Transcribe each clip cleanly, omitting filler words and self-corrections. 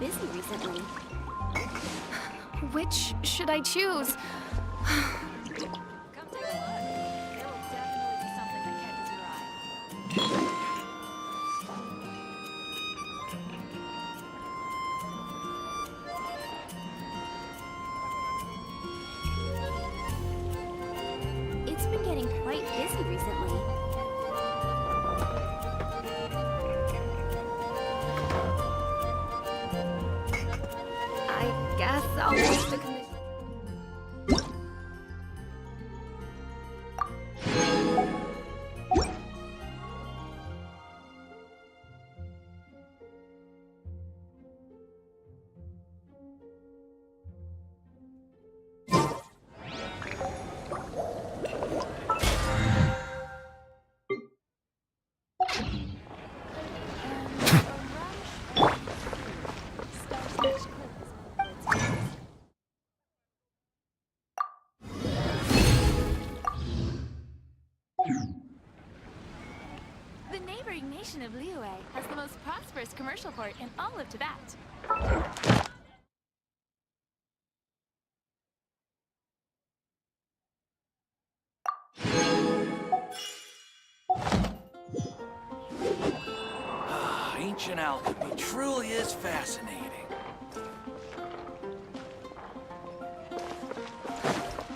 busy recently. Which should I choose? Come take a look. There will definitely be something that catches your eye. It's been getting quite busy recently. I guess I'll take the commission. The neighboring nation of Liyue has the most prosperous commercial port in all of Teyvat. Ancient alchemy truly is fascinating.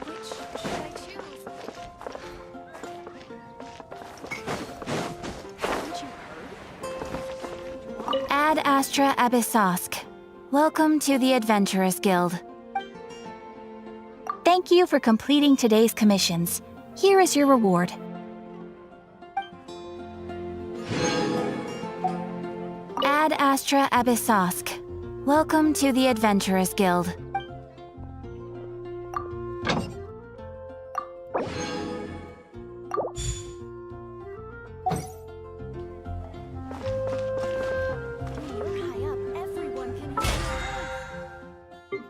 Which should I choose? Haven't you heard? Ad Astra Abyssosk. Welcome to the Adventurers Guild. Thank you for completing today's commissions. Here is your reward. Ad Astra Abyssosk. Welcome to the Adventurers Guild. When you're high up, everyone can hear you.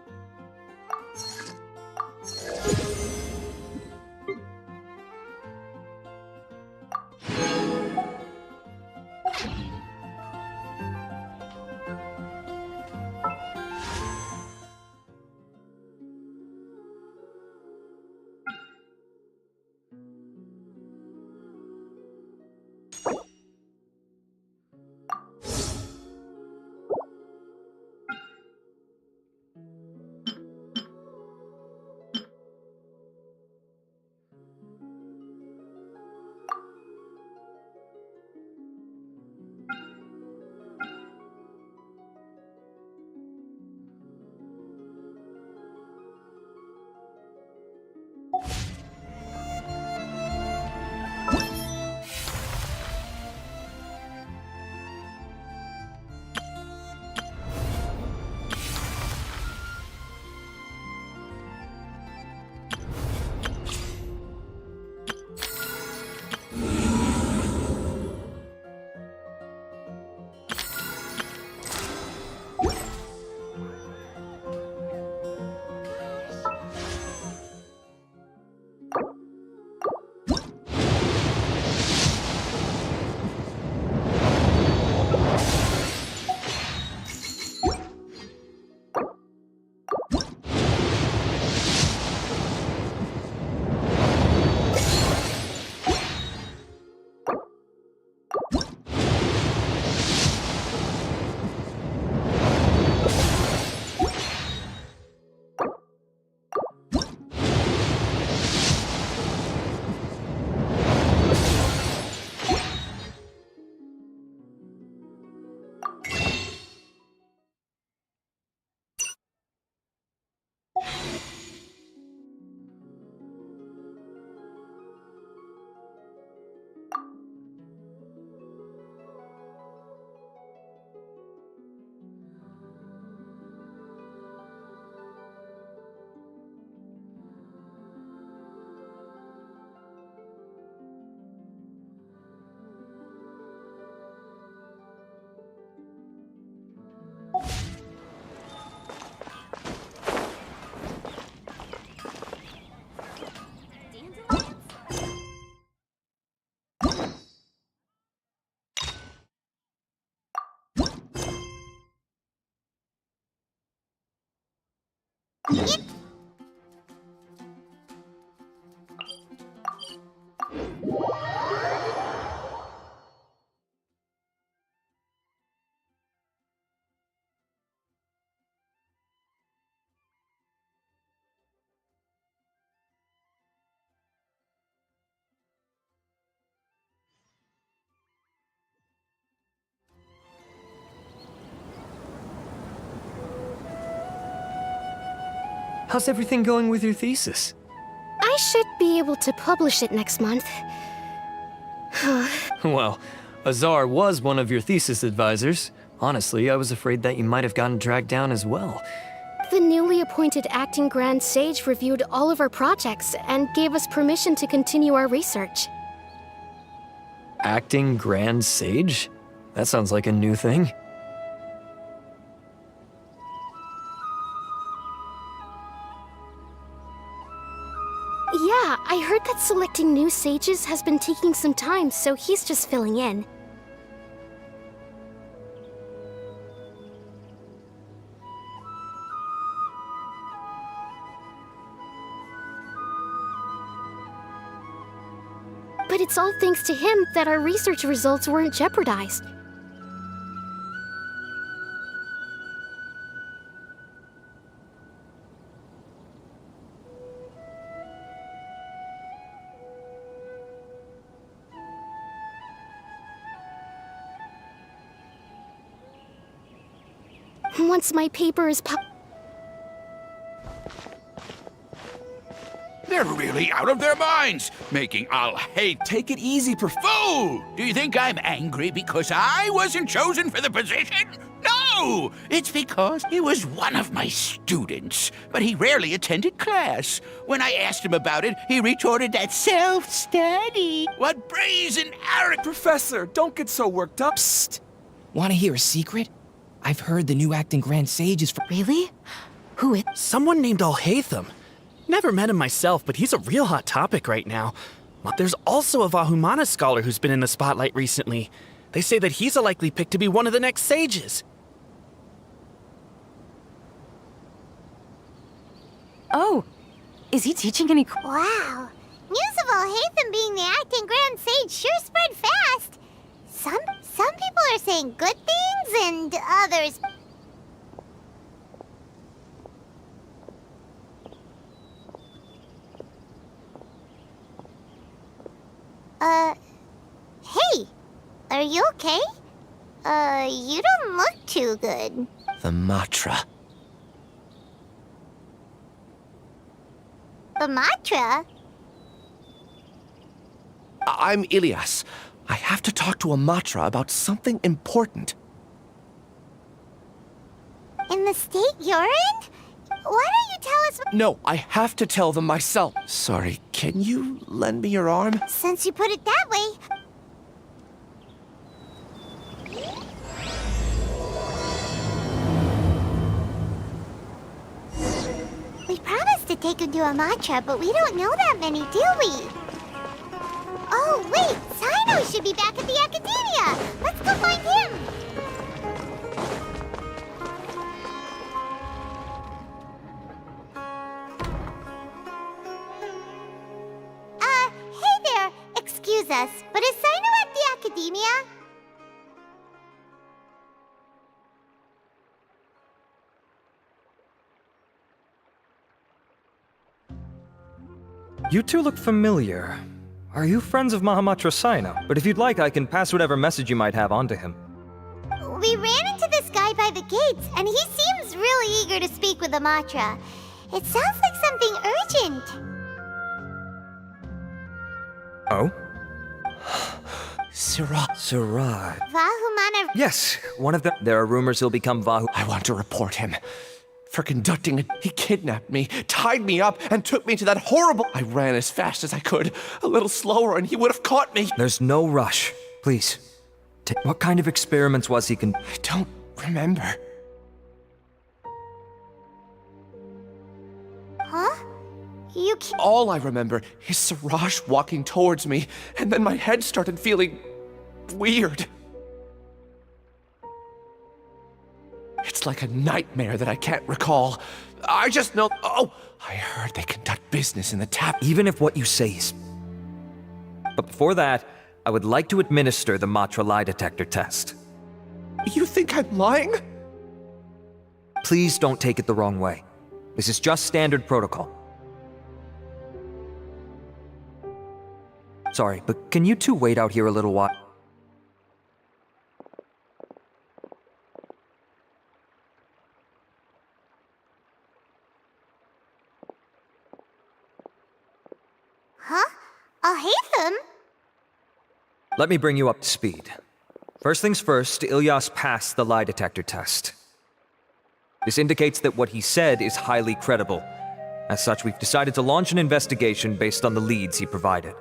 How's everything going with your thesis? I should be able to publish it next month. Well, Azar was one of your thesis advisors. Honestly, I was afraid that you might have gotten dragged down as well. The newly appointed acting Grand Sage reviewed all of our projects and gave us permission to continue our research. Acting Grand Sage? That sounds like a new thing. Yeah, I heard that selecting new sages has been taking some time, so he's just filling in. But it's all thanks to him that our research results weren't jeopardized. Once my paper is They're really out of their minds, making Alhaitham take it easy for fool. Do you think I'm angry because I wasn't chosen for the position? No! It's because he was one of my students, but he rarely attended class. When I asked him about it, he retorted that self-study. What brazen arrogance! Professor, don't get so worked up. Psst! Want to hear a secret? I've heard the new acting Grand Sage is for— Really? Who is? Someone named Alhaitham. Never met him myself, but he's a real hot topic right now. There's also a Vahumana scholar who's been in the spotlight recently. They say that he's a likely pick to be one of the next sages. Oh, is he teaching any? Wow. News of Alhaitham being the acting Grand Sage sure spread fast. Some people are saying good things and others... Hey, are you okay? You don't look too good. the mantra. The mantra? I'm Ilias. I have to talk to a mantra about something important. In the state you're in? Why don't you tell us? No, I have to tell them myself. Sorry, can you lend me your arm? Since you put it that way. We promised to take him to a mantra, but we don't know that many, do we? Oh, wait! Sino should be back at the academia! Let's go find him! Hey there! Excuse us, but is Sino at the academia? You two look familiar. Are you friends of Mahamatra Sino? But if you'd like, I can pass whatever message you might have on to him. We ran into this guy by the gates, and he seems really eager to speak with the mantra. It sounds like something urgent. Oh? Siraj. Vahumana... Yes, one of them. There are rumors he'll become Vahu. I want to report him. For conducting it, he kidnapped me, tied me up, and took me to that horrible... I ran as fast as I could, a little slower, and he would have caught me. There's no rush. Please. What kind of experiments was he I don't remember. Huh? You can't... All I remember is Siraj walking towards me, and then my head started feeling... weird. It's like a nightmare that I can't recall. I just know. Oh, I heard they conduct business in the tap. Even if what you say is. But before that, I would like to administer the Matra lie detector test. You think I'm lying? Please don't take it the wrong way. This is just standard protocol. Sorry, but can you two wait out here a little while? Huh? Alhaitham? Let me bring you up to speed. First things first, Ilyas passed the lie detector test. This indicates that what he said is highly credible. As such, we've decided to launch an investigation based on the leads he provided.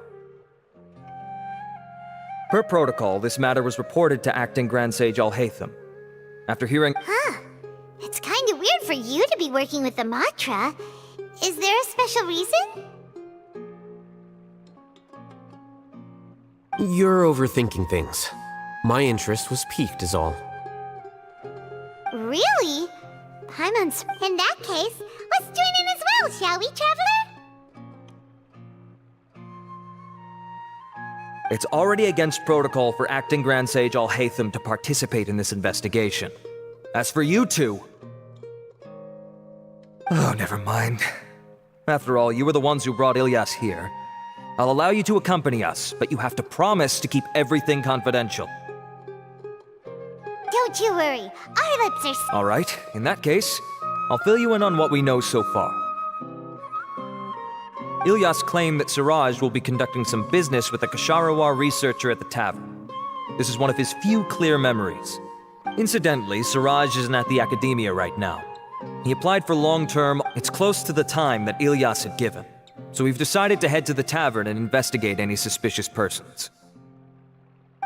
Per protocol, this matter was reported to Acting Grand Sage Alhaitham. After hearing— Huh. It's kinda weird for you to be working with the Matra. Is there a special reason? You're overthinking things. My interest was piqued is all. Really? Paimon, in that case, let's join in as well, shall we, Traveler? it's already against protocol for Acting Grand Sage Alhaitham to participate in this investigation. As for you two— oh, never mind. After all, you were the ones who brought Ilyas here. I'll allow you to accompany us, but you have to promise to keep everything confidential. Don't you worry, our lips are All right, in that case, I'll fill you in on what we know so far. Ilyas claimed that Siraj will be conducting some business with a Kasharawar researcher at the tavern. This is one of his few clear memories. Incidentally, Siraj isn't at the academia right now. He applied for long-term. It's close to the time that Ilyas had given. So we've decided to head to the tavern and investigate any suspicious persons.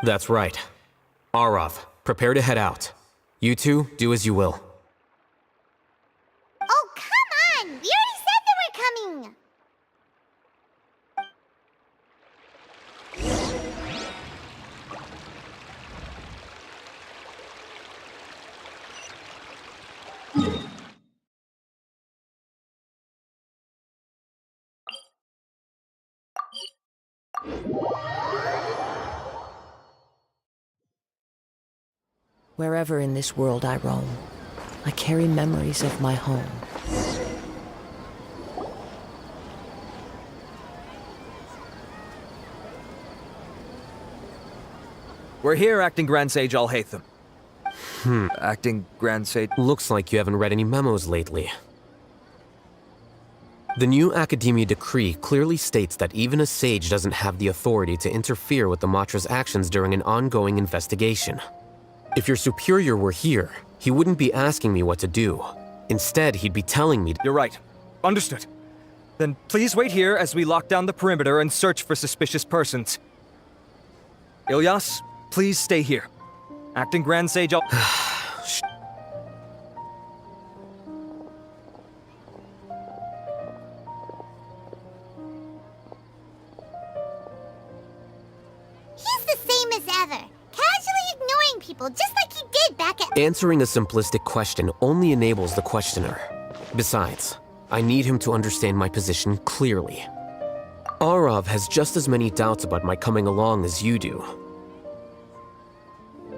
That's right. Arav, prepare to head out. You two, do as you will. Oh, come on! We already said that we're coming! Wherever in this world I roam, I carry memories of my home. We're here, Acting Grand Sage Alhaitham. Acting Grand Sage— Looks like you haven't read any memos lately. The new Academia decree clearly states that even a sage doesn't have the authority to interfere with the Matra's actions during an ongoing investigation. If your superior were here, he wouldn't be asking me what to do. Instead, he'd be telling me— You're right. Understood. Then please wait here as we lock down the perimeter and search for suspicious persons. Ilyas, please stay here. Acting Grand Sage Al— He's the same as ever, casually ignoring people just like he did back at— Answering a simplistic question only enables the questioner. Besides, I need him to understand my position clearly. Arav has just as many doubts about my coming along as you do.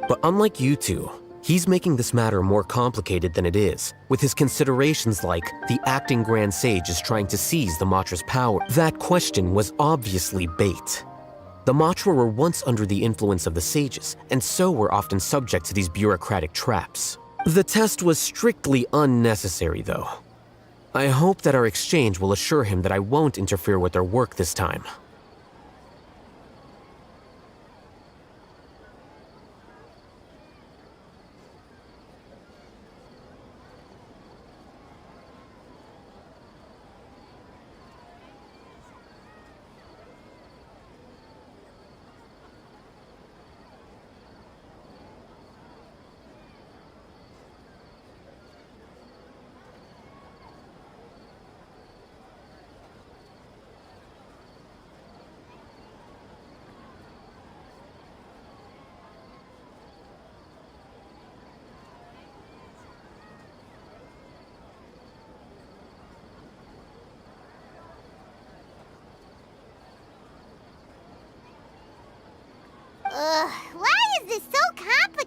But unlike you two, he's making this matter more complicated than it is, with his considerations like the Acting Grand Sage is trying to seize the Matra's power. That question was obviously bait. The Matra were once under the influence of the sages, and so were often subject to these bureaucratic traps. The test was strictly unnecessary, though. I hope that our exchange will assure him that I won't interfere with their work this time.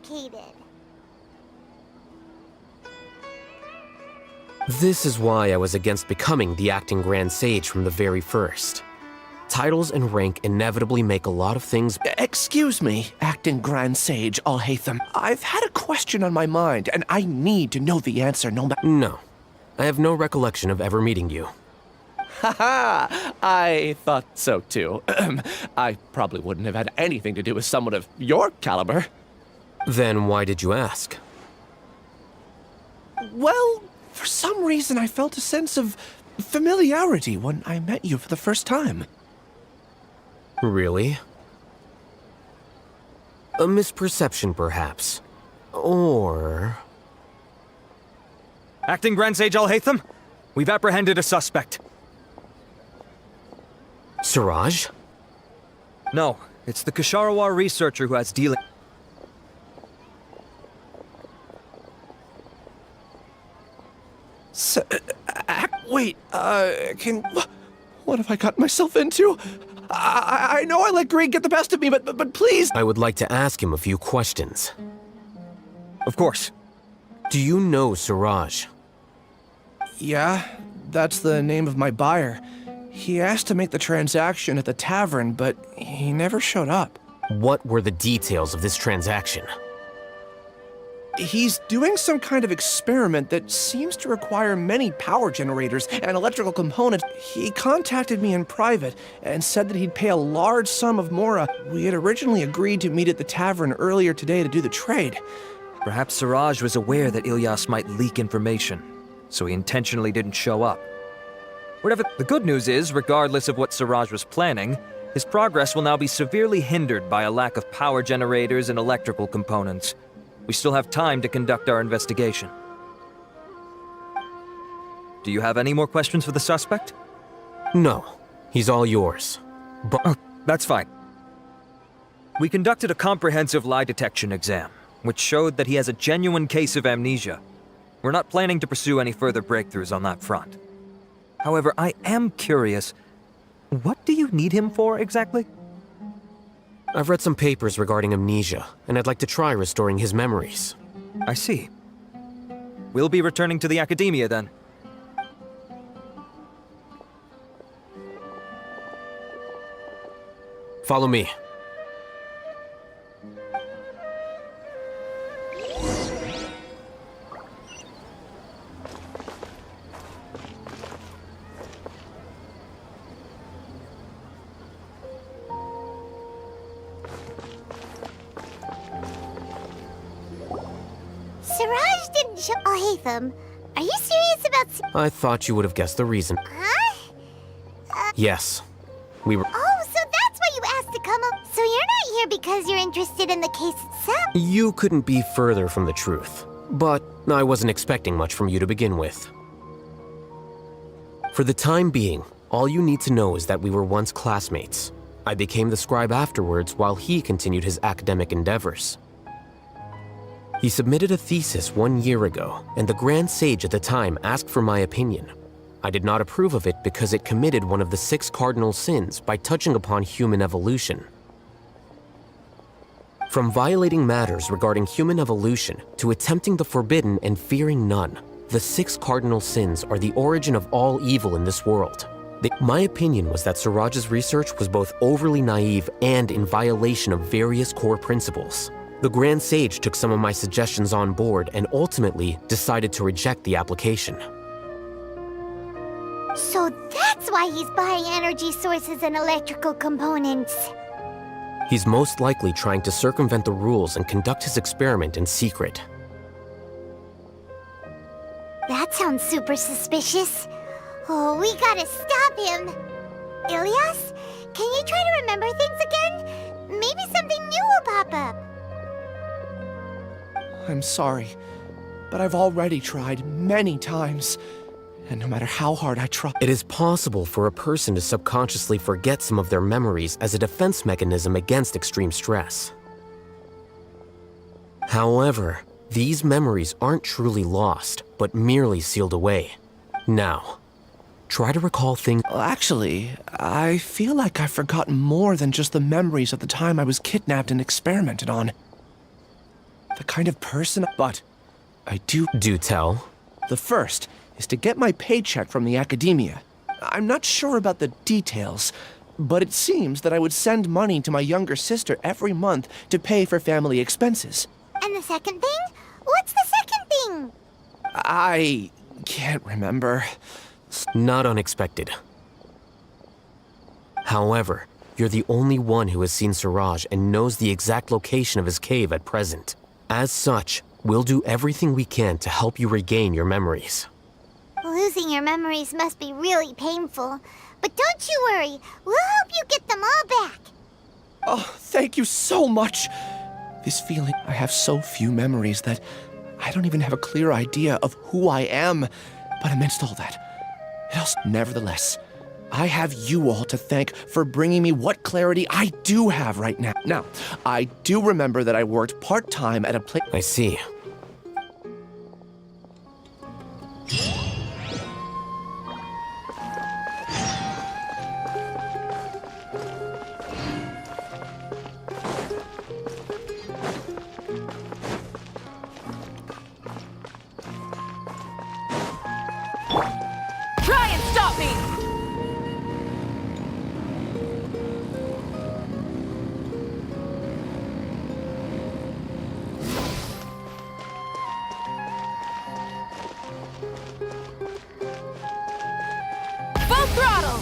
complicated. This is why I was against becoming the acting Grand Sage from the very first. Titles and rank inevitably make a lot of things. Excuse me, acting Grand Sage Alhaitham. I've had a question on my mind, and I need to know the answer no matter. No. I have no recollection of ever meeting you. Haha, I thought so too. I probably wouldn't have had anything to do with someone of your caliber. Then why did you ask? Well, for some reason I felt a sense of familiarity when I met you for the first time. Really? A misperception, perhaps. Or... Acting Grand Sage Alhaitham, we've apprehended a suspect. Siraj? No, it's the Ksharowa researcher who has dealing... Wait, what have I got myself into? I know I let greed get the best of me, but please... I would like to ask him a few questions. Of course. Do you know Siraj? Yeah, that's the name of my buyer. He asked to make the transaction at the tavern, but he never showed up. What were the details of this transaction? He's doing some kind of experiment that seems to require many power generators and electrical components. He contacted me in private and said that he'd pay a large sum of mora. We had originally agreed to meet at the tavern earlier today to do the trade. Perhaps Siraj was aware that Ilyas might leak information, so he intentionally didn't show up. Whatever the good news is, regardless of what Siraj was planning, his progress will now be severely hindered by a lack of power generators and electrical components. We still have time to conduct our investigation. Do you have any more questions for the suspect? No. He's all yours. But... Oh, that's fine. We conducted a comprehensive lie detection exam, which showed that he has a genuine case of amnesia. We're not planning to pursue any further breakthroughs on that front. However, I am curious, what do you need him for exactly? I've read some papers regarding amnesia, and I'd like to try restoring his memories. I see. We'll be returning to the academia then. Follow me. Siraj didn't show Alhaitham. Are you serious about... I thought you would have guessed the reason. Huh? Yes. We were... Oh, so that's why you asked to come up. So you're not here because you're interested in the case itself? You couldn't be further from the truth. But I wasn't expecting much from you to begin with. For the time being, all you need to know is that we were once classmates. I became the scribe afterwards while he continued his academic endeavors. He submitted a thesis 1 year ago, and the Grand Sage at the time asked for my opinion. I did not approve of it because it committed one of the 6 cardinal sins by touching upon human evolution. From violating matters regarding human evolution to attempting the forbidden and fearing none, the 6 cardinal sins are the origin of all evil in this world. My opinion was that Siraj's research was both overly naive and in violation of various core principles. The Grand Sage took some of my suggestions on board and ultimately decided to reject the application. So that's why he's buying energy sources and electrical components. He's most likely trying to circumvent the rules and conduct his experiment in secret. That sounds super suspicious. Oh, we gotta stop him. Ilyas, can you try to remember things again? Maybe something new will pop up. I'm sorry, but I've already tried many times, and no matter how hard I try... It is possible for a person to subconsciously forget some of their memories as a defense mechanism against extreme stress. However, these memories aren't truly lost, but merely sealed away. Now, try to recall things... Actually, I feel like I've forgotten more than just the memories of the time I was kidnapped and experimented on. the kind of person, but I do. Do tell. The first is to get my paycheck from the academia. I'm not sure about the details, but it seems that I would send money to my younger sister every month to pay for family expenses. And the second thing? What's the second thing? I can't remember. Not unexpected. However, you're the only one who has seen Siraj and knows the exact location of his cave at present. As such, we'll do everything we can to help you regain your memories. Losing your memories must be really painful. But don't you worry, we'll help you get them all back. Oh, thank you so much. This feeling, I have so few memories that I don't even have a clear idea of who I am. But amidst all that, nevertheless, I have you all to thank for bringing me what clarity I do have right now. Now, I do remember that I worked part-time at a place. I see. Try and stop me! Full throttle!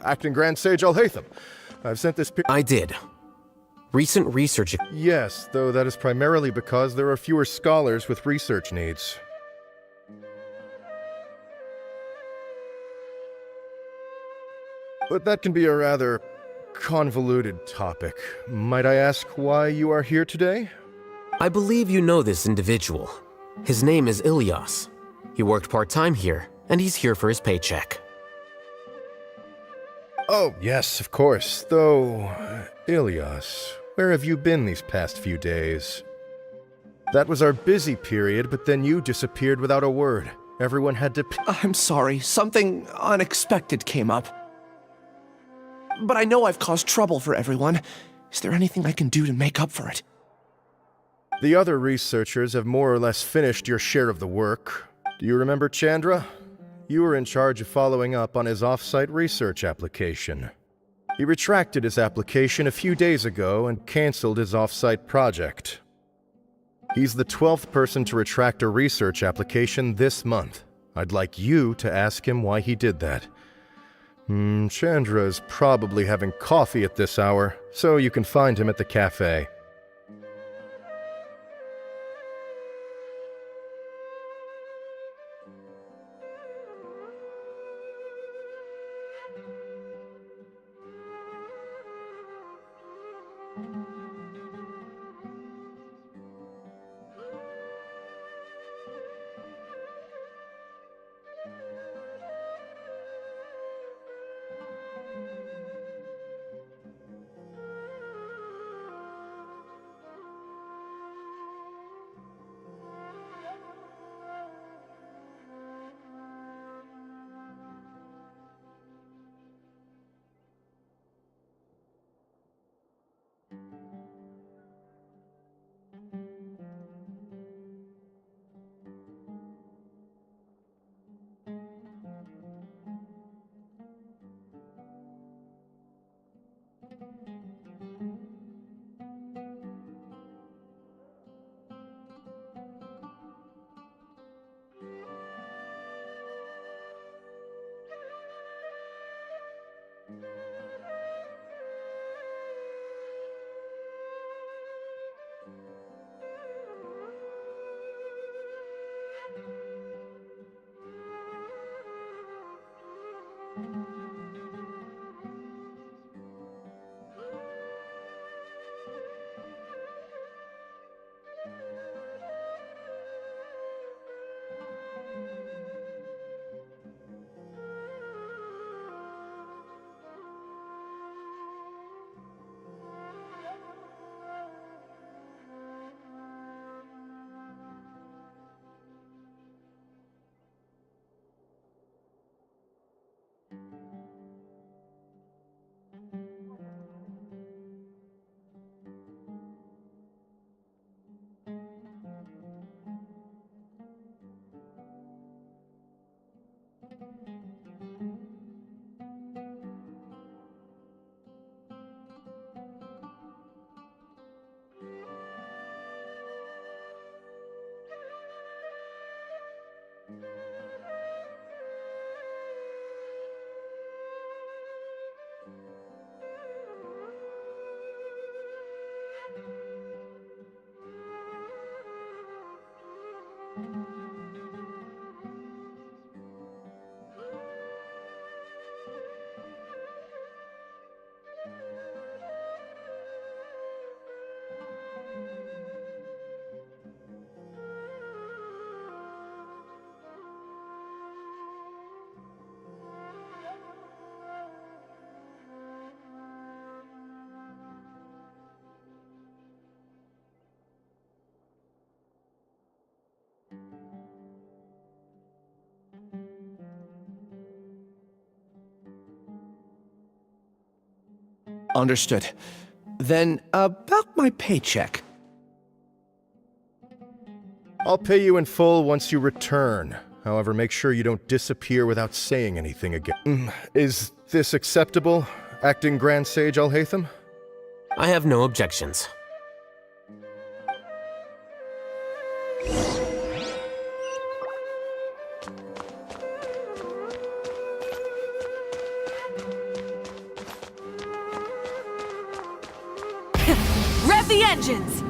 Acting Grand Sage Alhaitham. I've sent this I did. Recent research... Yes, though that is primarily because there are fewer scholars with research needs. But that can be a rather convoluted topic. Might I ask why you are here today? I believe you know this individual. His name is Ilyas. He worked part-time here, and he's here for his paycheck. Oh, yes, of course. Though, Ilyas, where have you been these past few days? That was our busy period, but then you disappeared without a word. Everyone had to... I'm sorry, something unexpected came up. But I know I've caused trouble for everyone. Is there anything I can do to make up for it? The other researchers have more or less finished your share of the work. Do you remember Chandra? You were in charge of following up on his off-site research application. He retracted his application a few days ago and canceled his off-site project. He's the 12th person to retract a research application this month. I'd like you to ask him why he did that. Chandra is probably having coffee at this hour, so you can find him at the cafe. Understood. Then, about my paycheck. I'll pay you in full once you return. However, make sure you don't disappear without saying anything again. Is this acceptable, Acting Grand Sage Alhaitham? I have no objections. Rev the engines!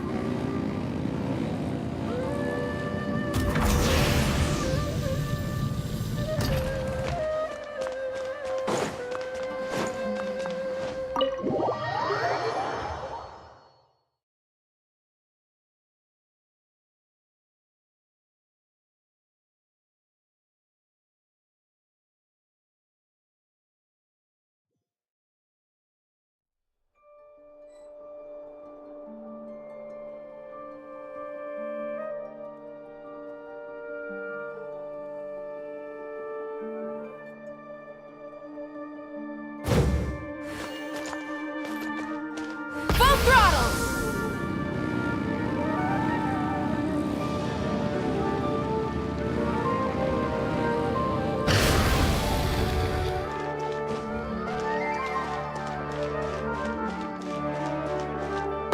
Full throttle!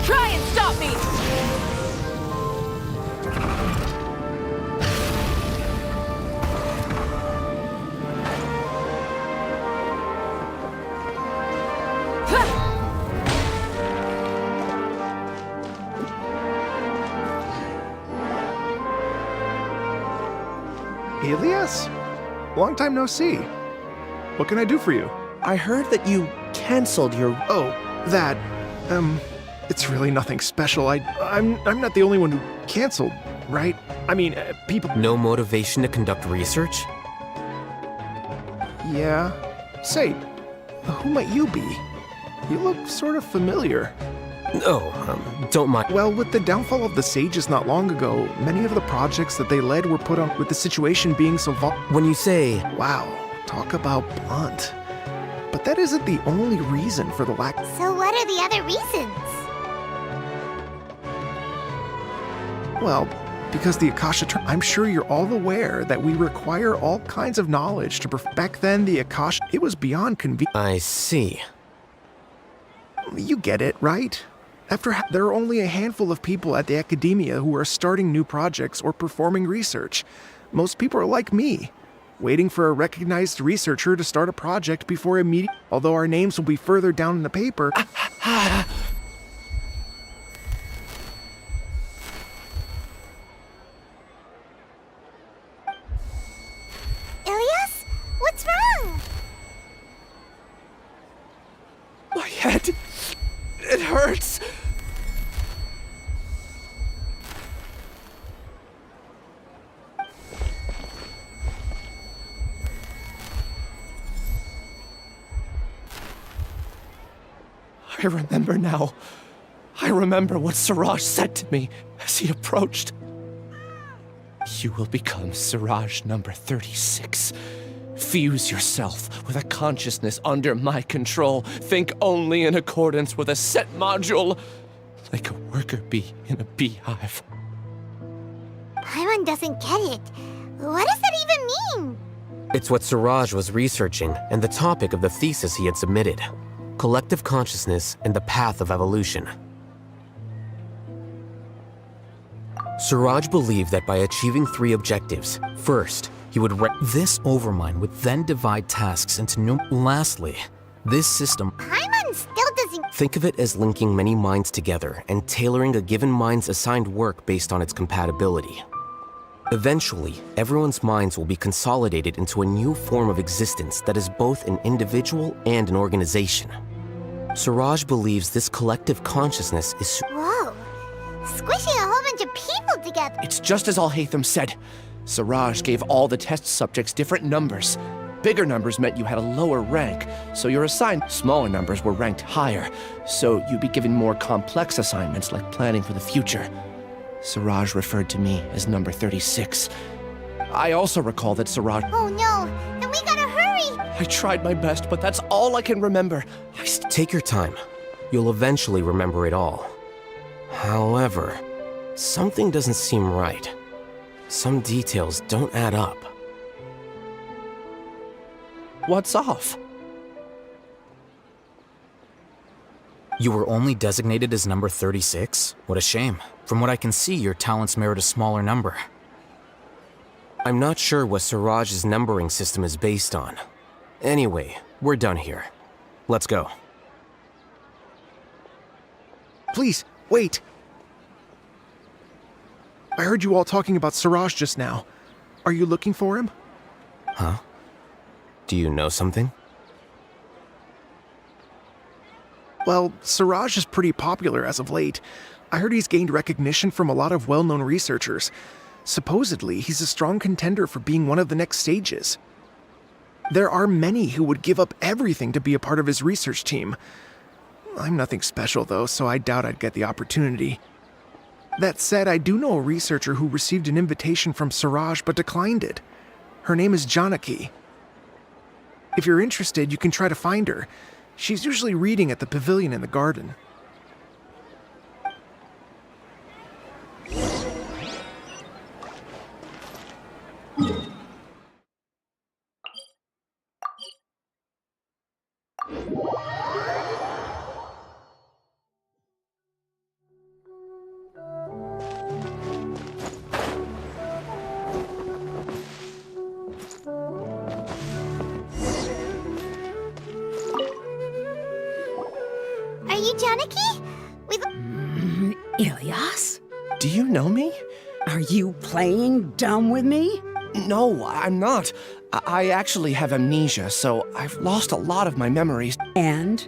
Try and stop me! Elias? Long time no see. What can I do for you? I heard that you canceled your... Oh, that... it's really nothing special. I'm not the only one who canceled, right? I mean, people... No motivation to conduct research? Yeah. Say, who might you be? You look sort of familiar. Oh, don't mind. Well, with the downfall of the sages not long ago, many of the projects that they led were put on with the situation being so When you say... Wow, talk about blunt. But that isn't the only reason for the lack... So what are the other reasons? Well, because the Akasha... I'm sure you're all aware that we require all kinds of knowledge to... Back then, the Akasha... It was beyond convenient. I see. You get it, right? There are only a handful of people at the academia who are starting new projects or performing research. Most people are like me, waiting for a recognized researcher to start a project before although our names will be further down in the paper. Ilias? What's wrong? My head... It hurts. I remember now. I remember what Siraj said to me as he approached. You will become Siraj number 36. Fuse yourself with a consciousness under my control. Think only in accordance with a set module, like a worker bee in a beehive. Paimon doesn't get it. What does that even mean? It's what Siraj was researching, and the topic of the thesis he had submitted. Collective consciousness and the path of evolution. Siraj believed that by achieving 3 objectives, first, he would this overmind would then divide tasks into Lastly, this system... Paimon still doesn't... Think of it as linking many minds together and tailoring a given mind's assigned work based on its compatibility. Eventually, everyone's minds will be consolidated into a new form of existence that is both an individual and an organization. Siraj believes this collective consciousness is... Whoa. Squishing a whole bunch of people together. It's just as Alhaitham said. Siraj gave all the test subjects different numbers. Bigger numbers meant you had a lower rank, so you're assigned. Smaller numbers were ranked higher, so you'd be given more complex assignments like planning for the future. Siraj referred to me as number 36. I also recall that Siraj... Oh no, then we gotta hurry! I tried my best, but that's all I can remember. Take your time. You'll eventually remember it all. However, something doesn't seem right. Some details don't add up. What's off? You were only designated as number 36? What a shame. From what I can see, your talents merit a smaller number. I'm not sure what Siraj's numbering system is based on. Anyway, we're done here. Let's go. Please, wait. I heard you all talking about Siraj just now. Are you looking for him? Huh? Do you know something? Well, Siraj is pretty popular as of late. I heard he's gained recognition from a lot of well-known researchers. Supposedly, he's a strong contender for being one of the next sages. There are many who would give up everything to be a part of his research team. I'm nothing special though, so I doubt I'd get the opportunity. That said, I do know a researcher who received an invitation from Siraj but declined it. Her name is Janaki. If you're interested, you can try to find her. She's usually reading at the pavilion in the garden. Are you Janaki? Ilyas? Do you know me? Are you playing dumb with me? No, I'm not. I actually have amnesia, so I've lost a lot of my memories. And?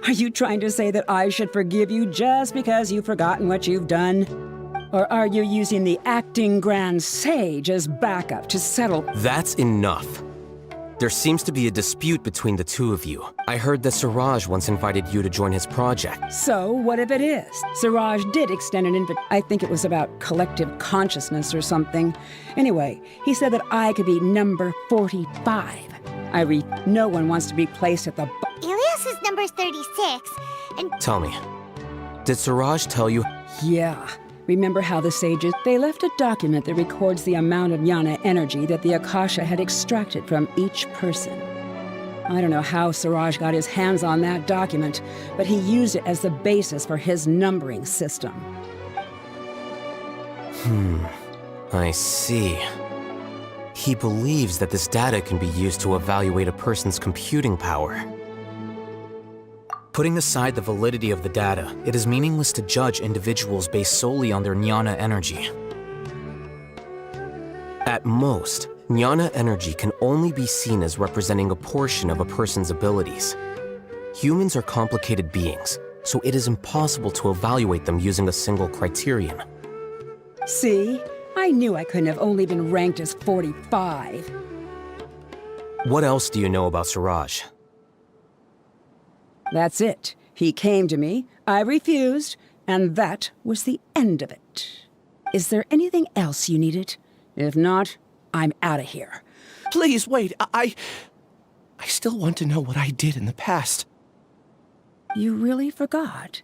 Are you trying to say that I should forgive you just because you've forgotten what you've done? Or are you using the acting Grand Sage as backup to settle? That's enough. There seems to be a dispute between the two of you. I heard that Siraj once invited you to join his project. So, what if it is? Siraj did extend an invite. I think it was about collective consciousness or something. Anyway, he said that I could be number 45. No one wants to be placed at the Ilyas is number 36, and Tell me, did Siraj tell you? Yeah. Remember how the sages, they left a document that records the amount of jnana energy that the Akasha had extracted from each person. I don't know how Siraj got his hands on that document, but he used it as the basis for his numbering system. I see. He believes that this data can be used to evaluate a person's computing power. Putting aside the validity of the data, it is meaningless to judge individuals based solely on their jnana energy. At most, jnana energy can only be seen as representing a portion of a person's abilities. Humans are complicated beings, so it is impossible to evaluate them using a single criterion. See? I knew I couldn't have only been ranked as 45. What else do you know about Siraj? That's it. He came to me, I refused, and that was the end of it. Is there anything else you needed? If not, I'm out of here. Please, wait. I still want to know what I did in the past. You really forgot?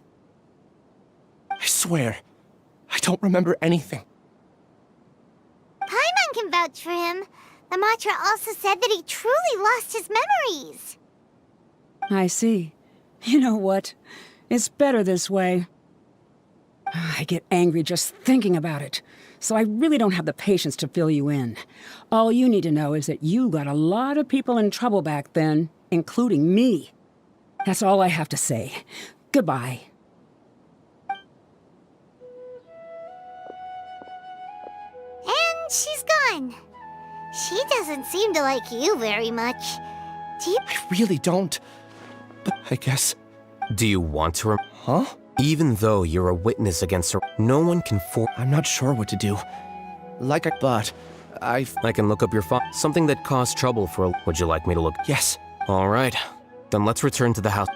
I swear, I don't remember anything. Paimon can vouch for him. The mantra also said that he truly lost his memories. I see. You know what? It's better this way. I get angry just thinking about it, so I really don't have the patience to fill you in. All you need to know is that you got a lot of people in trouble back then, including me. That's all I have to say. Goodbye. And she's gone. She doesn't seem to like you very much. Do you... I really don't. But I guess... Do you want to Huh? Even though you're a witness against her, no one can I'm not sure what to do. But I can look up your something that caused trouble for a... Would you like me to look? Yes. All right. Then let's return to the house.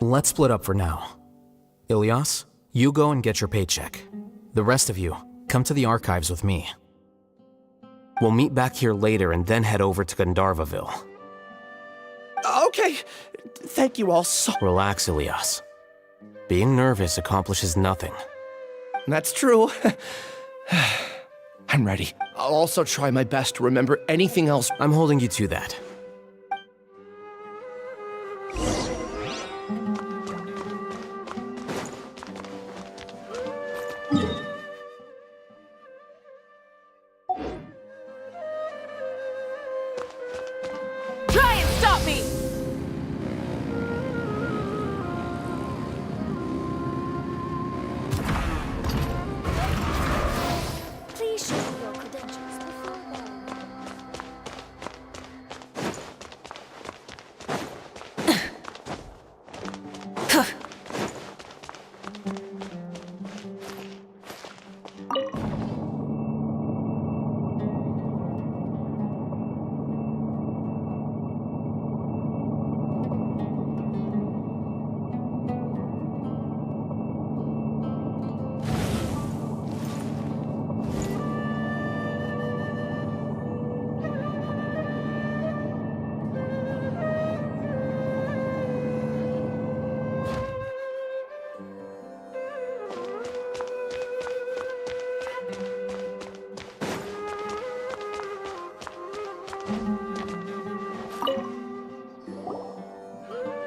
Let's split up for now. Ilias, you go and get your paycheck. The rest of you, come to the archives with me. We'll meet back here later and then head over to Gandharvaville. Okay. Thank you all so... Relax, Ilias. Being nervous accomplishes nothing. That's true. I'm ready. I'll also try my best to remember anything else. I'm holding you to that. Try and stop me! Please show me your credentials before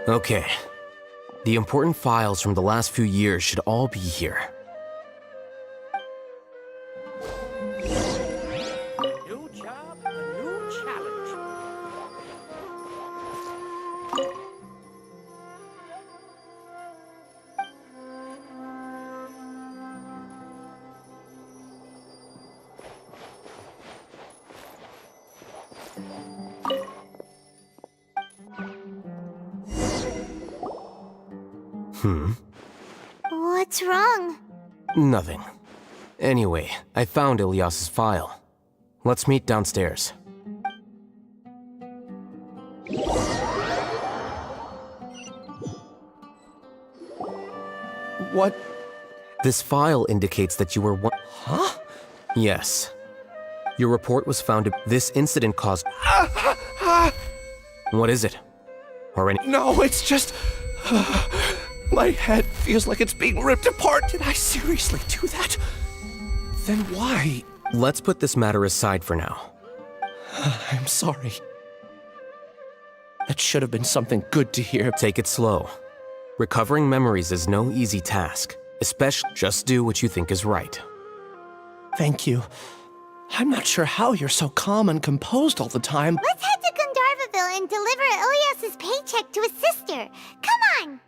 Okay. The important files from the last few years should all be here. New job, a new challenge. What's wrong? Nothing. Anyway, I found Ilias's file. Let's meet downstairs. What? This file indicates that you were one... Huh? Yes. Your report was found... This incident caused... What is it? Or any... No, it's just... My head feels like it's being ripped apart. Did I seriously do that? Then why? Let's put this matter aside for now. I'm sorry. That should have been something good to hear. Take it slow. Recovering memories is no easy task. Especially, just do what you think is right. Thank you. I'm not sure how you're so calm and composed all the time. Let's head to Gandharvaville and deliver Ilias's paycheck to his sister. Come on!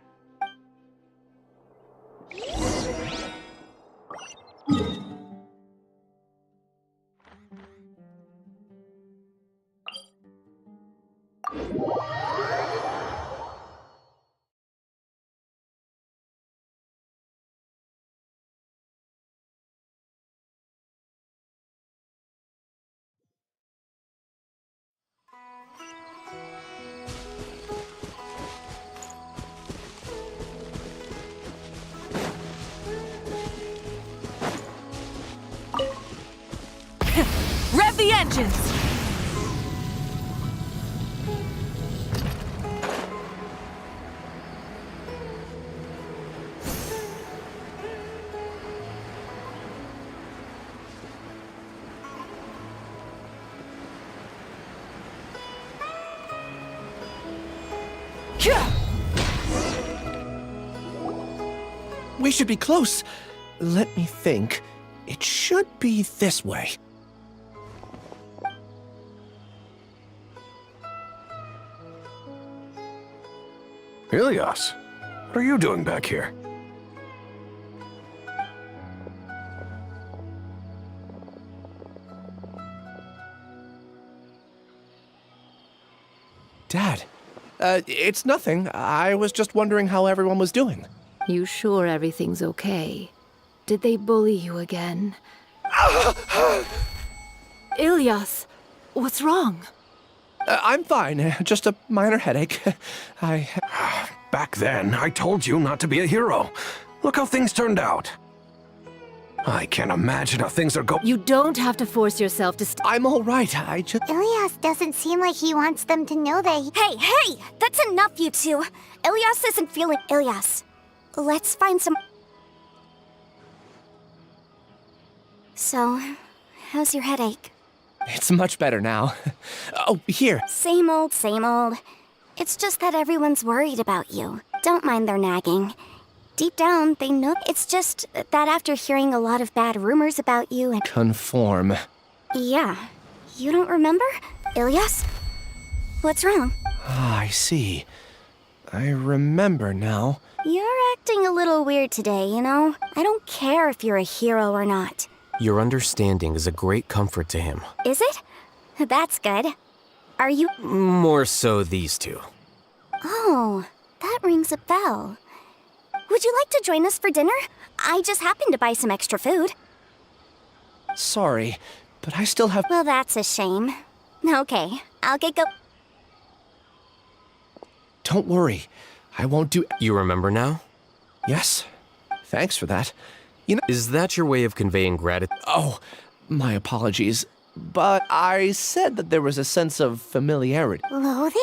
Rev the engines! We should be close. Let me think. It should be this way. Ilias, what are you doing back here? Dad, it's nothing. I was just wondering how everyone was doing. You sure everything's okay? Did they bully you again? Ilias, what's wrong? I'm fine. Just a minor headache. Back then, I told you not to be a hero. Look how things turned out. I can't imagine how things are going. You don't have to force yourself to I'm all right. I just... Ilias doesn't seem like he wants them to know that he... Hey! That's enough, you two! Ilias isn't feeling... Ilias, let's find some... So, how's your headache? It's much better now. Oh, here. Same old, same old. It's just that everyone's worried about you. Don't mind their nagging. Deep down, they know. It's just that after hearing a lot of bad rumors about you and... Conform. Yeah. You don't remember? Ilias? What's wrong? Ah, I see. I remember now. You're acting a little weird today, you know? I don't care if you're a hero or not. Your understanding is a great comfort to him. Is it? That's good. Are you... More so these two. Oh, that rings a bell. Would you like to join us for dinner? I just happened to buy some extra food. Sorry, but I still have... Well, that's a shame. Okay, I'll get go... Don't worry. I won't do... You remember now? Yes. Thanks for that. You know... Is that your way of conveying gratitude? Oh, my apologies. But I said that there was a sense of familiarity. Loathing?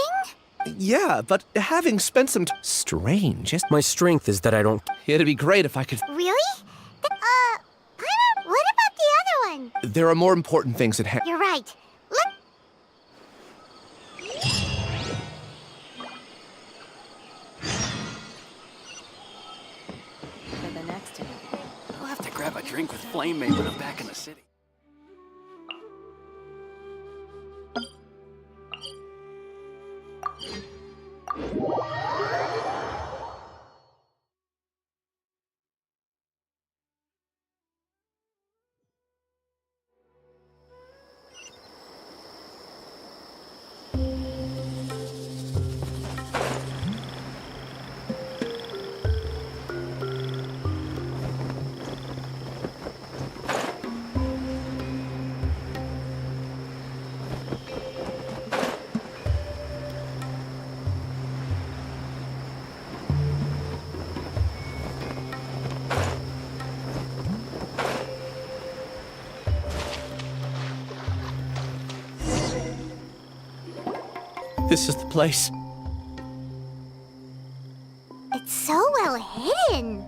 Yeah, but having spent some strange. My strength is that I don't... It'd be great if I could... Really? Paimon, what about the other one? There are more important things at hand. You're right. For the next interview. I'll have to grab a drink with Flame Mate when I'm back in the city. This is the place. It's so well hidden.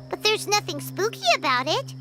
But there's nothing spooky about it.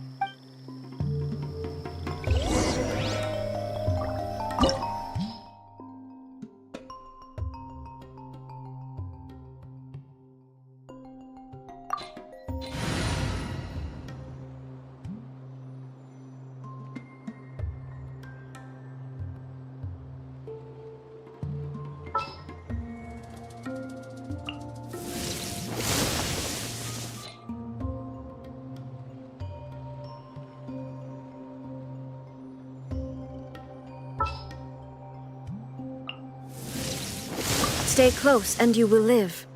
Stay close and you will live.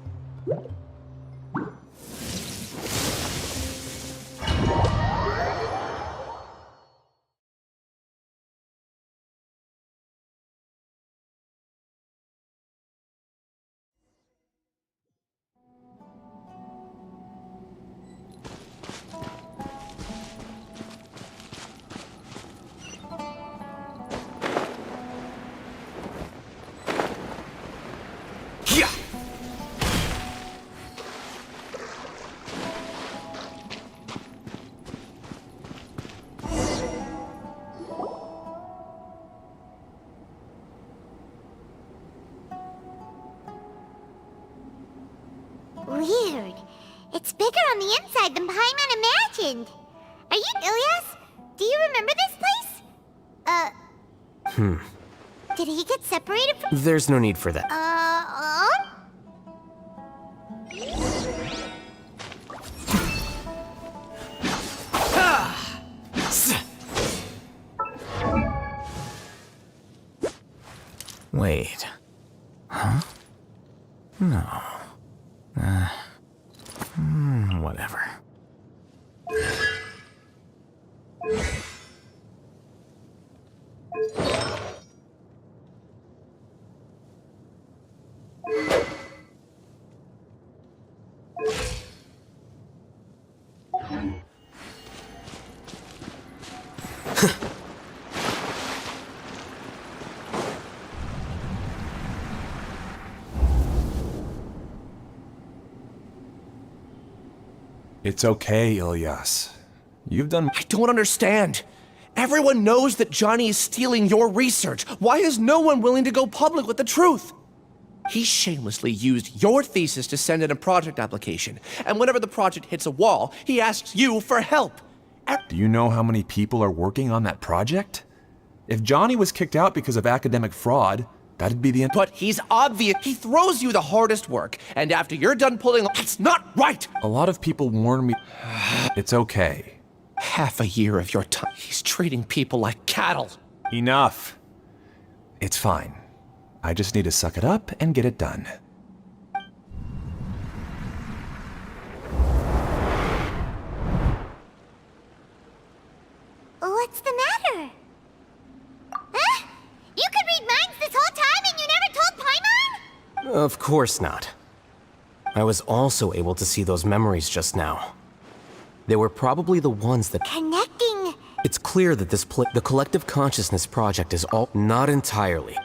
Weird. It's bigger on the inside than Paimon imagined. Are you Ilias? Do you remember this place? Did he get separated from... There's no need for that. Wait. Huh? No. Whatever. It's okay, Ilyas. You've done— I don't understand. Everyone knows that Johnny is stealing your research. Why is no one willing to go public with the truth? He shamelessly used your thesis to send in a project application, and whenever the project hits a wall, he asks you for help. Do you know how many people are working on that project? If Johnny was kicked out because of academic fraud, that'd be the end. But he's obvious. He throws you the hardest work, and after you're done pulling, that's not right! A lot of people warn me. It's okay. Half a year of your time, he's treating people like cattle. Enough. It's fine. I just need to suck it up and get it done. What's the matter? Huh? You could read minds this whole time and you never told Paimon? Of course not. I was also able to see those memories just now. They were probably the ones that— Connecting. It's clear that the Collective Consciousness Project is all— Not entirely.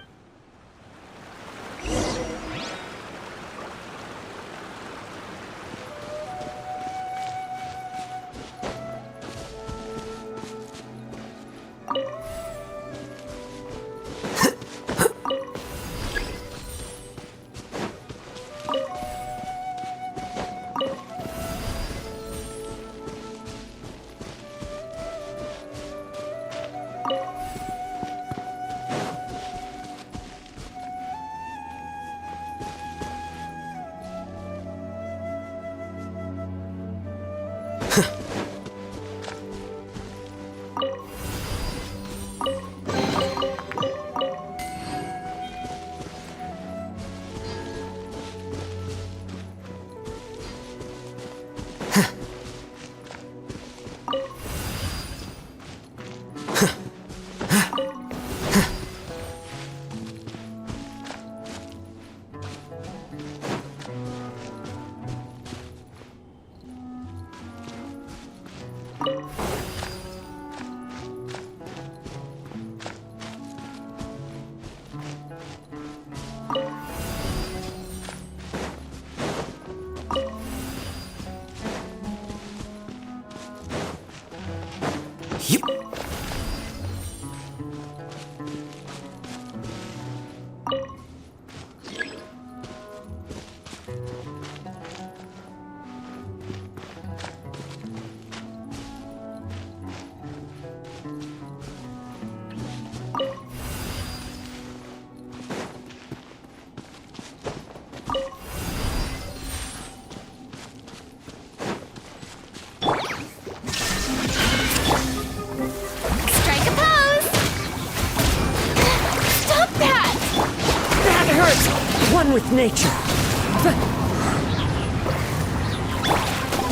With nature.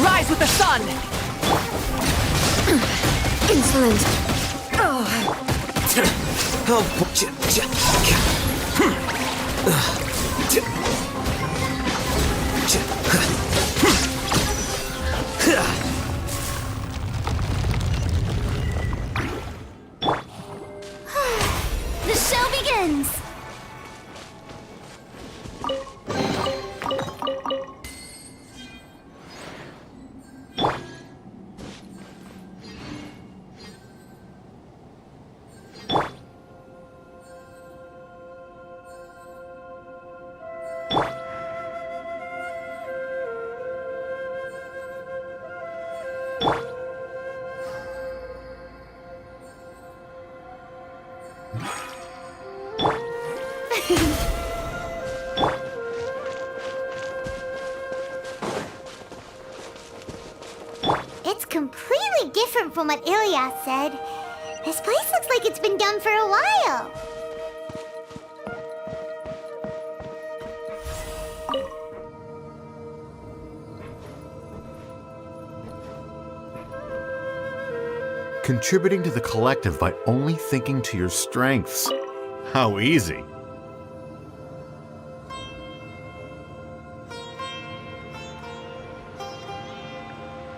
Rise with the sun! Insolent. The show begins! It's completely different from what Ilyas said. This place looks like it's been done for a while. Contributing to the collective by only thinking to your strengths. How easy.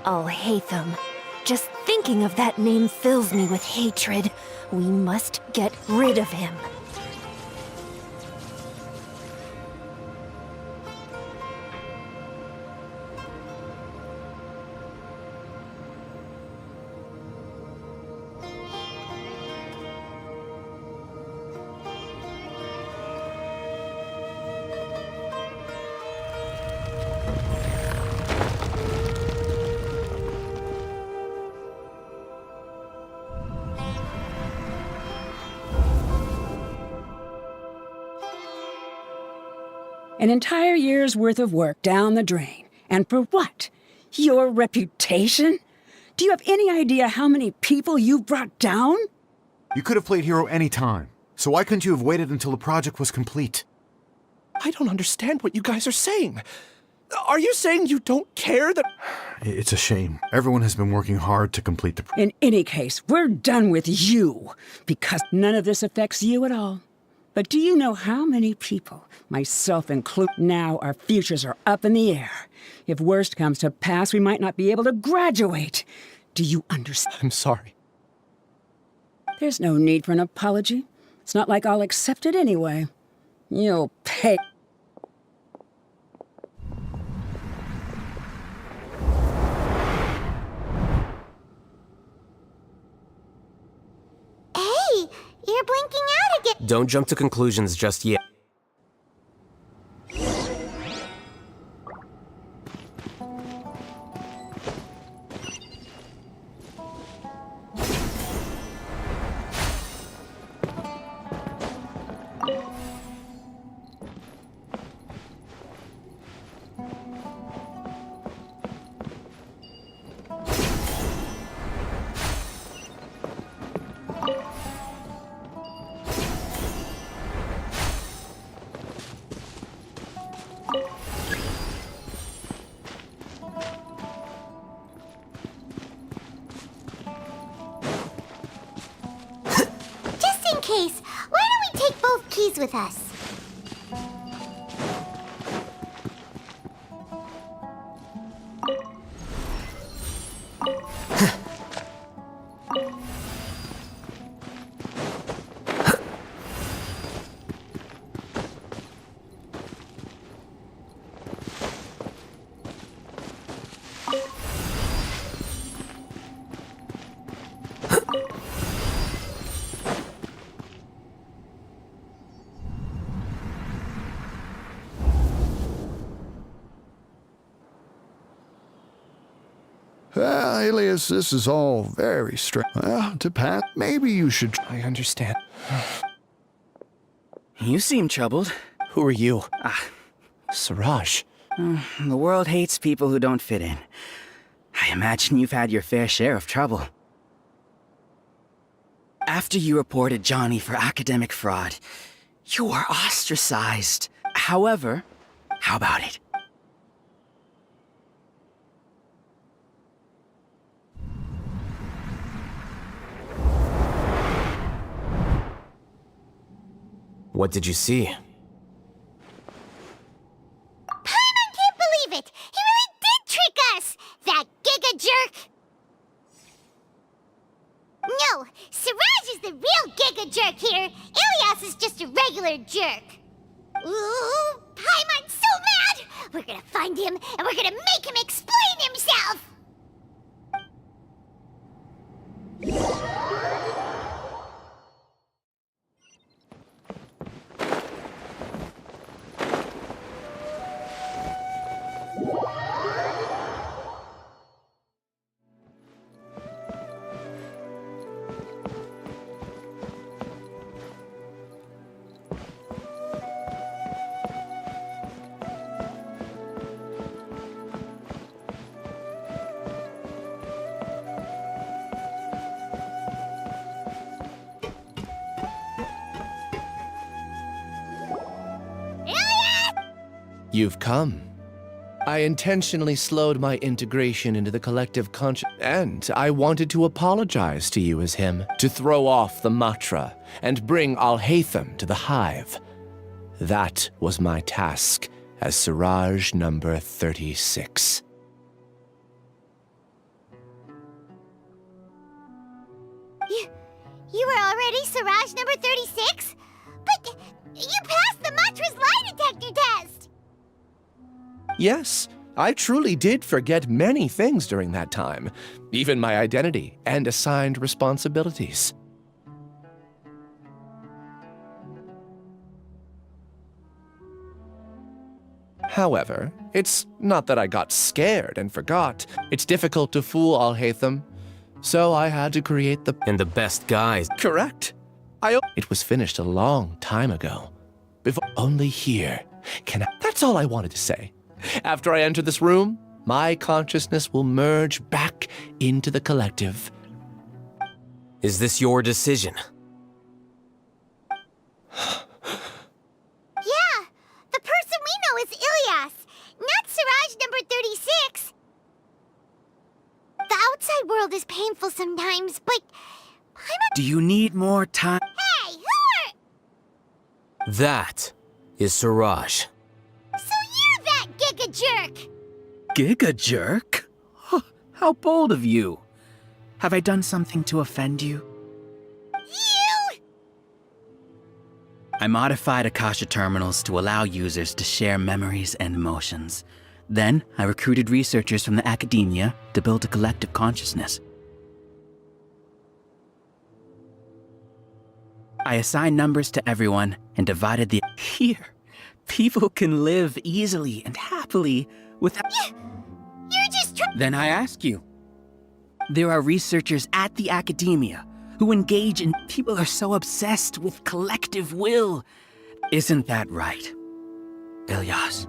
Alhaitham. Just thinking of that name fills me with hatred. We must get rid of him. An entire year's worth of work down the drain. And for what? Your reputation? Do you have any idea how many people you've brought down? You could have played hero any time, so why couldn't you have waited until the project was complete? I don't understand what you guys are saying. Are you saying you don't care that... It's a shame. Everyone has been working hard to complete the In any case, we're done with you, because none of this affects you at all. But do you know how many people, myself included, now our futures are up in the air? If worst comes to pass, we might not be able to graduate. Do you understand? I'm sorry. There's no need for an apology. It's not like I'll accept it anyway. You'll pay. Hey, you're blinking out again. Don't jump to conclusions just yet. Just in case, why don't we take both keys with us? Alias, this is all very strange. Well, to Pat, maybe you should... I understand. You seem troubled. Who are you? Siraj. The world hates people who don't fit in. I imagine you've had your fair share of trouble. After you reported Johnny for academic fraud, you were ostracized. However, how about it? What did you see? Paimon can't believe it! He really did trick us! That giga jerk! No, Siraj is the real giga jerk here. Ilias is just a regular jerk. Ooh, Paimon's so mad! We're gonna find him and we're gonna make him explain himself! You've come. I intentionally slowed my integration into the collective conscious, and I wanted to apologize to you as him, to throw off the mantra and bring Alhaitham to the hive. That was my task as Siraj number 36. You were already Siraj number 36? But you passed the mantra's lie detector test! Yes, I truly did forget many things during that time, even my identity and assigned responsibilities. However, it's not that I got scared and forgot. It's difficult to fool Alhaitham, so I had to create the... And the best guys. Correct. It was finished a long time ago. Before only here, That's all I wanted to say. After I enter this room, my consciousness will merge back into the collective. Is this your decision? Yeah, the person we know is Ilyas, not Siraj number 36. The outside world is painful sometimes, but Do you need more time? Hey, who are... That is Siraj. So you're that giga jerk! Giga jerk? Oh, how bold of you. Have I done something to offend you? You! I modified Akasha terminals to allow users to share memories and emotions. Then, I recruited researchers from the academia to build a collective consciousness. I assigned numbers to everyone and divided the... Here, people can live easily and happily without... You're just Then I ask you. There are researchers at the academia who engage in... People are so obsessed with collective will. Isn't that right, Ilyas?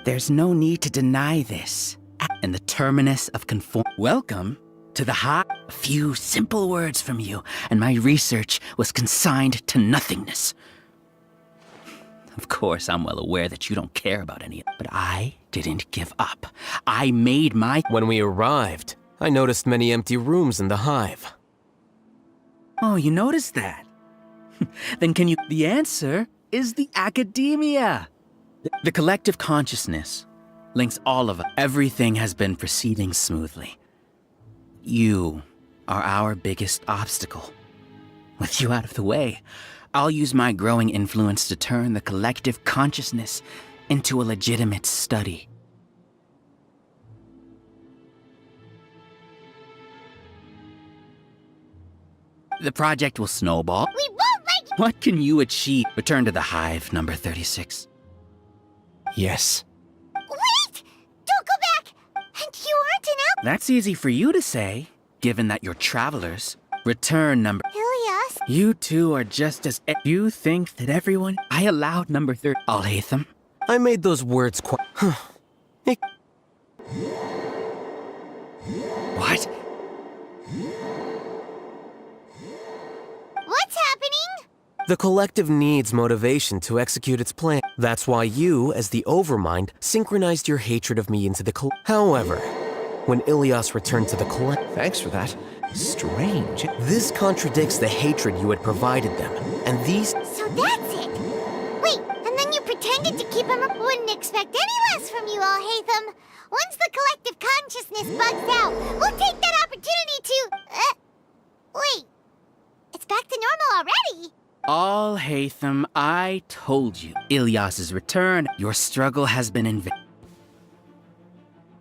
There's no need to deny this. And the terminus of conform... Welcome to the high... A few simple words from you, and my research was consigned to nothingness. Of course, I'm well aware that you don't care about any of it, but I didn't give up. I made my... When we arrived, I noticed many empty rooms in the hive. Oh, you noticed that? Then can you... The answer is the academia. The collective consciousness links all of us. Everything has been proceeding smoothly. You are our biggest obstacle. With you out of the way, I'll use my growing influence to turn the collective consciousness into a legitimate study. The project will snowball. We won't let you... What can you achieve? Return to the hive, number 36. Yes. Wait! Don't go back! And you aren't an out... That's easy for you to say, given that you're travelers. Return, number... Ilyas? You two are just as... You think that everyone... I allowed number 30... Alhaitham? I made those words quite... What? What's happening? The collective needs motivation to execute its plan. That's why you, as the Overmind, synchronized your hatred of me into the However, when Ilyas returned to the collective... Thanks for that. Strange. This contradicts the hatred you had provided them, and these... So that's it! Wait, and then you pretended to keep him up. Wouldn't expect any less from you, Alhaitham. Once the collective consciousness bugs out, we'll take that opportunity to... Wait. It's back to normal already. Alhaitham, I told you. Ilyas's return. Your struggle has been in vain.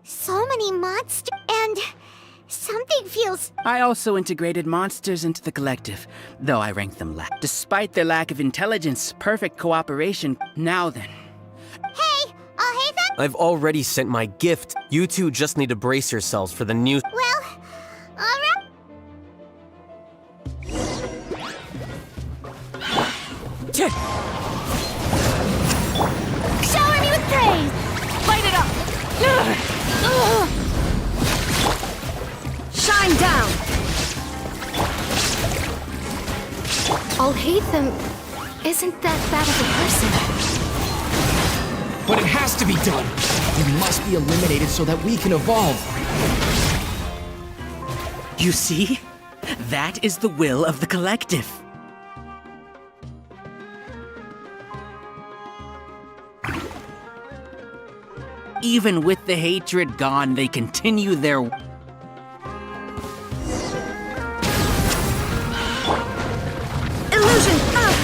So many monsters, and something feels... I also integrated monsters into the collective, though I ranked them last. Despite their lack of intelligence, perfect cooperation. Now then. Hey, Alhaitham? I've already sent my gift. You two just need to brace yourselves for the new... Well, alright. Shower me with praise! Light it up! Shine down! Alhaitham isn't that bad of a person. But it has to be done! You must be eliminated so that we can evolve! You see? That is the will of the collective. Even with the hatred gone, they continue their... Illusion up!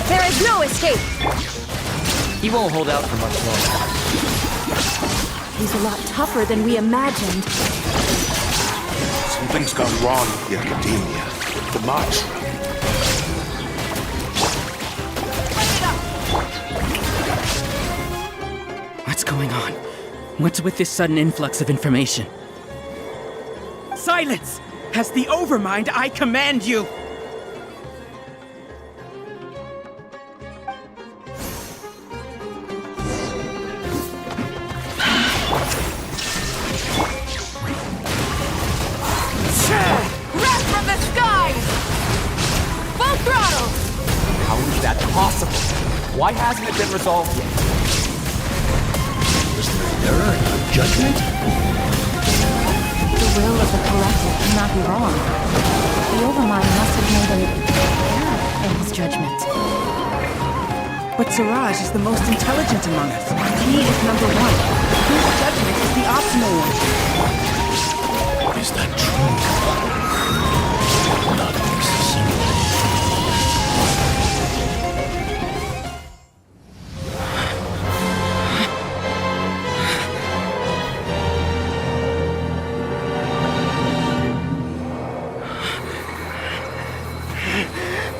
There is no escape! He won't hold out for much longer. He's a lot tougher than we imagined. Something's gone wrong with the academia. The march. going on? What's with this sudden influx of information? Silence! As the Overmind, I command you! Run from the skies! Full throttle! How is that possible? Why hasn't it been resolved yet? Was there an error in your judgment? The will of the collective cannot be wrong. The Overmind must have made an error in his judgment. But Siraj is the most intelligent among us. He is number one. His judgment is the optimal one. Is that true? Not necessarily.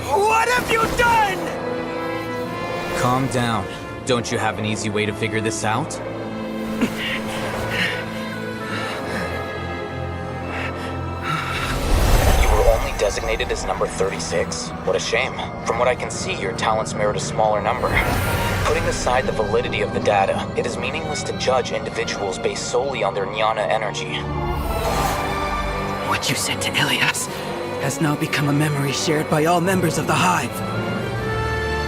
What have you done? Calm down. Don't you have an easy way to figure this out? You were only designated as number 36? What a shame. From what I can see, your talents merit a smaller number. Putting aside the validity of the data, it is meaningless to judge individuals based solely on their jnana energy. What you said to Ilias has now become a memory shared by all members of the Hive.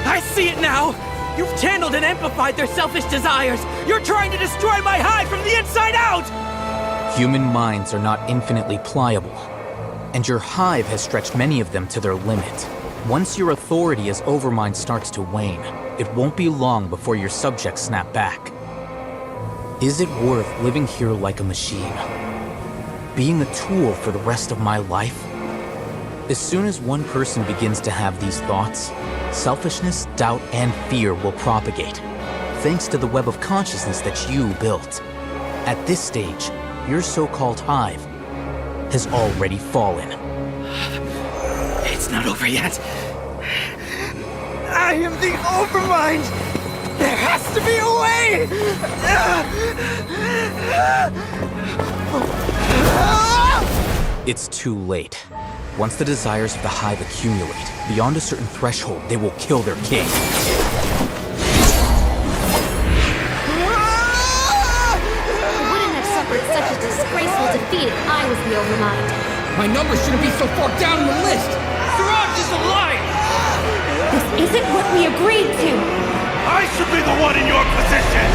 I see it now! You've channeled and amplified their selfish desires! You're trying to destroy my Hive from the inside out! Human minds are not infinitely pliable, and your Hive has stretched many of them to their limit. Once your authority as Overmind starts to wane, it won't be long before your subjects snap back. Is it worth living here like a machine? Being a tool for the rest of my life? As soon as one person begins to have these thoughts, selfishness, doubt, and fear will propagate, thanks to the web of consciousness that you built. At this stage, your so-called Hive has already fallen. It's not over yet. I am the Overmind! There has to be a way! It's too late. Once the desires of the Hive accumulate, beyond a certain threshold, they will kill their king. I wouldn't have suffered such a disgraceful defeat if I was the Overmind. My number shouldn't be so far down in the list! Siraj is alive! This isn't what we agreed to! I should be the one in your position!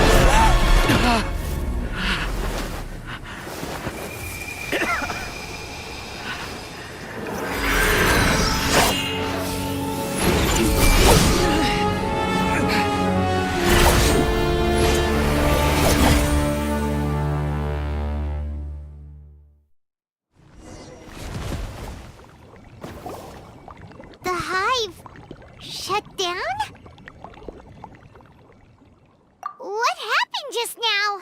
The Hive shut down? What happened just now?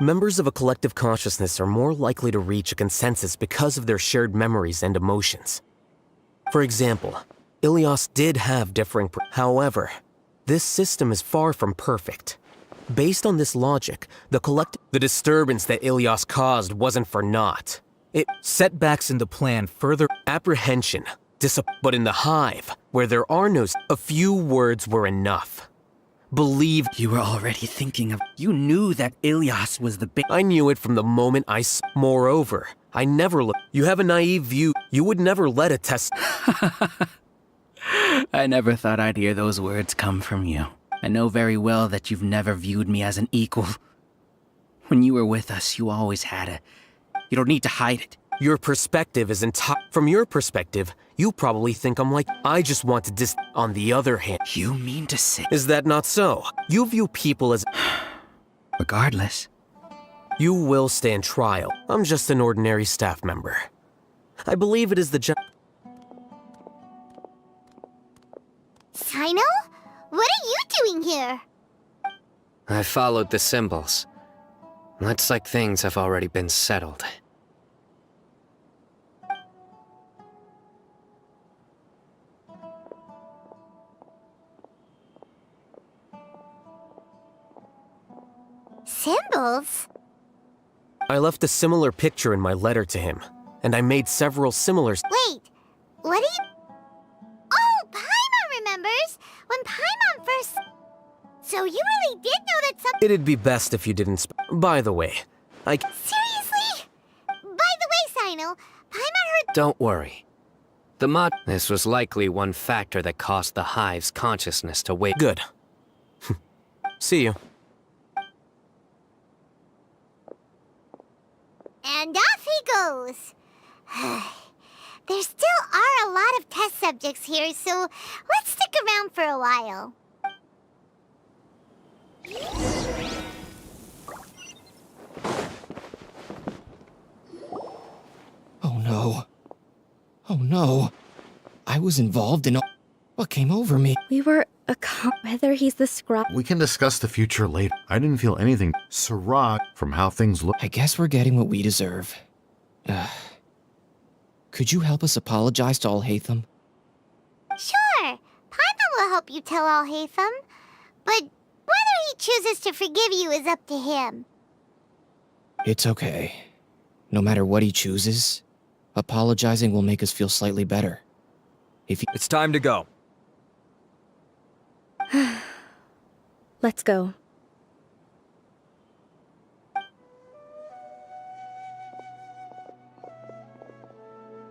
Members of a collective consciousness are more likely to reach a consensus because of their shared memories and emotions. For example, Ilias did have differing. However, this system is far from perfect. Based on this logic, the disturbance that Ilias caused wasn't for naught. Setbacks in the plan further apprehension, but in the Hive, where there are no a few words were enough. Believe you were already thinking of. You knew that Ilias was the I knew it from the moment Moreover, I never You have a naive view. You would never let a test. I never thought I'd hear those words come from you. I know very well that you've never viewed me as an equal. When you were with us, you always had a. You don't need to hide it. Your perspective is From your perspective, you probably think I'm like, I just want to On the other hand, you mean to say. Is that not so? You view people as. Regardless. You will stand trial. I'm just an ordinary staff member. I believe it is the Sino? What are you doing here? I followed the symbols. Looks like things have already been settled. Symbols? I left a similar picture in my letter to him, and I made several similar. Wait, what do you... Oh, Paimon remembers! When Paimon first... So you really did know that something... It'd be best if you didn't. By the way, Seriously? By the way, Sino, Paimon heard... Don't worry. This was likely one factor that caused the Hive's consciousness to wake. Good. See you. And off he goes. There still are a lot of test subjects here, so let's stick around for a while. Oh no. Oh no. I was involved in what came over me. We were whether he's the scribe. We can discuss the future later. I didn't feel anything. Siraj, from how things look. I guess we're getting what we deserve. Could you help us apologize to Alhaitham? Sure, Paimon will help you tell Alhaitham, but whether he chooses to forgive you is up to him. It's okay. No matter what he chooses, apologizing will make us feel slightly better. It's time to go. Let's go.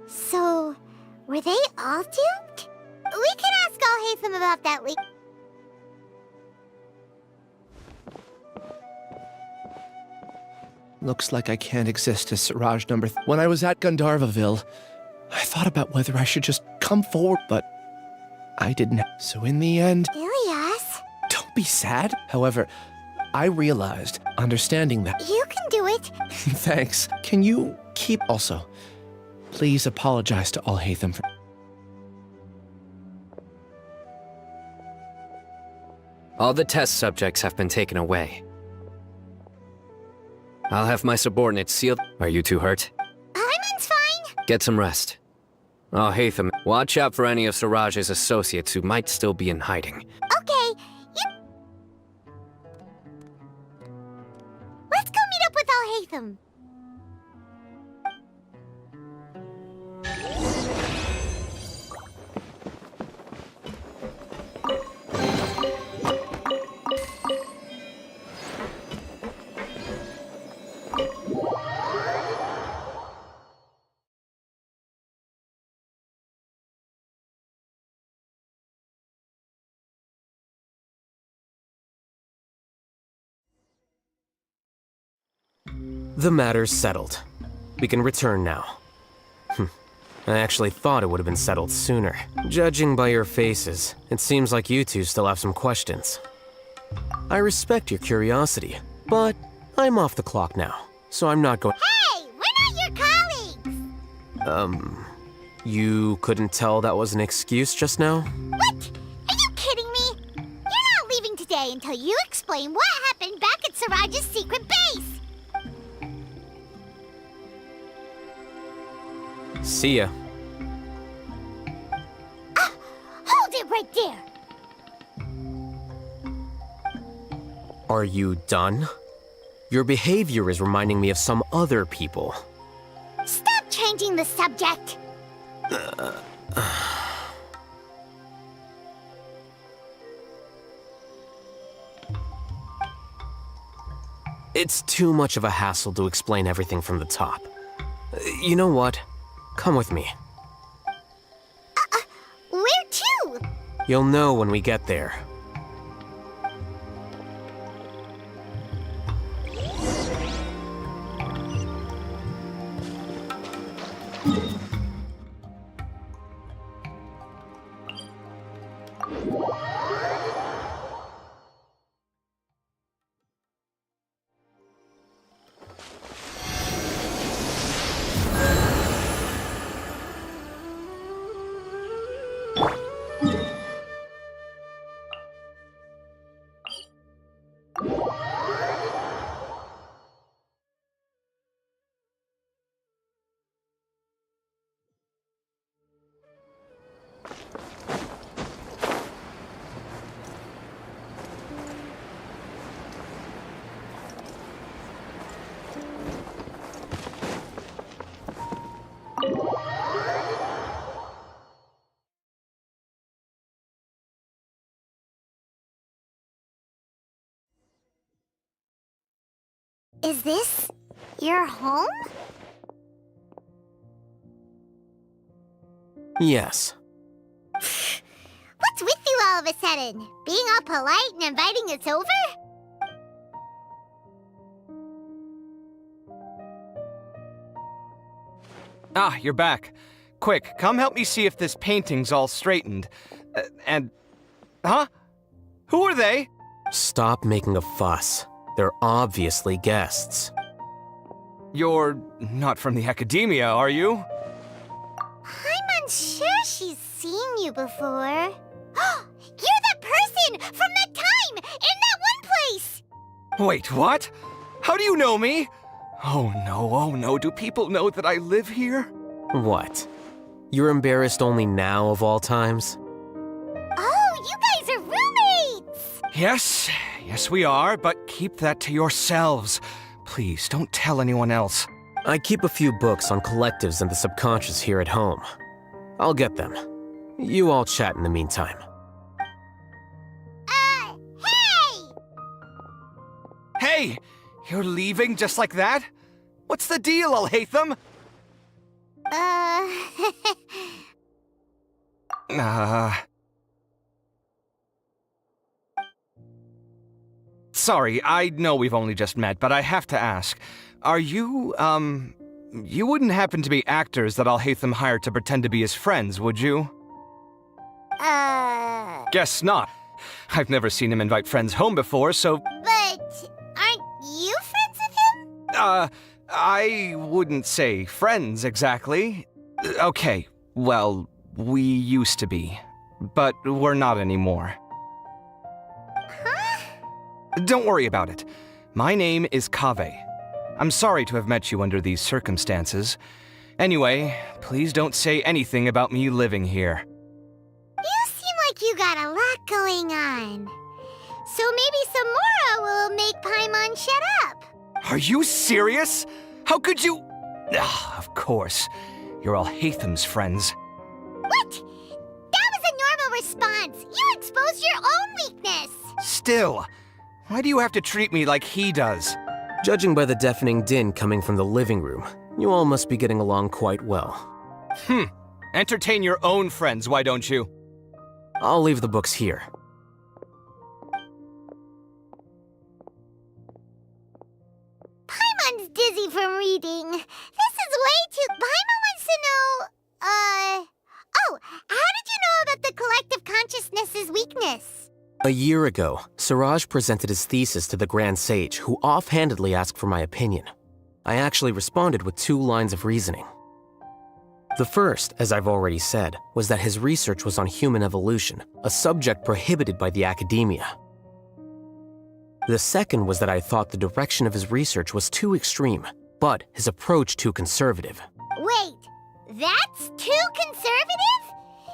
So, were they all doomed? We can ask Alhaitham about that later. Looks like I can't exist as Siraj number When I was at Gandharvaville, I thought about whether I should just come forward, but I didn't. So in the end... Ilias? Don't be sad. However, I realized, understanding that... You can do it. Thanks. Can you keep... Also, please apologize to Alhaitham for... All the test subjects have been taken away. I'll have my subordinates sealed. Are you too hurt? Paimon's fine. Get some rest. Alhaitham, watch out for any of Siraj's associates who might still be in hiding. Okay, Let's go meet up with Alhaitham. The matter's settled. We can return now. I actually thought it would have been settled sooner. Judging by your faces, it seems like you two still have some questions. I respect your curiosity, but I'm off the clock now, so I'm not going. Hey, we're not your colleagues! You couldn't tell that was an excuse just now? What? Are you kidding me? You're not leaving today until you explain what happened back at Siraj's secret base! See ya. Hold it right there! Are you done? Your behavior is reminding me of some other people. Stop changing the subject! It's too much of a hassle to explain everything from the top. You know what? Come with me. Where to? You'll know when we get there. Is this your home? Yes. What's with you all of a sudden? Being all polite and inviting us over? Ah, you're back. Quick, come help me see if this painting's all straightened. Huh? Who are they? Stop making a fuss. They're obviously guests. You're not from the academia, are you? I'm unsure she's seen you before. You're the person from that time in that one place! Wait, what? How do you know me? Oh no, do people know that I live here? What? You're embarrassed only now of all times? Oh, you guys are roommates! Yes we are, but keep that to yourselves. Please, don't tell anyone else. I keep a few books on collectives and the subconscious here at home. I'll get them. You all chat in the meantime. Hey! You're leaving just like that? What's the deal, Alhaitham? Sorry, I know we've only just met, but I have to ask. Are you, you wouldn't happen to be actors that Alhaitham hired to pretend to be his friends, would you? Guess not. I've never seen him invite friends home before, so... But aren't you friends with him? I wouldn't say friends, exactly. Okay, well, we used to be. But we're not anymore. Huh? Don't worry about it. My name is Kaveh. I'm sorry to have met you under these circumstances. Anyway, please don't say anything about me living here. You seem like you got a lot going on. So maybe some Mora will make Paimon shut up. Are you serious? How could you... Of course. You're Alhaitham's friends. What? That was a normal response. You exposed your own weakness. Still, why do you have to treat me like he does? Judging by the deafening din coming from the living room, you all must be getting along quite well. Entertain your own friends, why don't you? I'll leave the books here. Paimon's dizzy from reading. This is way too... Paimon wants to know... Oh, how did you know about the collective consciousness's weakness? A year ago, Siraj presented his thesis to the Grand Sage, who offhandedly asked for my opinion. I actually responded with 2 lines of reasoning. The first, as I've already said, was that his research was on human evolution, a subject prohibited by the academia. The second was that I thought the direction of his research was too extreme, but his approach too conservative. Wait, that's too conservative?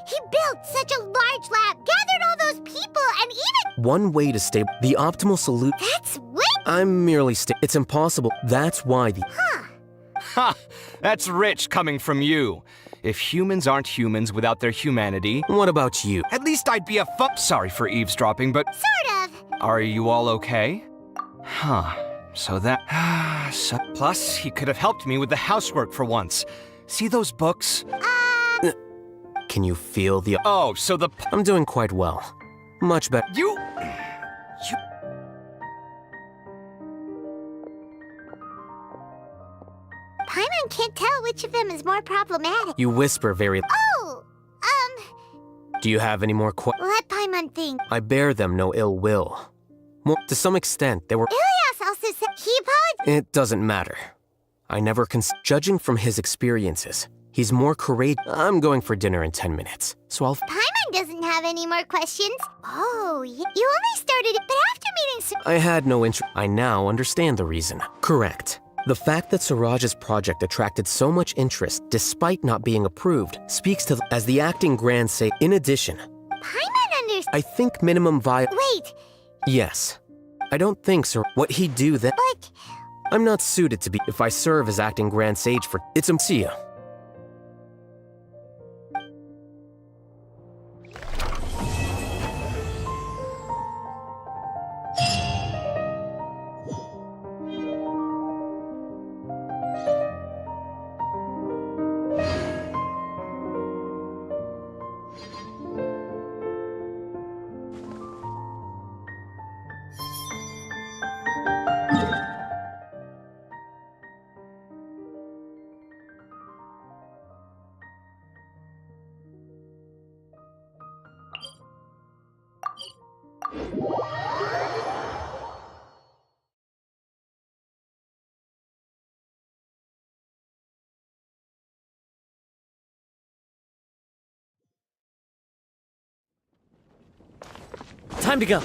He built such a large lab, gathered all those people, and even... One way to stay... The optimal solution... That's way... I'm merely It's impossible. That's why the... Ha! That's rich coming from you. If humans aren't humans without their humanity... What about you? At least I'd be a Sorry for eavesdropping, but... Sort of. Are you all okay? Huh. So that... Plus, he could have helped me with the housework for once. See those books? Can you feel the... Oh, so the... I'm doing quite well. Much better. You... Paimon can't tell which of them is more problematic. You whisper very... Oh, Do you have any more let Paimon think. I bear them no ill will. More, to some extent, they were... Ilias also said he apologized. It doesn't matter. I never Judging from his experiences, he's more courageous. I'm going for dinner in 10 minutes, so I'll... Paimon doesn't have any more questions. Oh, you only started it, but after meeting... I had no interest. I now understand the reason. Correct. The fact that Siraj's project attracted so much interest, despite not being approved, speaks to as the acting Grand Sage. In addition... Paimon understands... I think minimum Wait. Yes. I don't think, sir. What he'd do then... But... I'm not suited to be... If I serve as acting Grand Sage for... It's see ya. Time to go.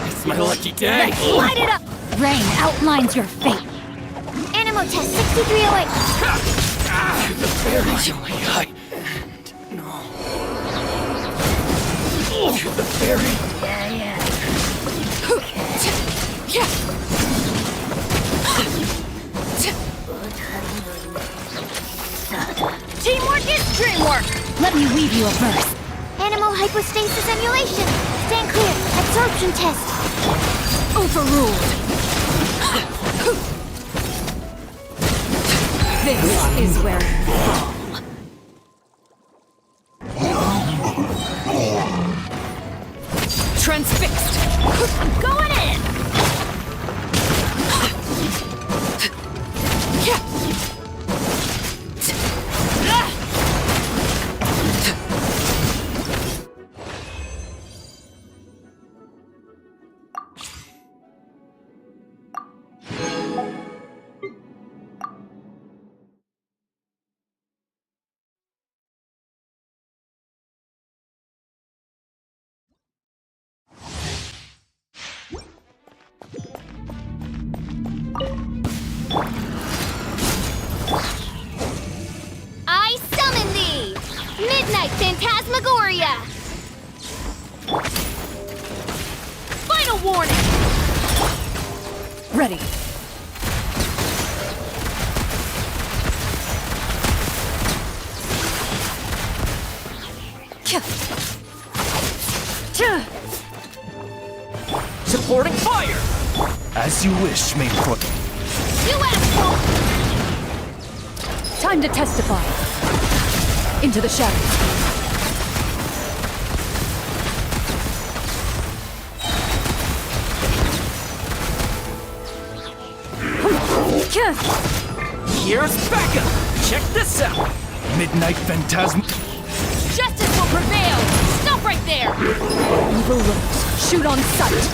It's my lucky day. Let's light it up! Rain outlines your fate. Animal test 6308. The fairies. To the fairy. Teamwork is dreamwork! Let me weave you a verse. Animal hypostasis emulation. Stand clear. Absorption test. Overruled. This is where you fall. Transfixed. I'm going in. I summon thee! Midnight Phantasmagoria! Final warning! Ready. Supporting fire! As you wish, main court. You asshole! Time to testify. Into the shadows. Here's backup! Check this out! Midnight Phantasm. Justice will prevail! Stop right there! Evil looks. Shoot on sight.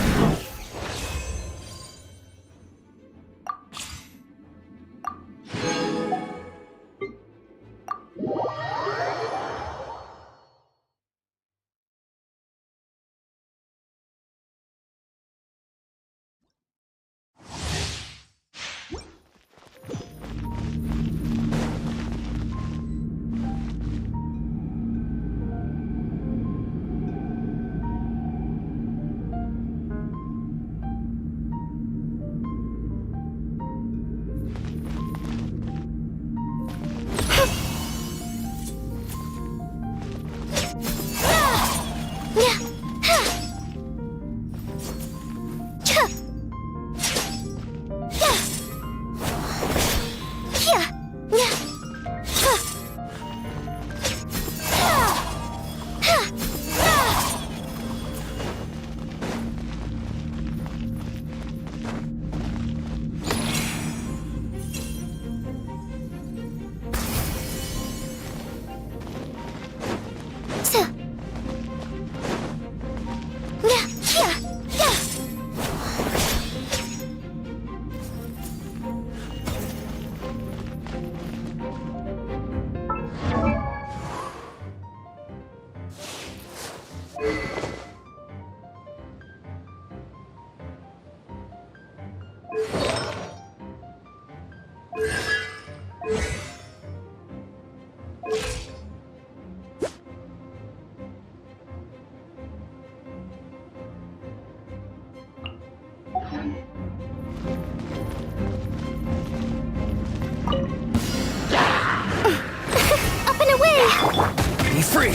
Be free!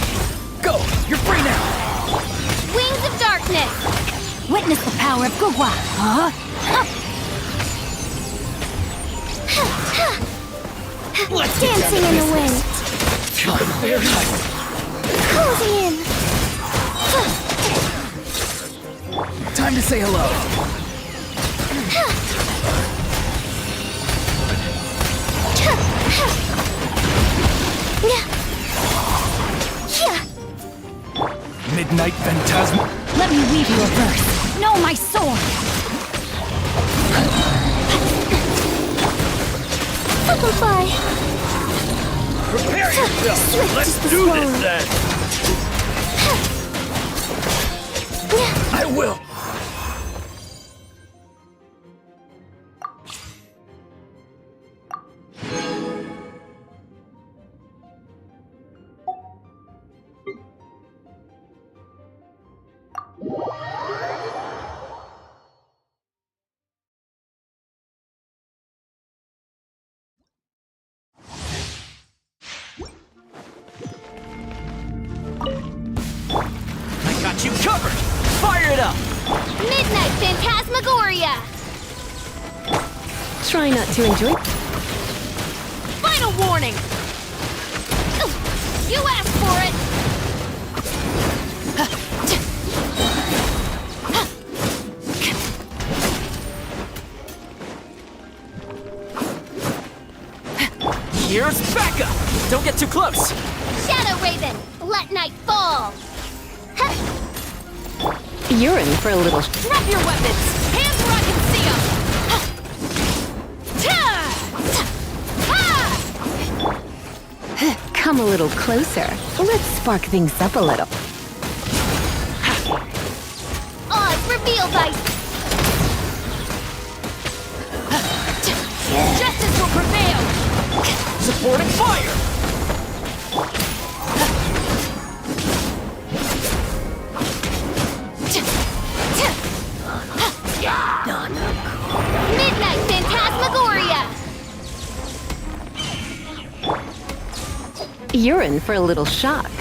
Go! You're free now! Wings of darkness! Witness the power of Gugwa. Huh? Dancing in the wind. Closing in. Time Time to say hello. Midnight Phantasma. Let me weave you a verse. No, my sword! Simplify. Prepare yourself. Let's do this then. I will. I got you covered! Fire it up! Midnight Phantasmagoria! Try not to enjoy. Final warning! You asked for it! Here's Becca! Don't get too close! Shadow Raven, let night fall! You're in for a little. Drop your weapons! Hands where I can see them! Come a little closer. Let's spark things up a little. Odds reveal by... Justice will prevail! Supporting fire! Midnight Phantasmagoria! You're in for a little shock.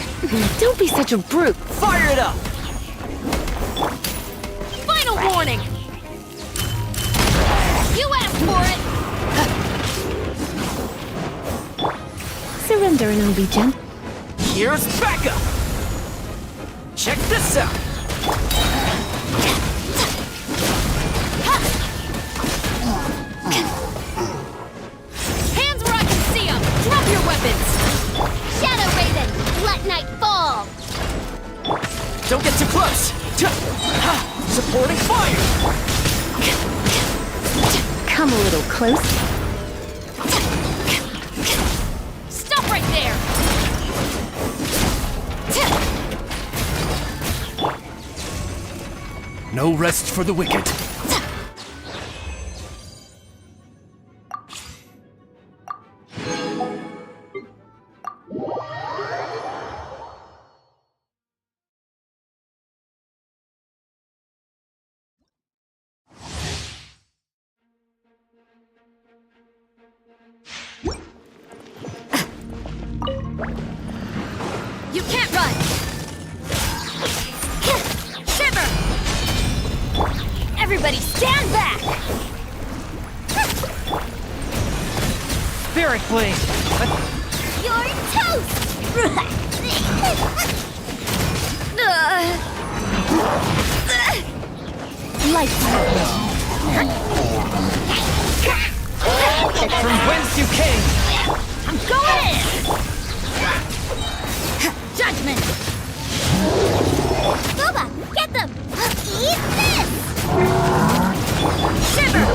Don't be such a brute. Fire it up! Final warning! You asked for it! Surrender and I'll be gentle. Here's Becca! Check this out! Hands where I can see them! Drop your weapons! Shadow Raven, let night fall! Don't get too close! Supporting fire! Come a little close. Stop right there! No rest for the wicked. You can't run! Shiver! Everybody stand back! Spirit Blade! You're toast! Lights. From whence you came! I'm going in! Judgment! Boba, get them! Eat this! Shiver!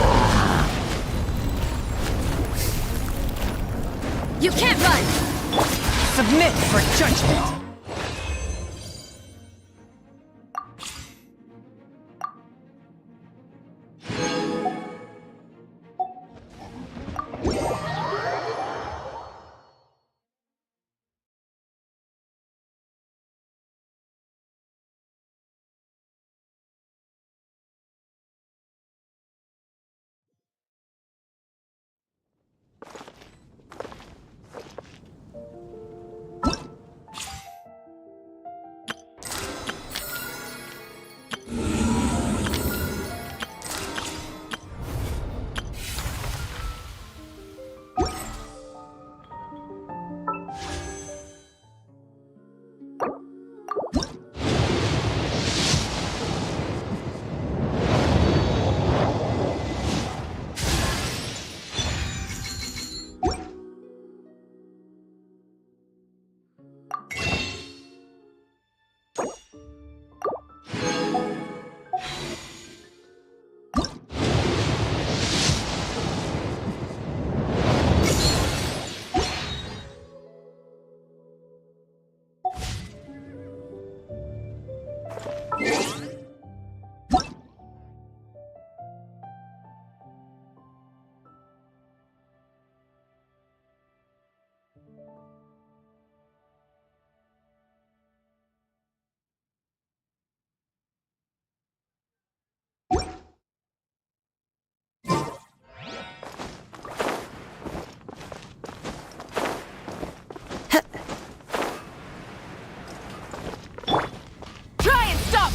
You can't run! Submit for judgment!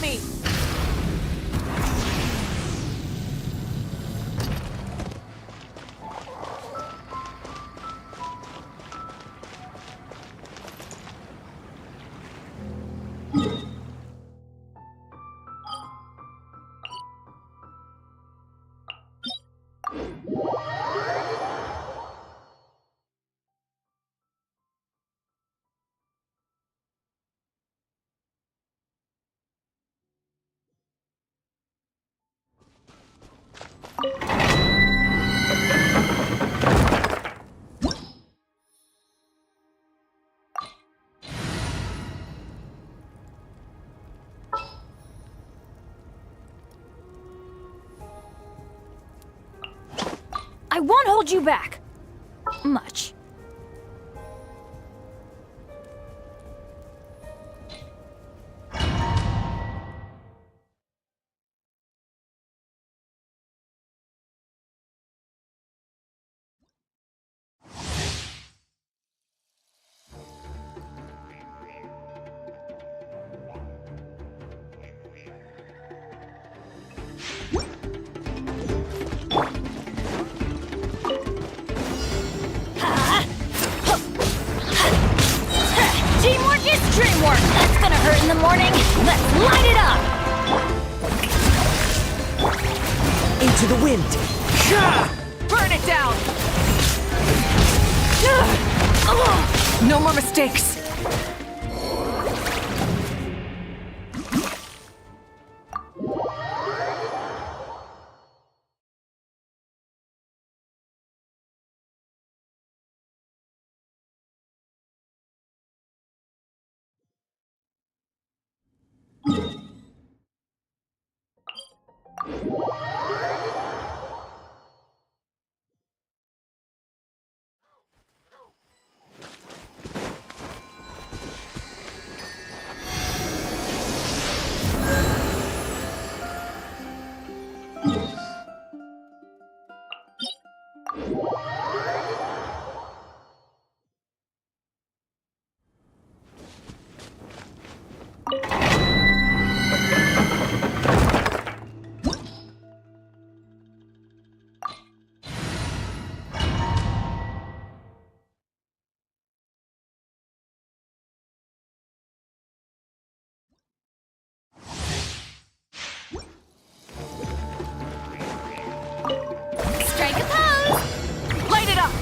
me! I won't hold you back. Much. Teamwork is dreamwork! That's gonna hurt in the morning! Let's light it up! Into the wind! Burn it down! No more mistakes! Strike a pose! Light it up!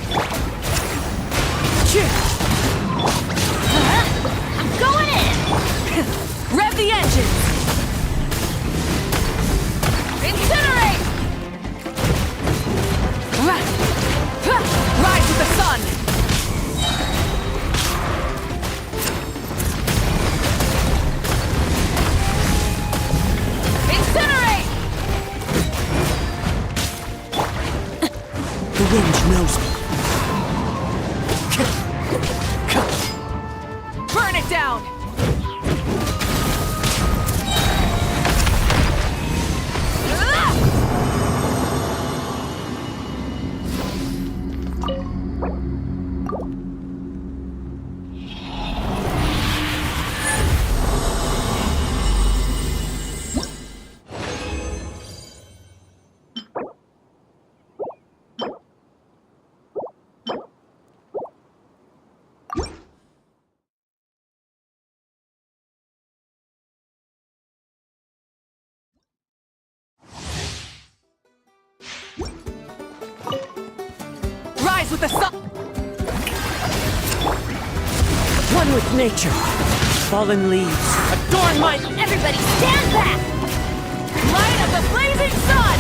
I'm going in! Rev the engines! Incinerate! Rise with the sun! Incinerate! The wind knows me. Burn it down! Rise with the sun! One with nature. Fallen leaves. Adorn my... Everybody stand back! Light of the blazing sun!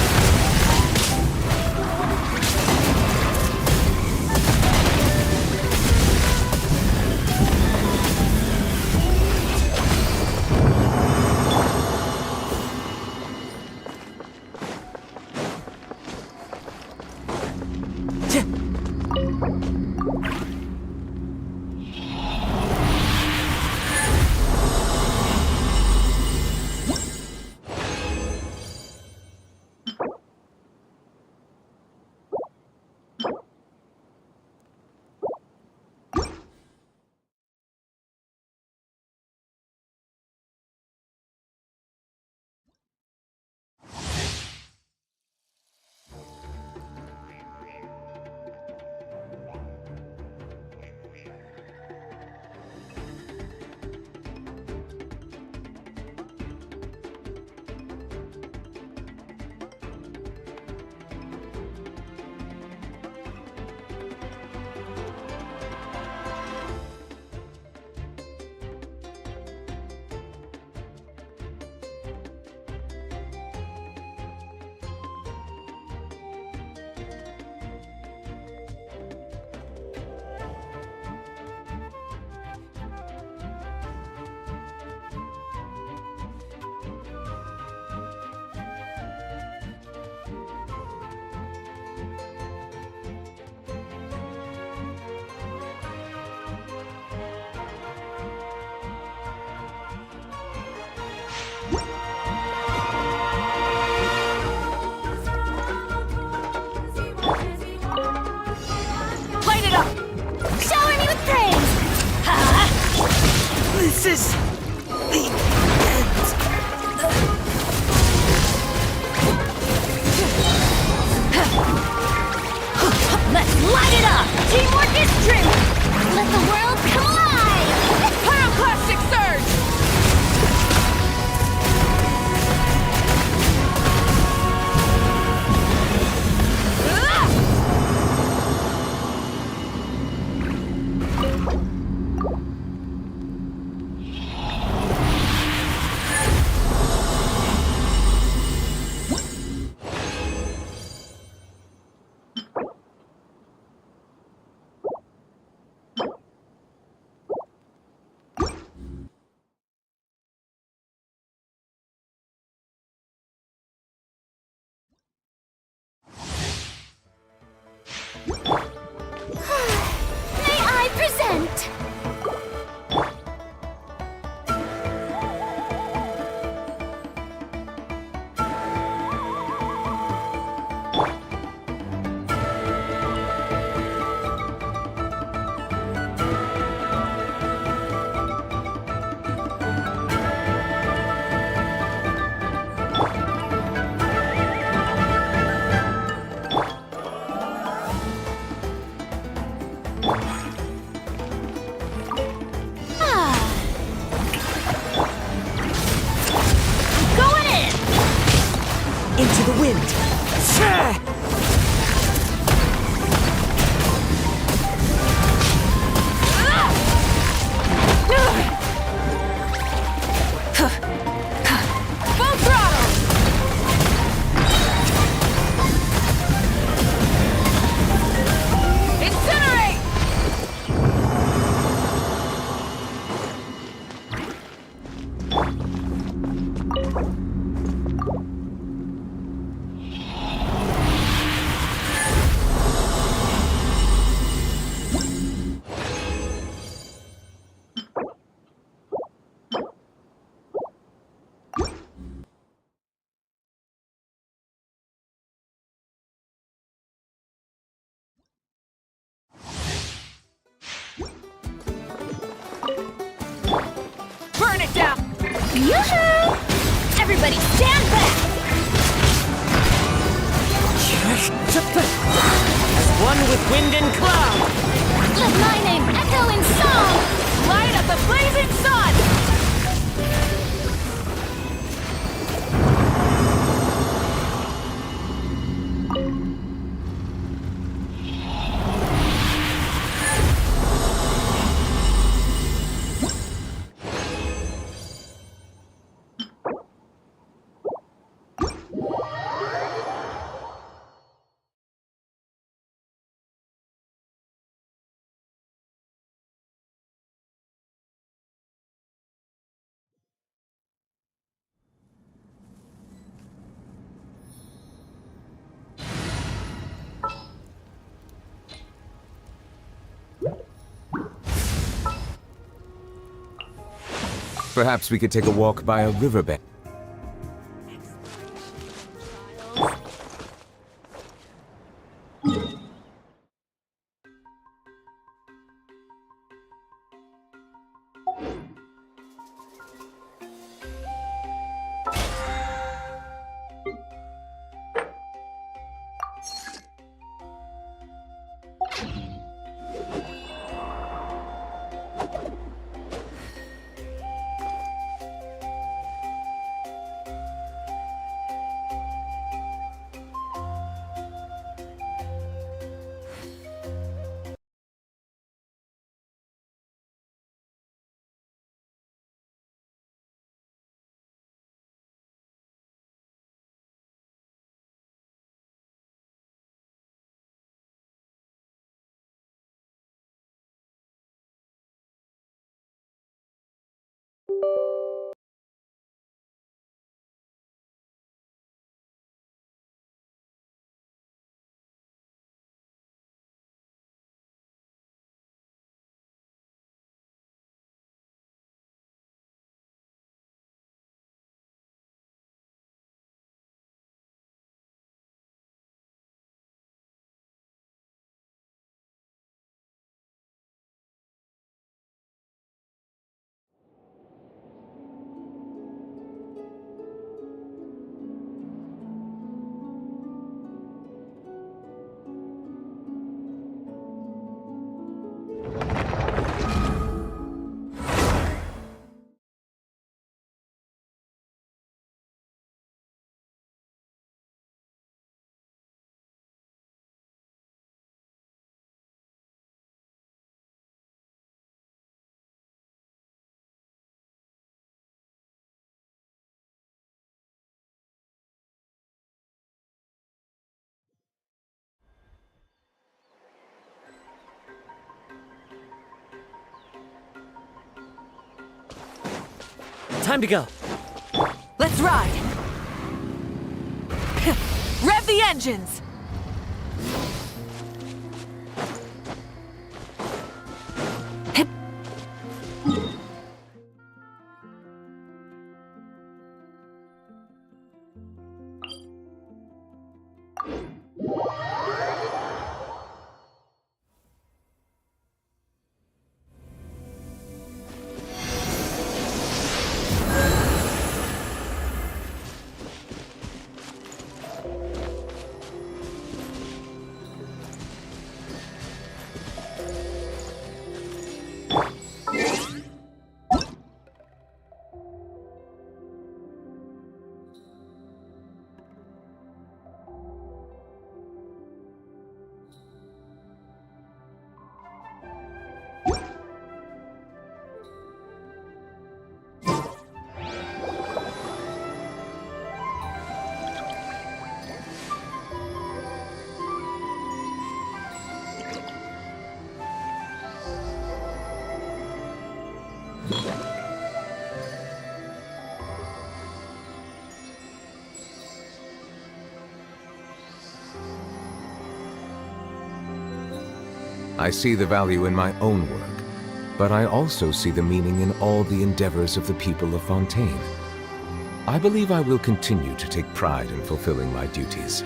This is the end. Let's light it up! Teamwork is true! Let the world come alive! Pyroclastic surge! May I present? Going in! Into the wind. Full throttle! Incinerate! Burn it down! Yoo-hoo! Everybody stand back! As one with wind and cloud. Let my name echo in song! Light up the blazing sun! Perhaps we could take a walk by a riverbed. Time to go. Let's ride! Rev the engines! I see the value in my own work, but I also see the meaning in all the endeavors of the people of Fontaine. I believe I will continue to take pride in fulfilling my duties.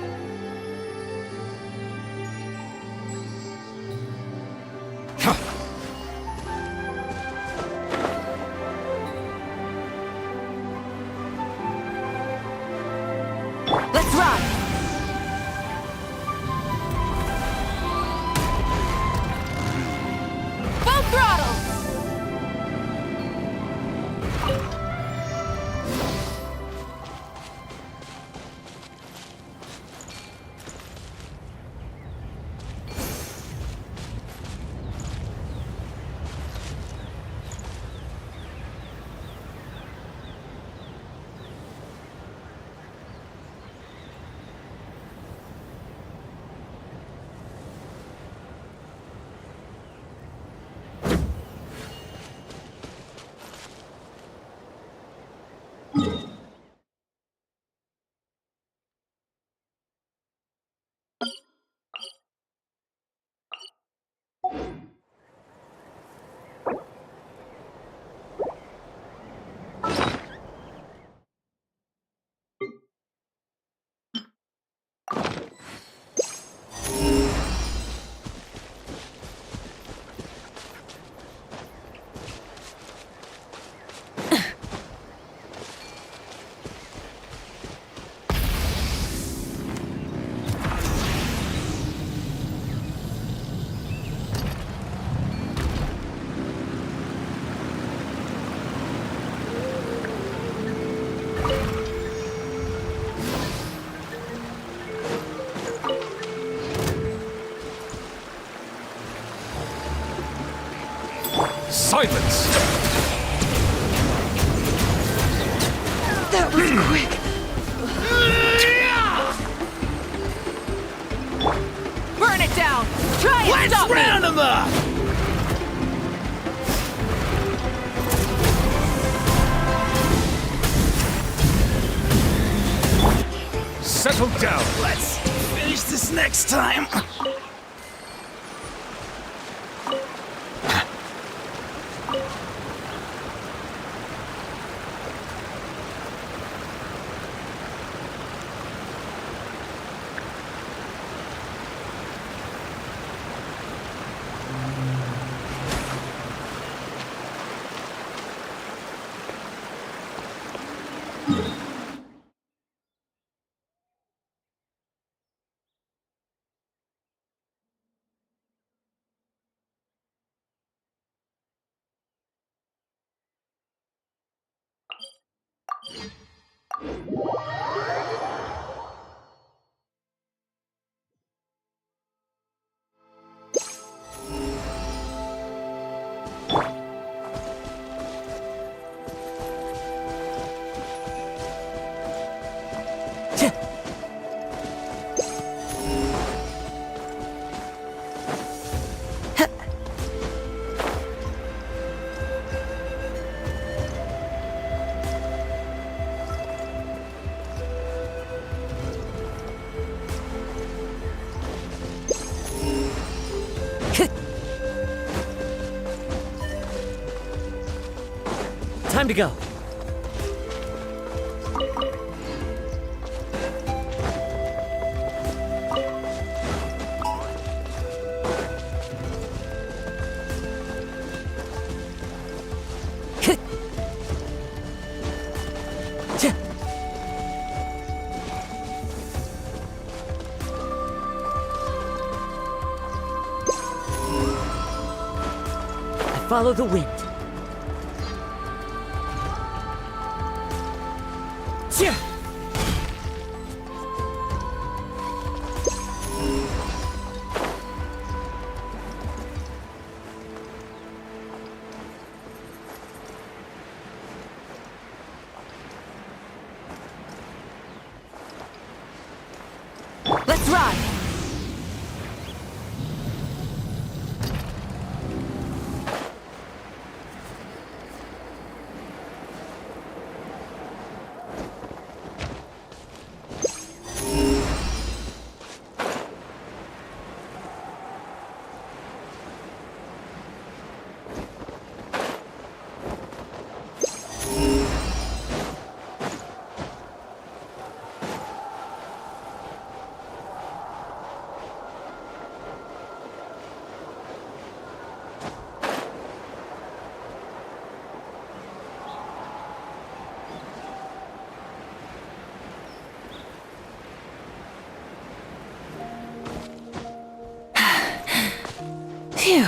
Let's ride! Full throttle! Silence! That was quick! Burn it down! Try and stop me! Let's round them up! Settle down! Let's finish this next time. Time to go. Follow the wind. Yeah. Let's ride! Phew.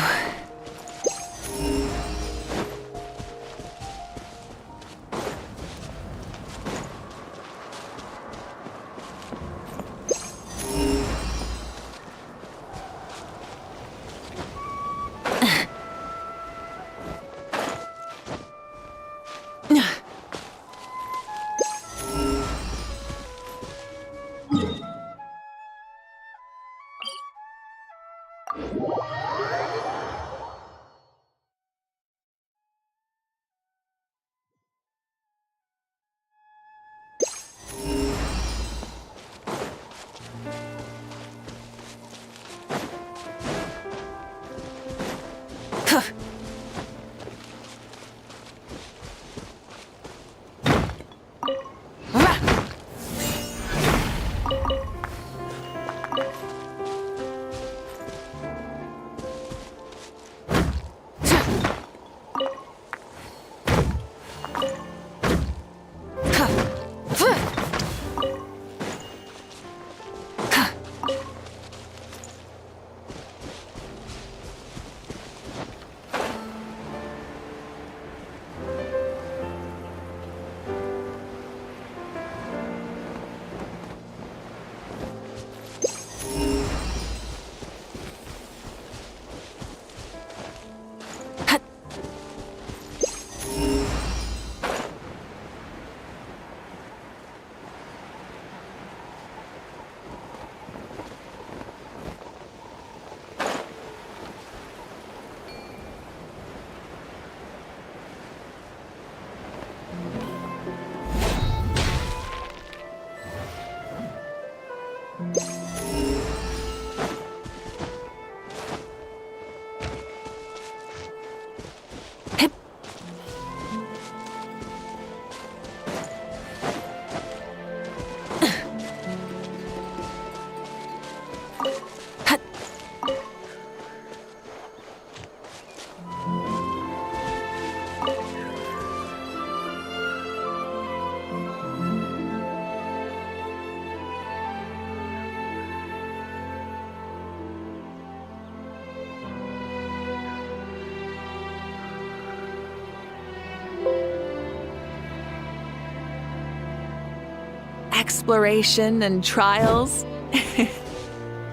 Exploration and trials.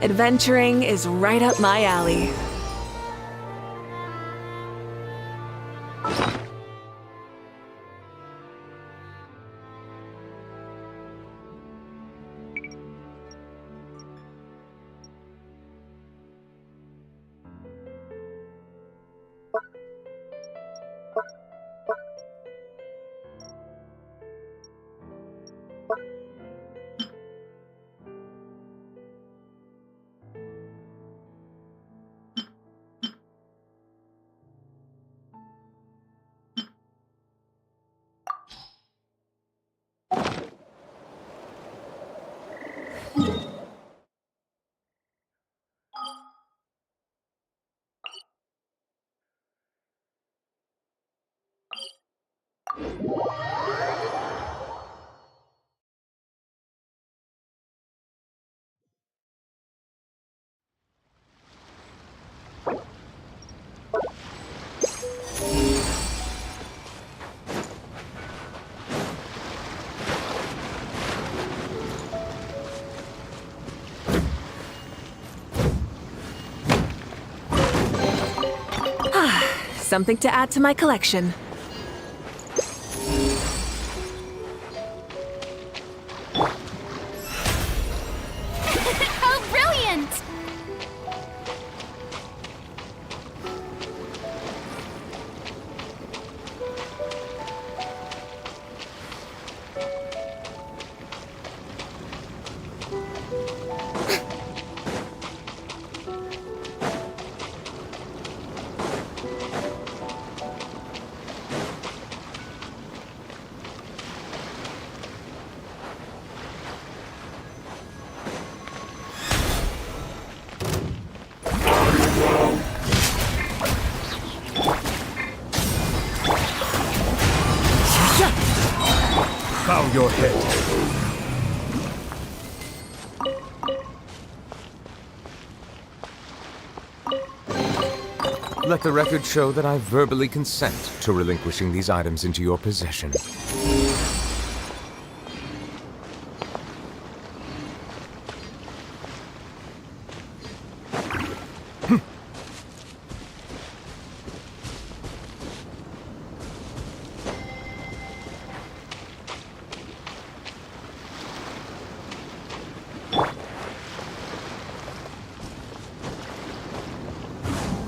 Adventuring is right up my alley. Something to add to my collection. How brilliant! Bow your head. Let the record show that I verbally consent to relinquishing these items into your possession.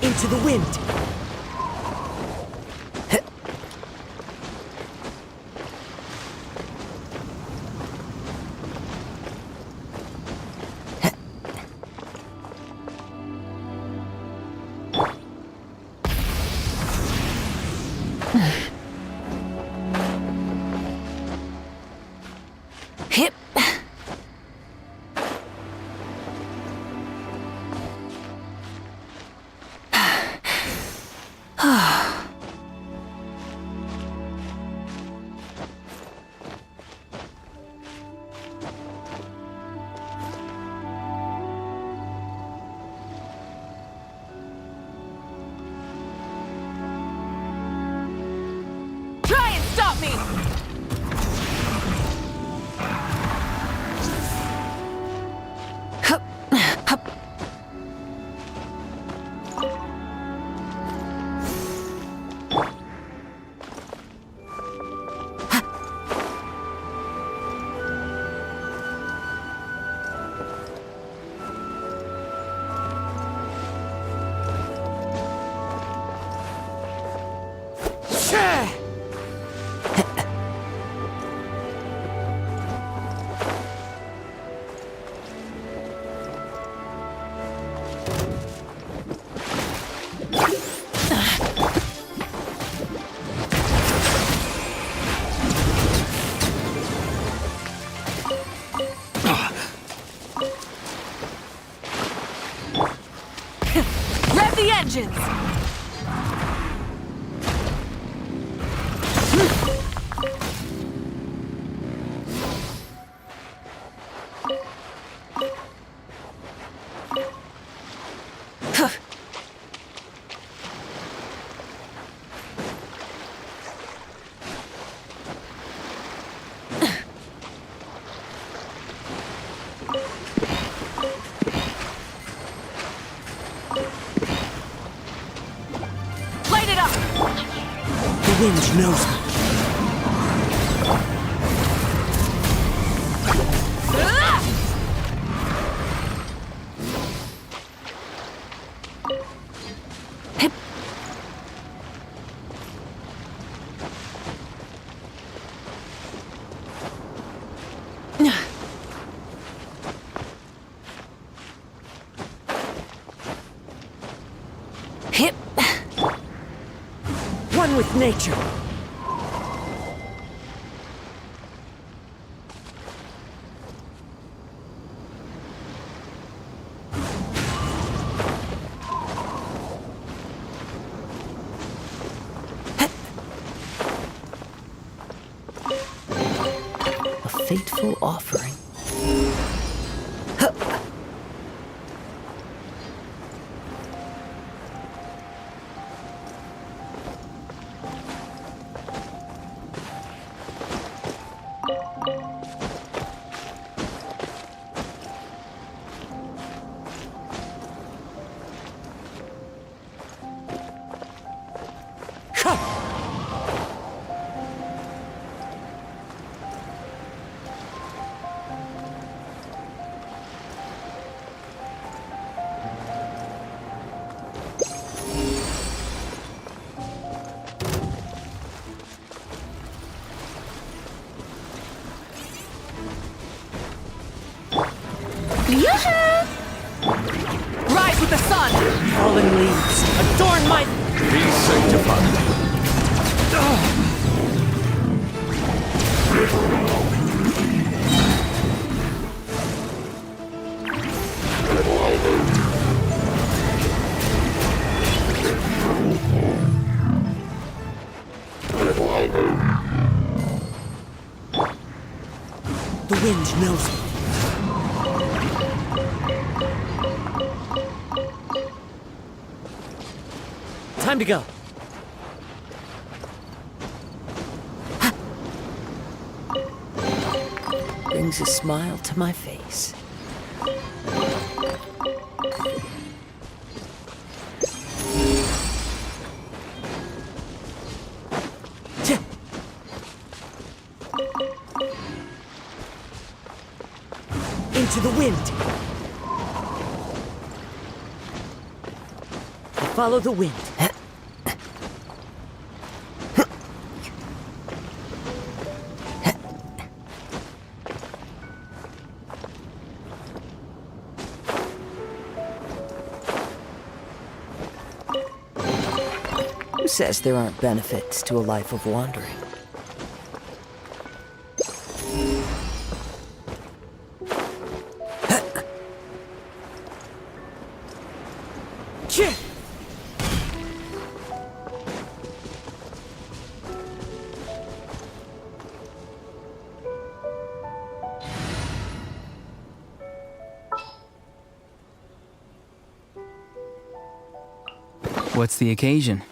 Into the wind. Hip. Try and stop me! Hup, hup. Rev the engines! Light it up! The wind knows me. Hip. Hip. One with nature. fateful offering. Rise with the sun! Fallen leaves, adorn my... Be sanctified. The wind knows me. Time to go. Brings a smile to my face. Into the wind. Follow the wind. Who says there aren't benefits to a life of wandering? What's the occasion?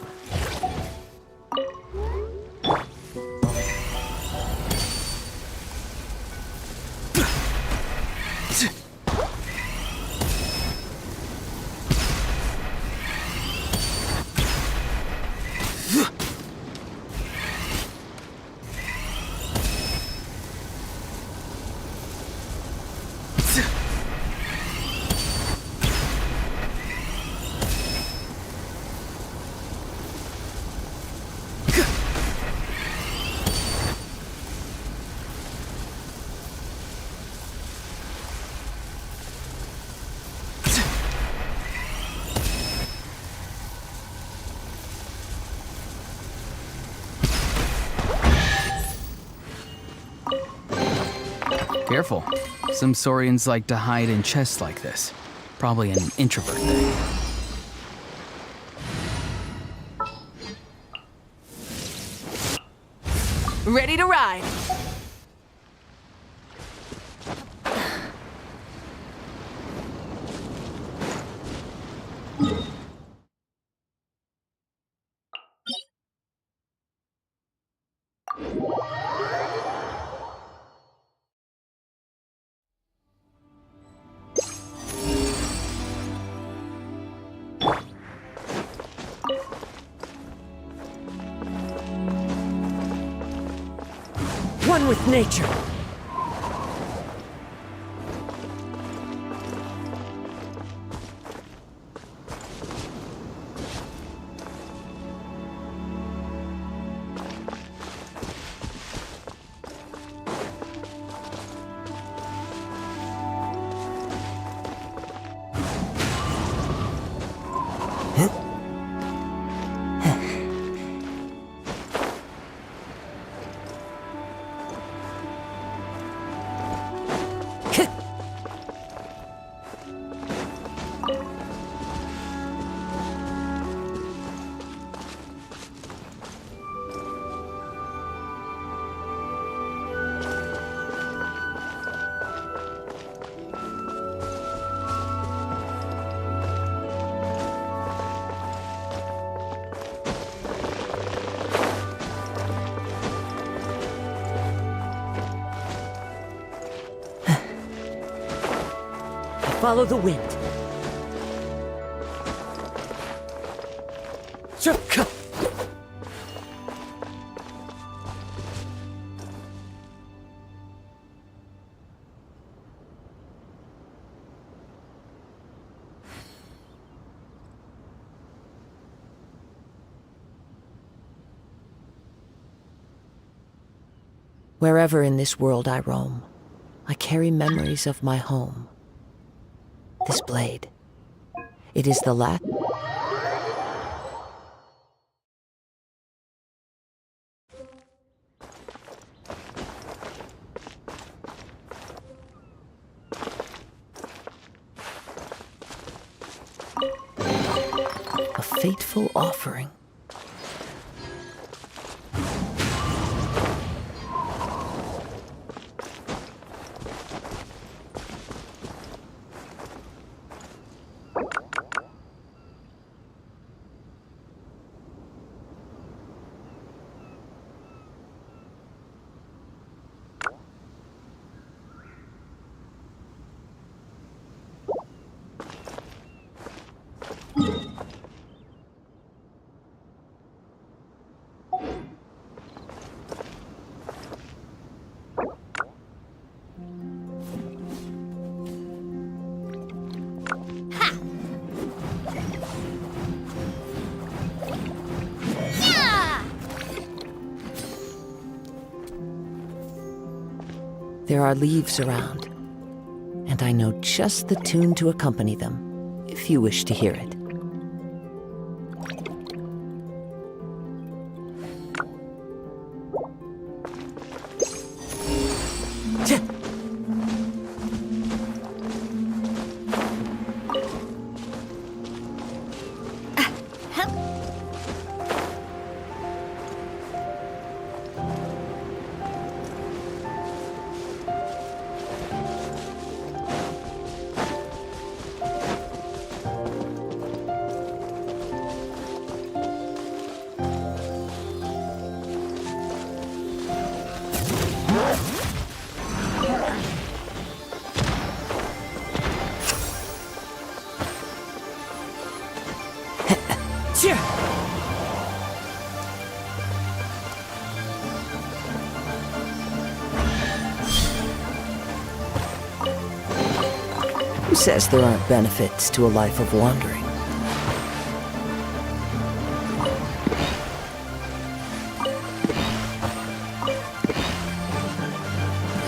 Careful. Some Saurians like to hide in chests like this. Probably an introvert thing. Ready to ride. One with nature. follow the wind. Wherever in this world I roam, I carry memories of my home. This blade, it is the last... a fateful offering. There are leaves around, and I know just the tune to accompany them, if you wish to hear it. Who says there aren't benefits to a life of wandering?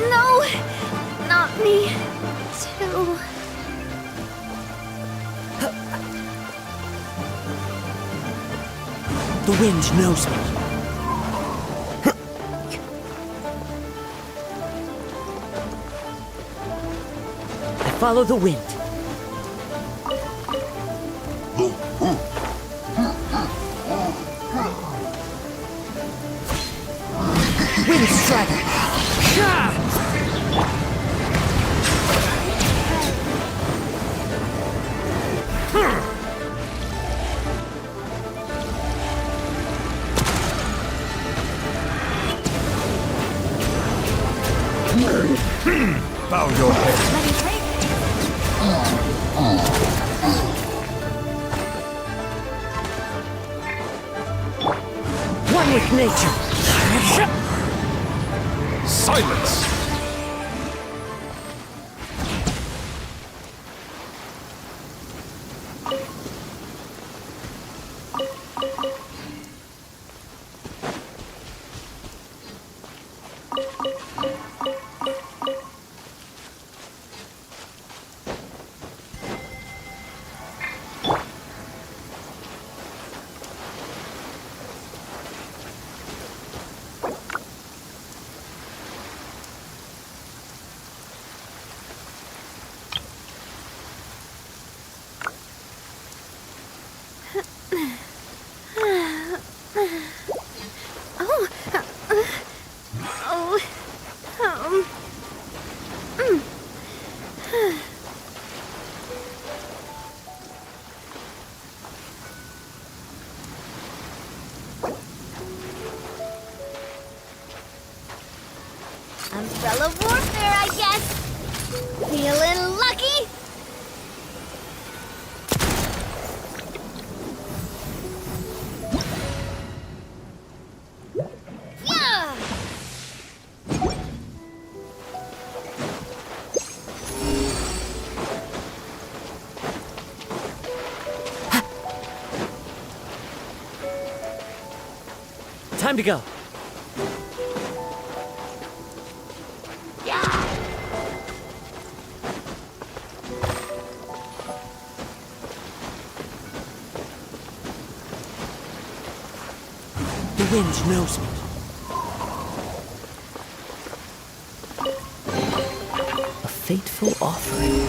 No! Not me, too. The wind knows me. I follow the wind. Wind strider. Bow your head. One with nature. Silence! Umbrella warfare, I guess. Feeling lucky? Time to go. The wind knows me. A fateful offering.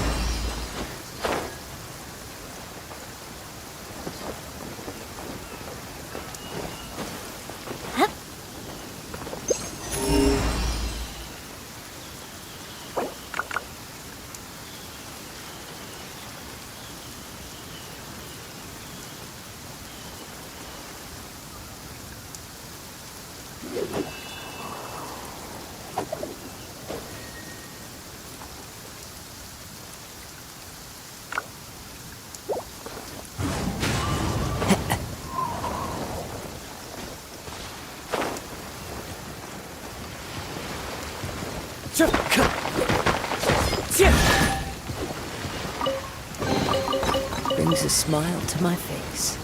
Brings a smile to my face.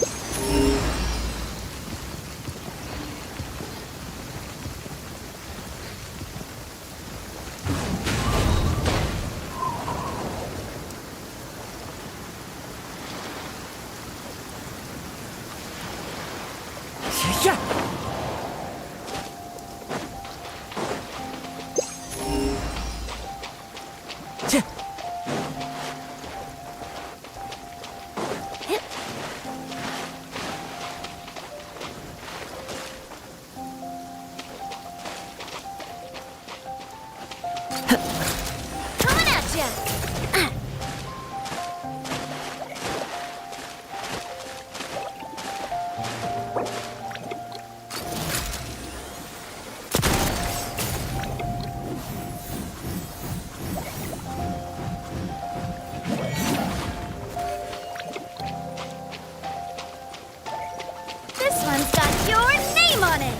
This one's got your name on it!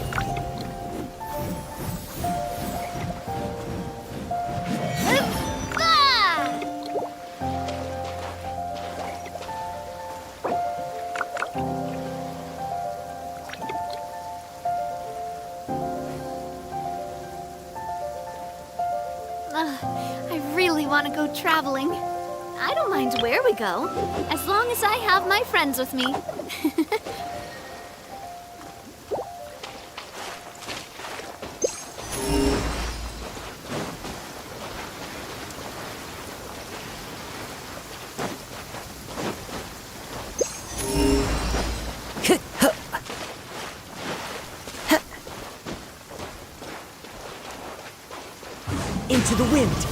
I really want to go traveling. I don't mind where we go, as long as I have my friends with me. Into the wind.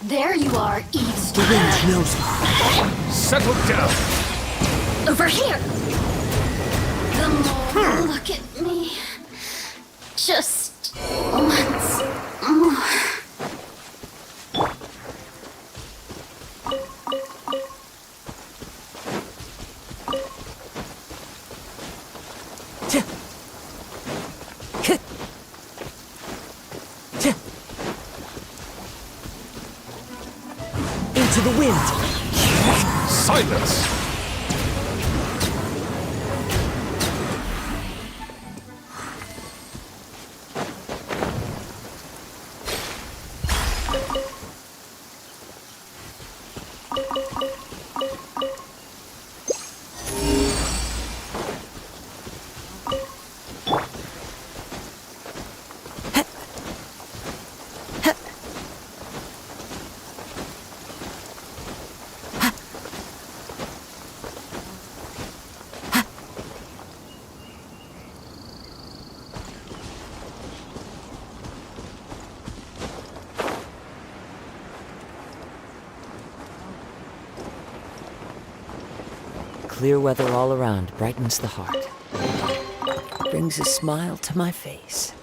There you are, eavesdropper. The wind knows me. Settle down. Over here. Come on, look at me. Just once more. Into the wind. Silence. Clear weather all around brightens the heart. Brings a smile to my face.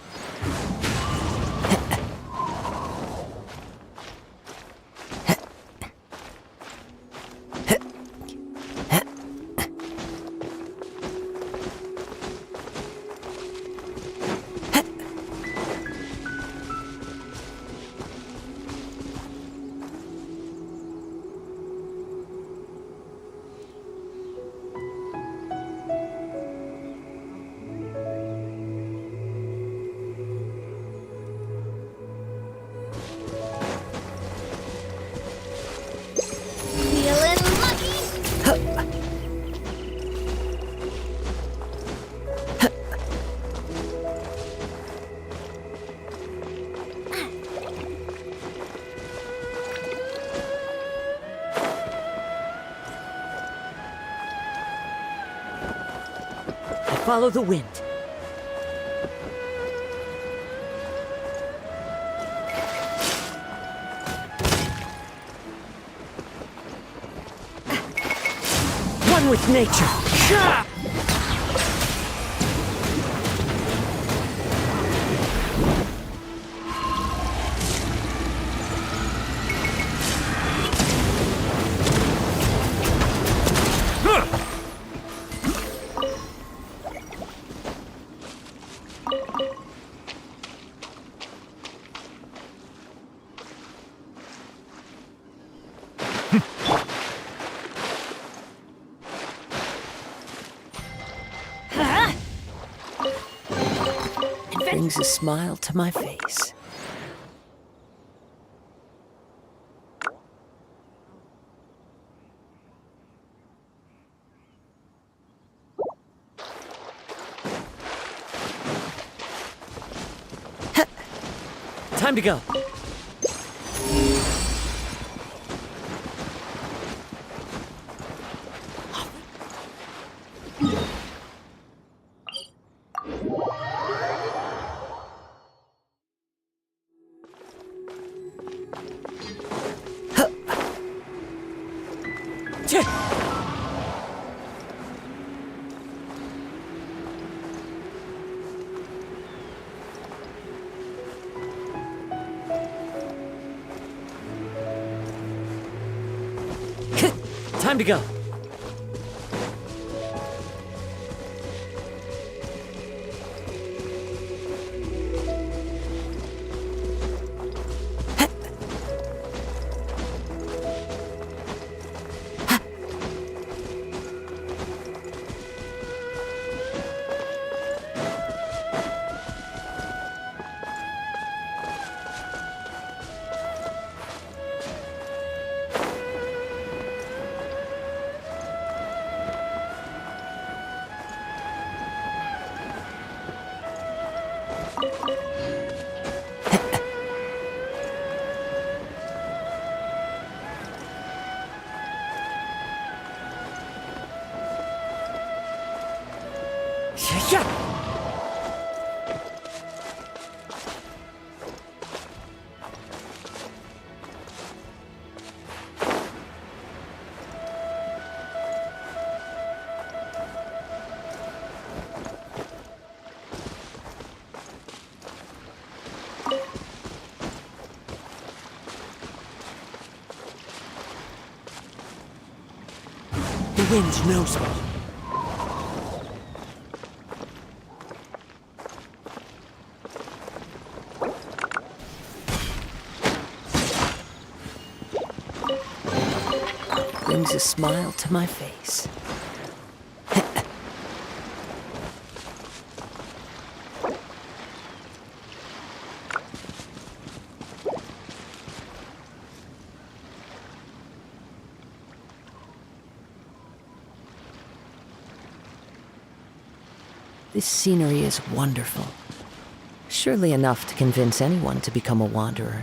Feeling lucky? I follow the wind. One with nature. Brings a smile to my face. Time to go. Time to go. The wind knows me. Brings a smile to my face. This scenery is wonderful. Surely enough to convince anyone to become a wanderer.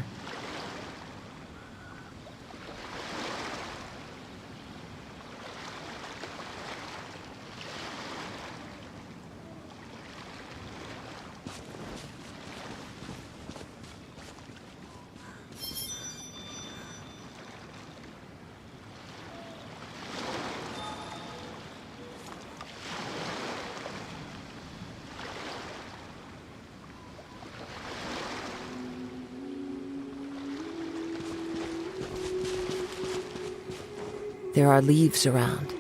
There are leaves around,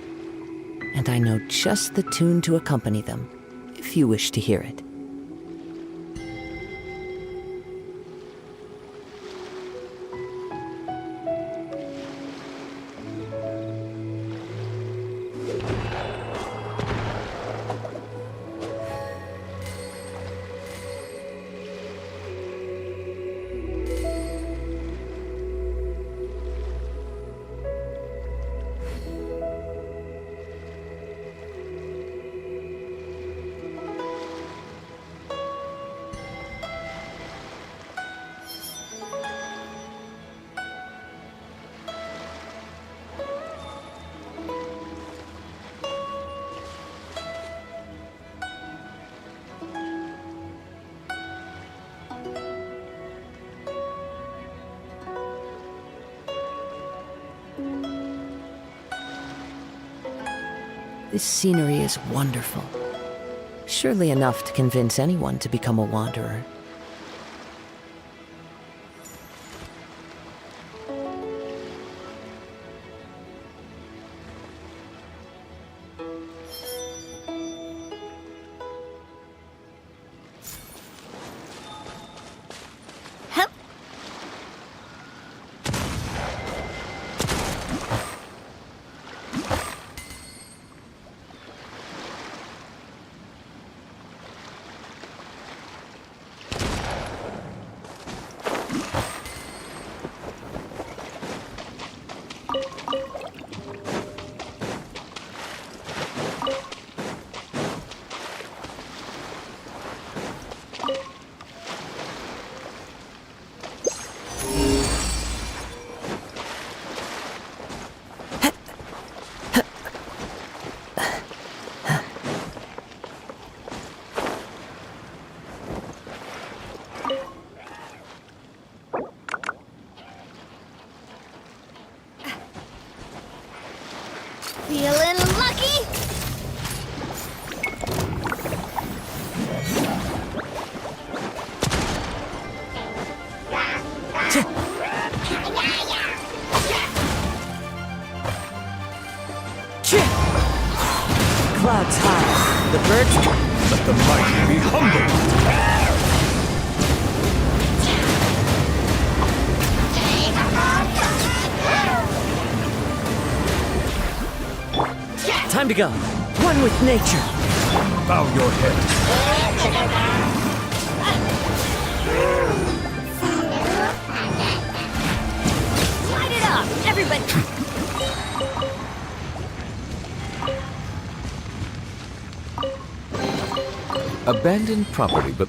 and I know just the tune to accompany them, if you wish to hear it. This scenery is wonderful. Surely enough to convince anyone to become a wanderer. Feeling lucky? Clouds high. The birds... Let the mighty be humbled. Time to go. One with nature. Bow your head. Light it up, everybody! Abandoned property, but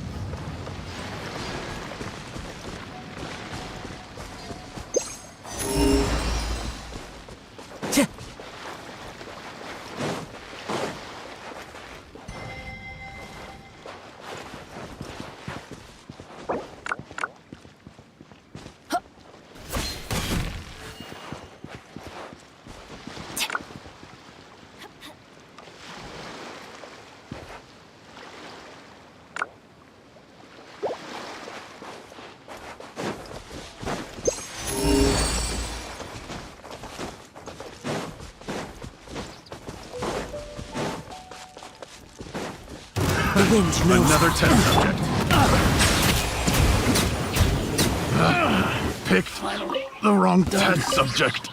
Another test subject. Picked the wrong test subject.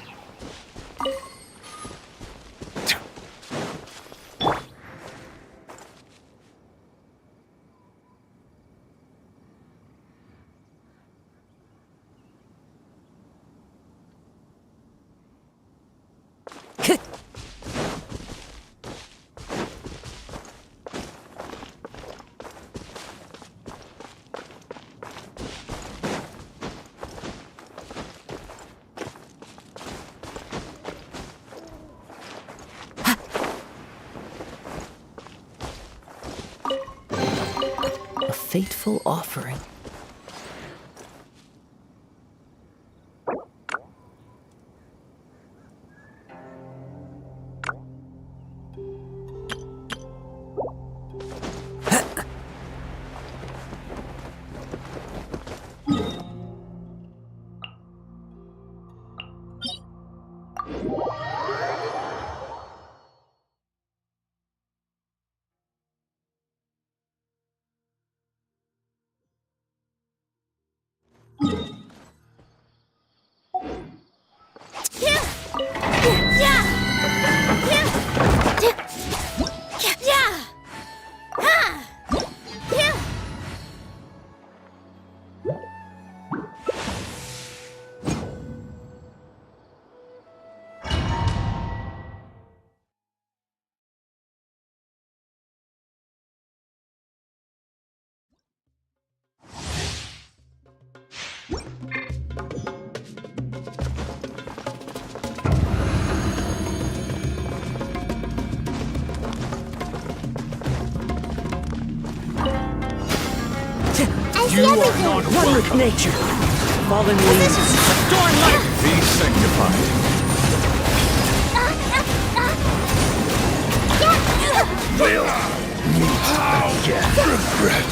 A fateful offering. You are not one with nature. Fallen leaves, stormlight. Be sanctified. Will meet regret.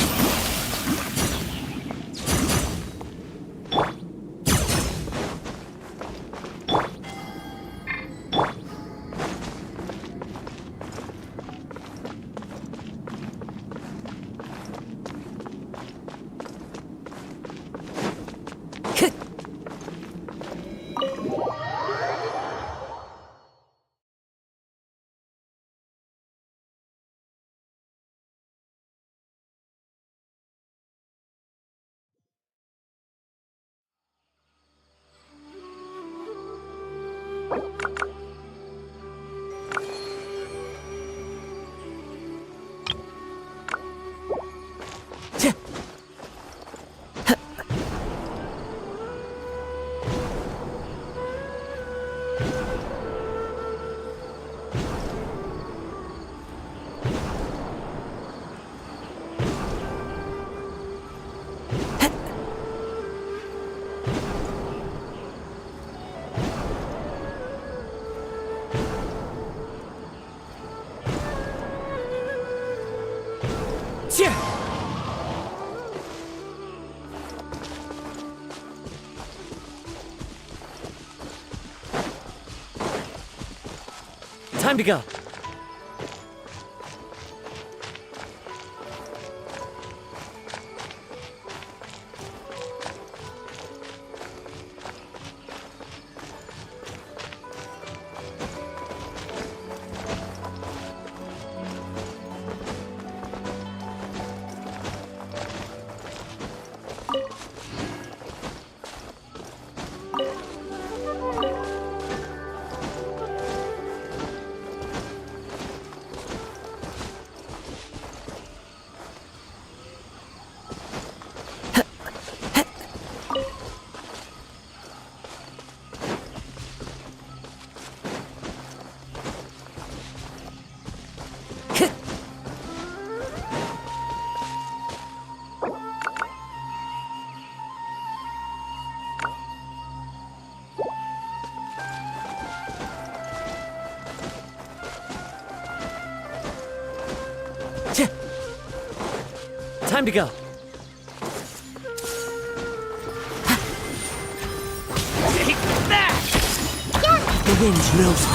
Time to go. Time to go. Take that! The wind knows me.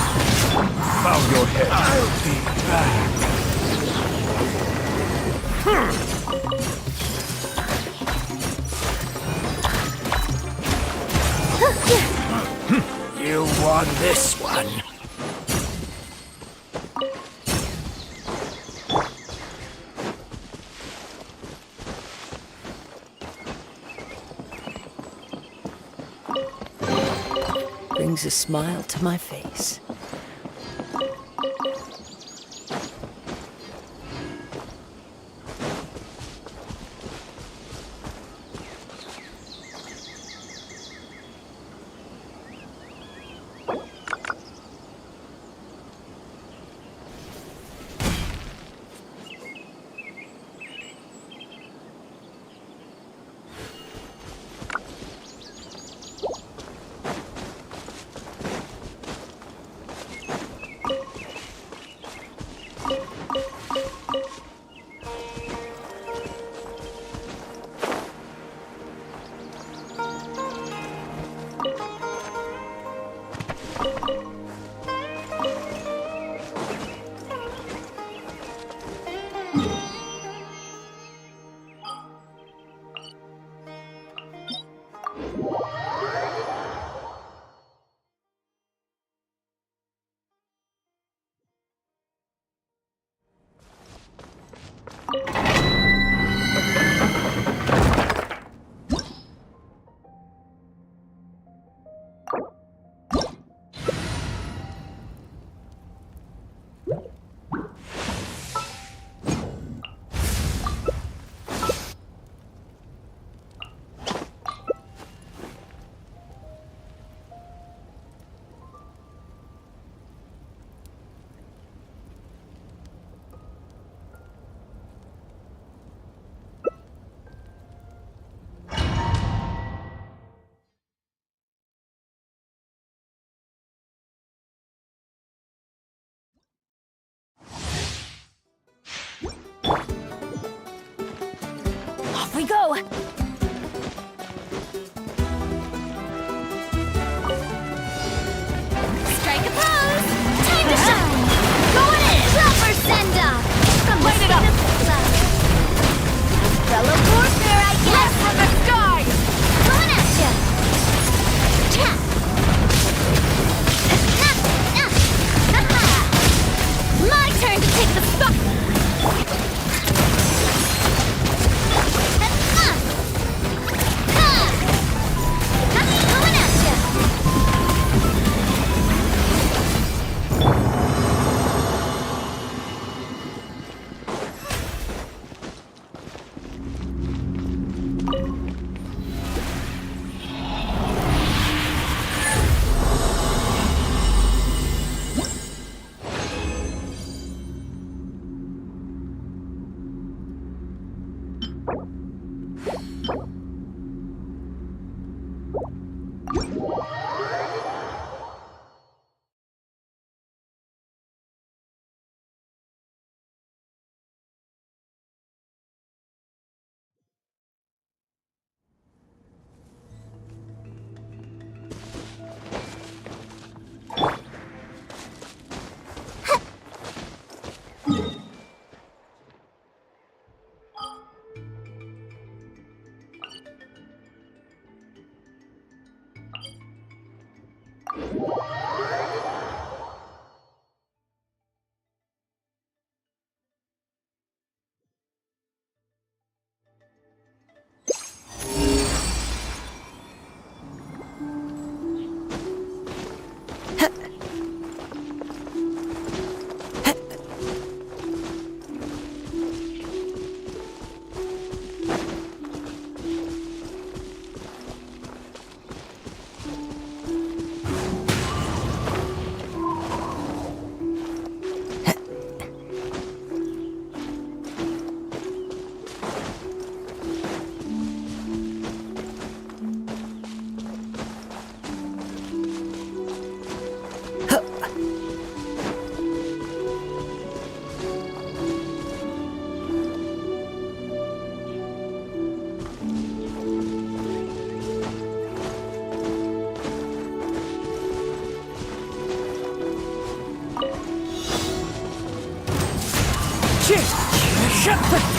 Bow your head. I'll be back. You won this one. Brings a smile to my face.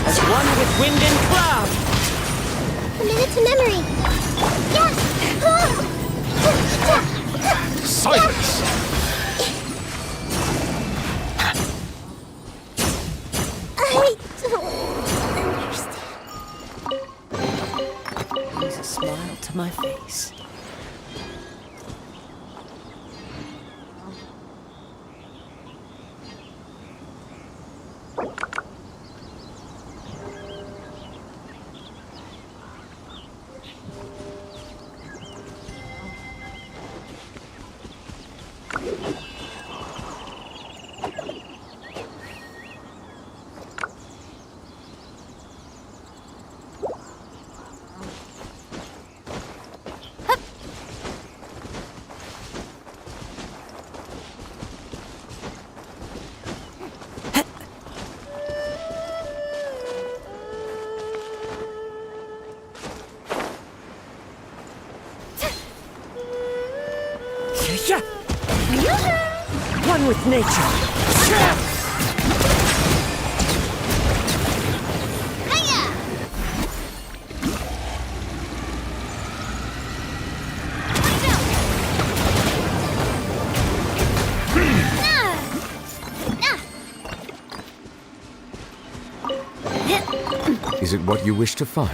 As one with wind and cloud! A minute to memory. Silence! I don't understand. Brings a smile to my face. One with nature. Is it what you wish to find?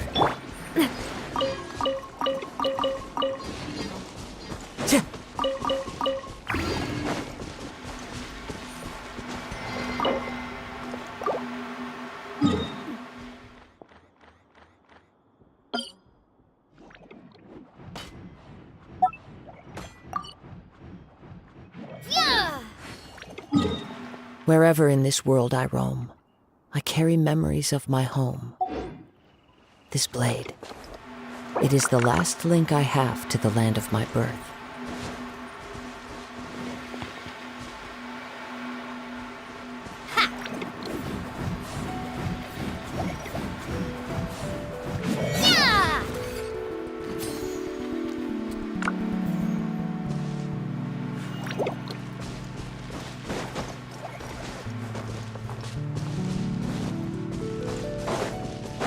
Wherever in this world I roam, I carry memories of my home. This blade, it is the last link I have to the land of my birth.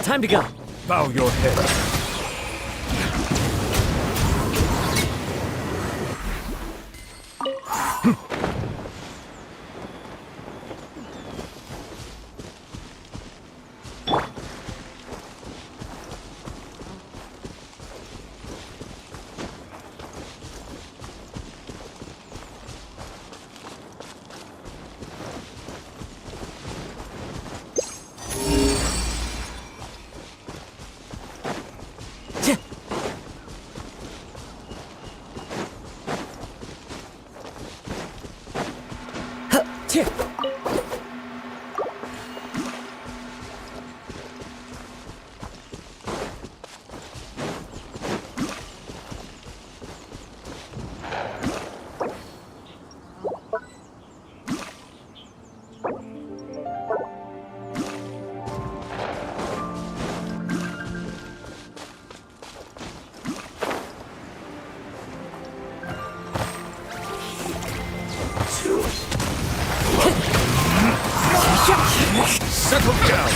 Time to go. Bow your head. Settle down.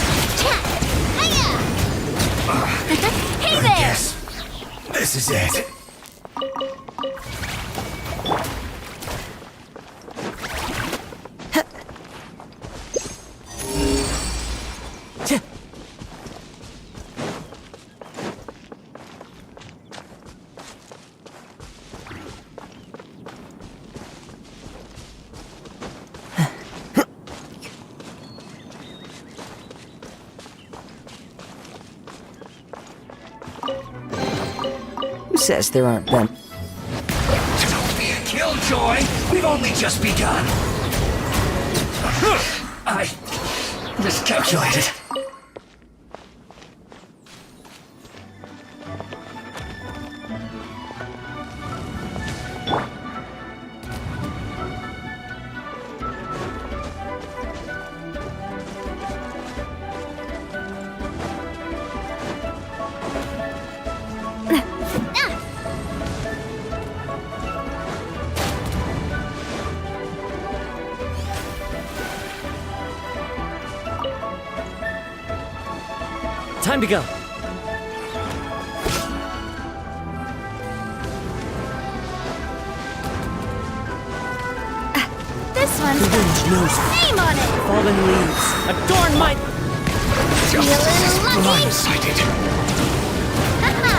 Hey there! Yes. This is it. Who says there aren't them? Don't be a killjoy. We've only just begun. I miscalculated. Time to go. This one's The wind knows got name on it! fallen leaves adorn my... Feeling lucky? Blindsided. Haha!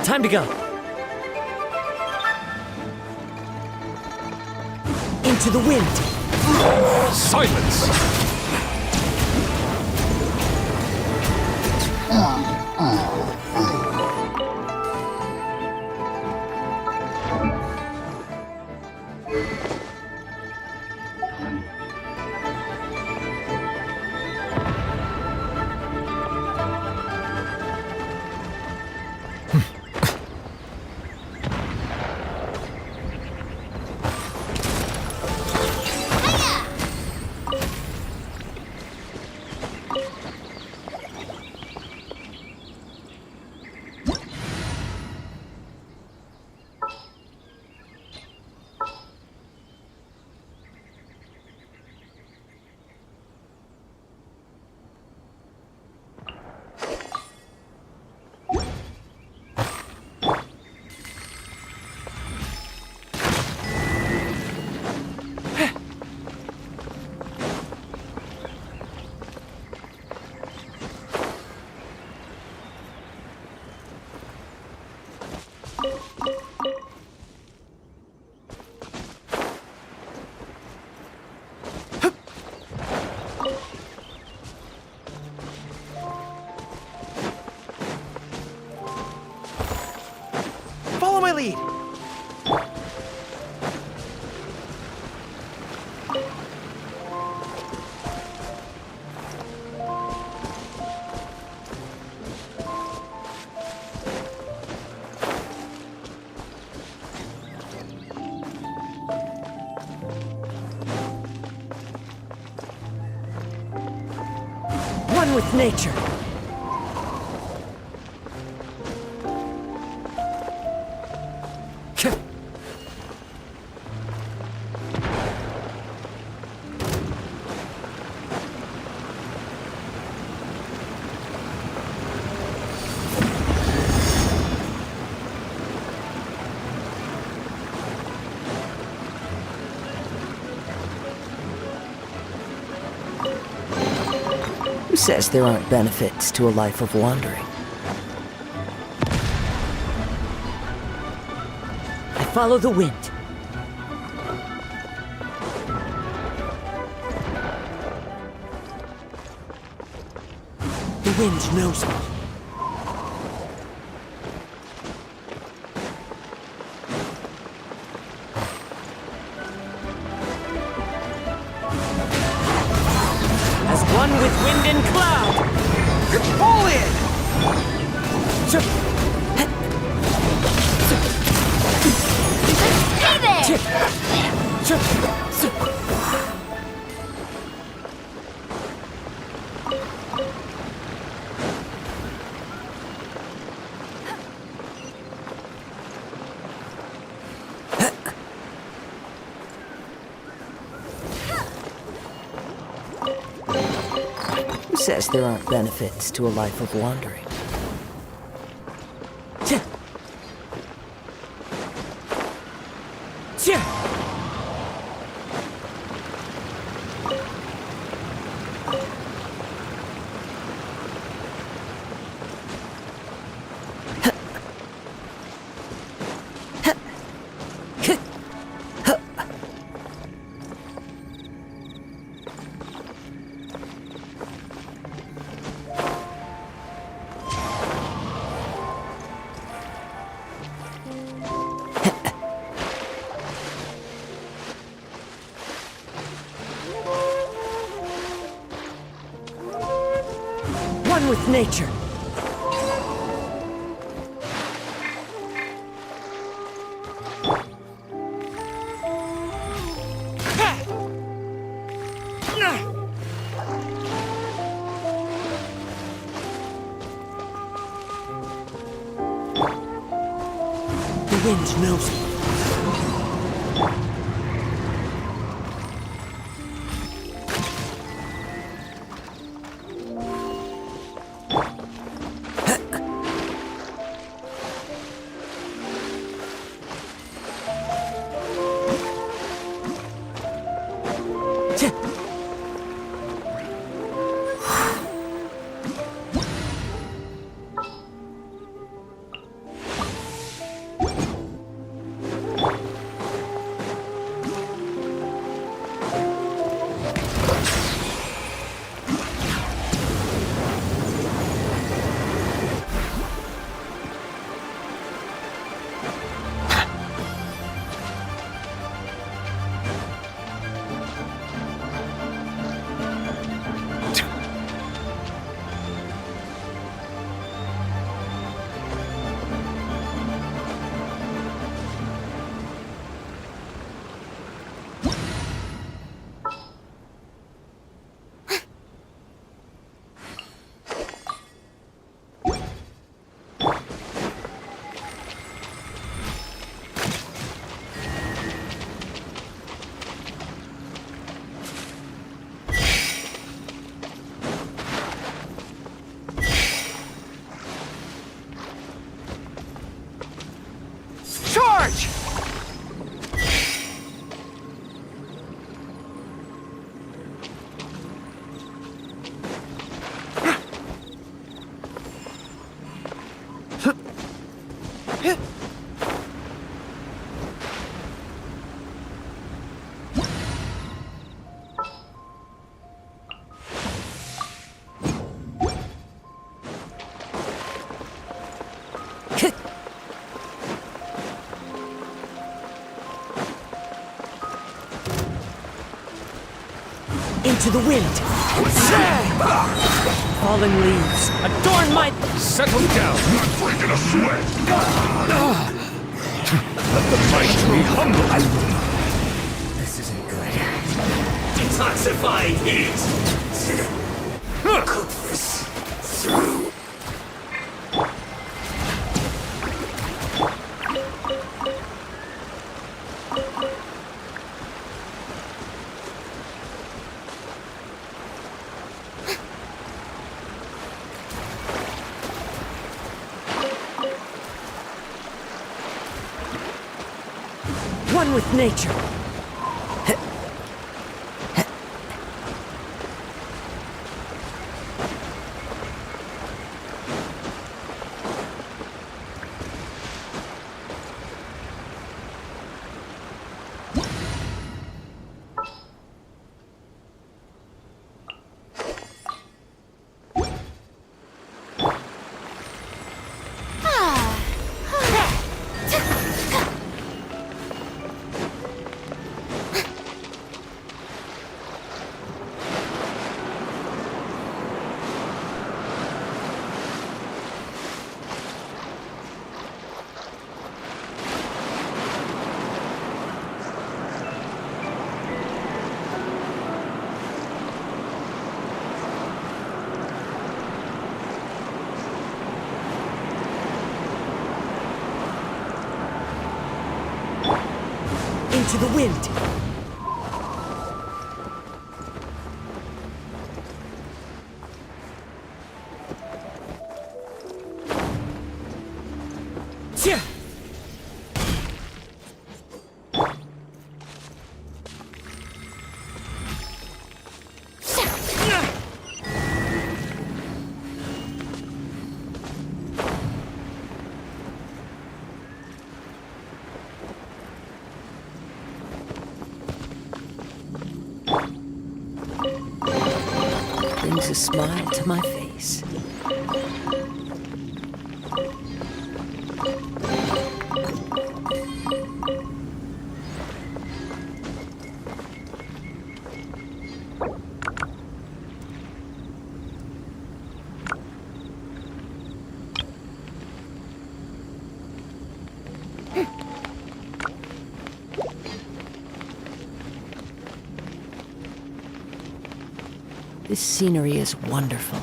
Time to go. Into the wind. Silence. Follow my lead. One with nature. Who says there aren't benefits to a life of wandering? I follow the wind. The wind knows me. As one with wind and cloud! Pull in! Hey there! Who says there aren't benefits to a life of wandering? One with nature. The wind knows me. Charge! Into the wind. Falling leaves adorn my... Settle down, not breaking a sweat. Let the might be humble. This isn't good. Detoxifying heat. Cook this through. One with nature. to the wind. Brings a smile to my face. This scenery is wonderful.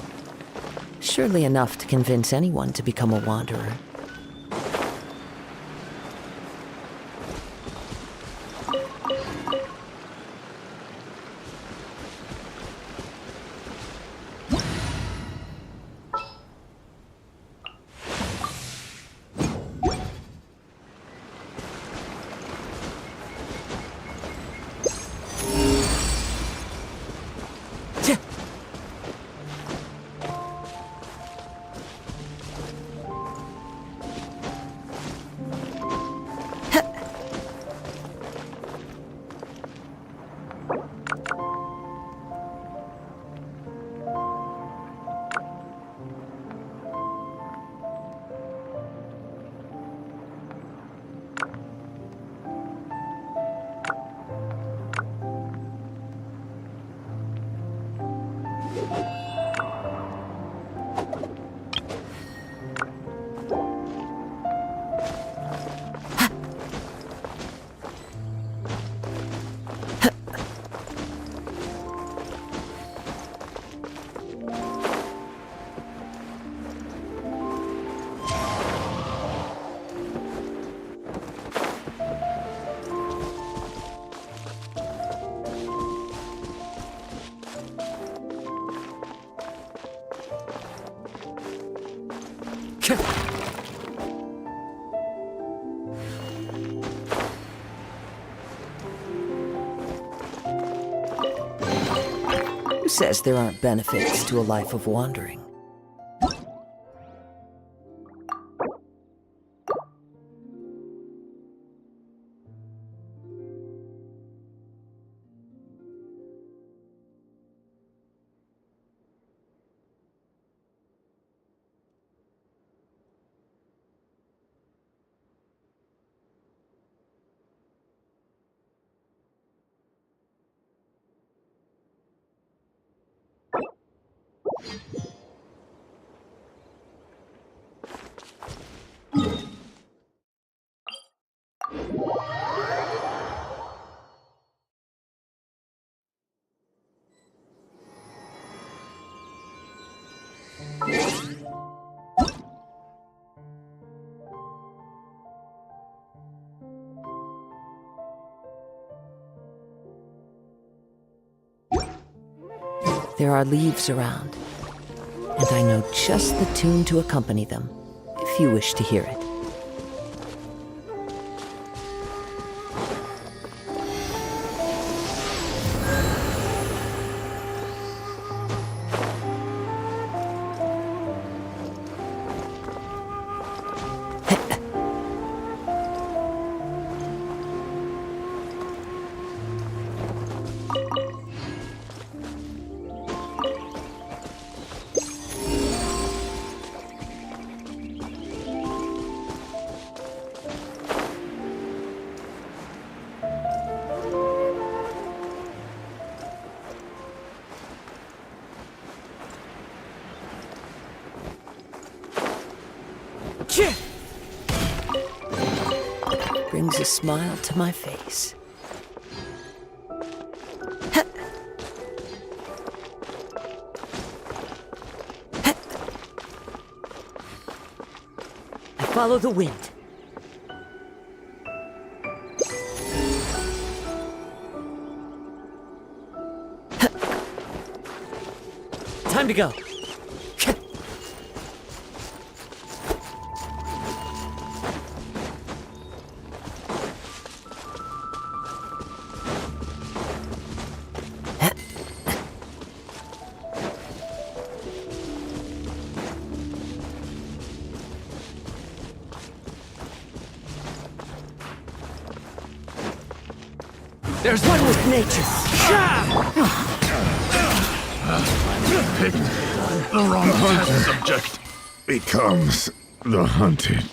Surely enough to convince anyone to become a wanderer. Who says there aren't benefits to a life of wandering? There are leaves around, and I know just the tune to accompany them, if you wish to hear it. Brings a smile to my face. I follow the wind. Time to go. There's one with nature. Picked the wrong test subject. Becomes the hunted.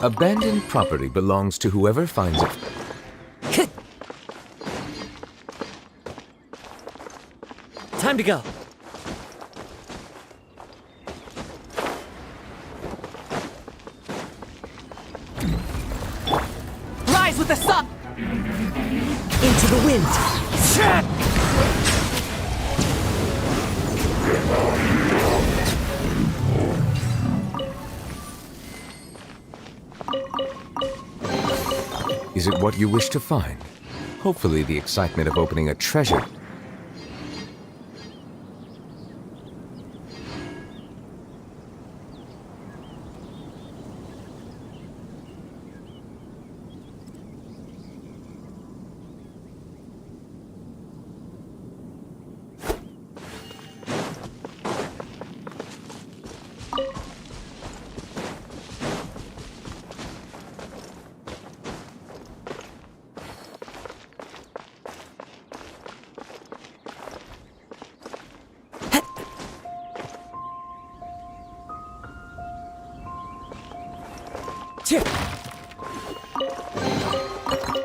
Abandoned property belongs to whoever finds it. Time to go. Rise with the sun! Into the wind. Is it what you wish to find? Hopefully the excitement of opening a treasure.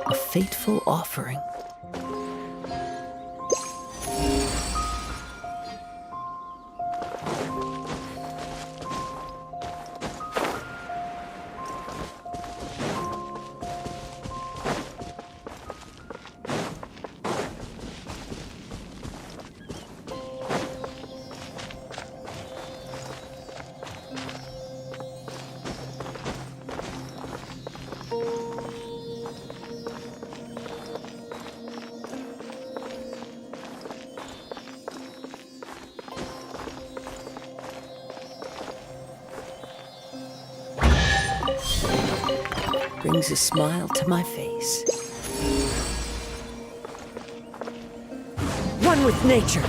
A fateful offering. Brings a smile to my face. One with nature.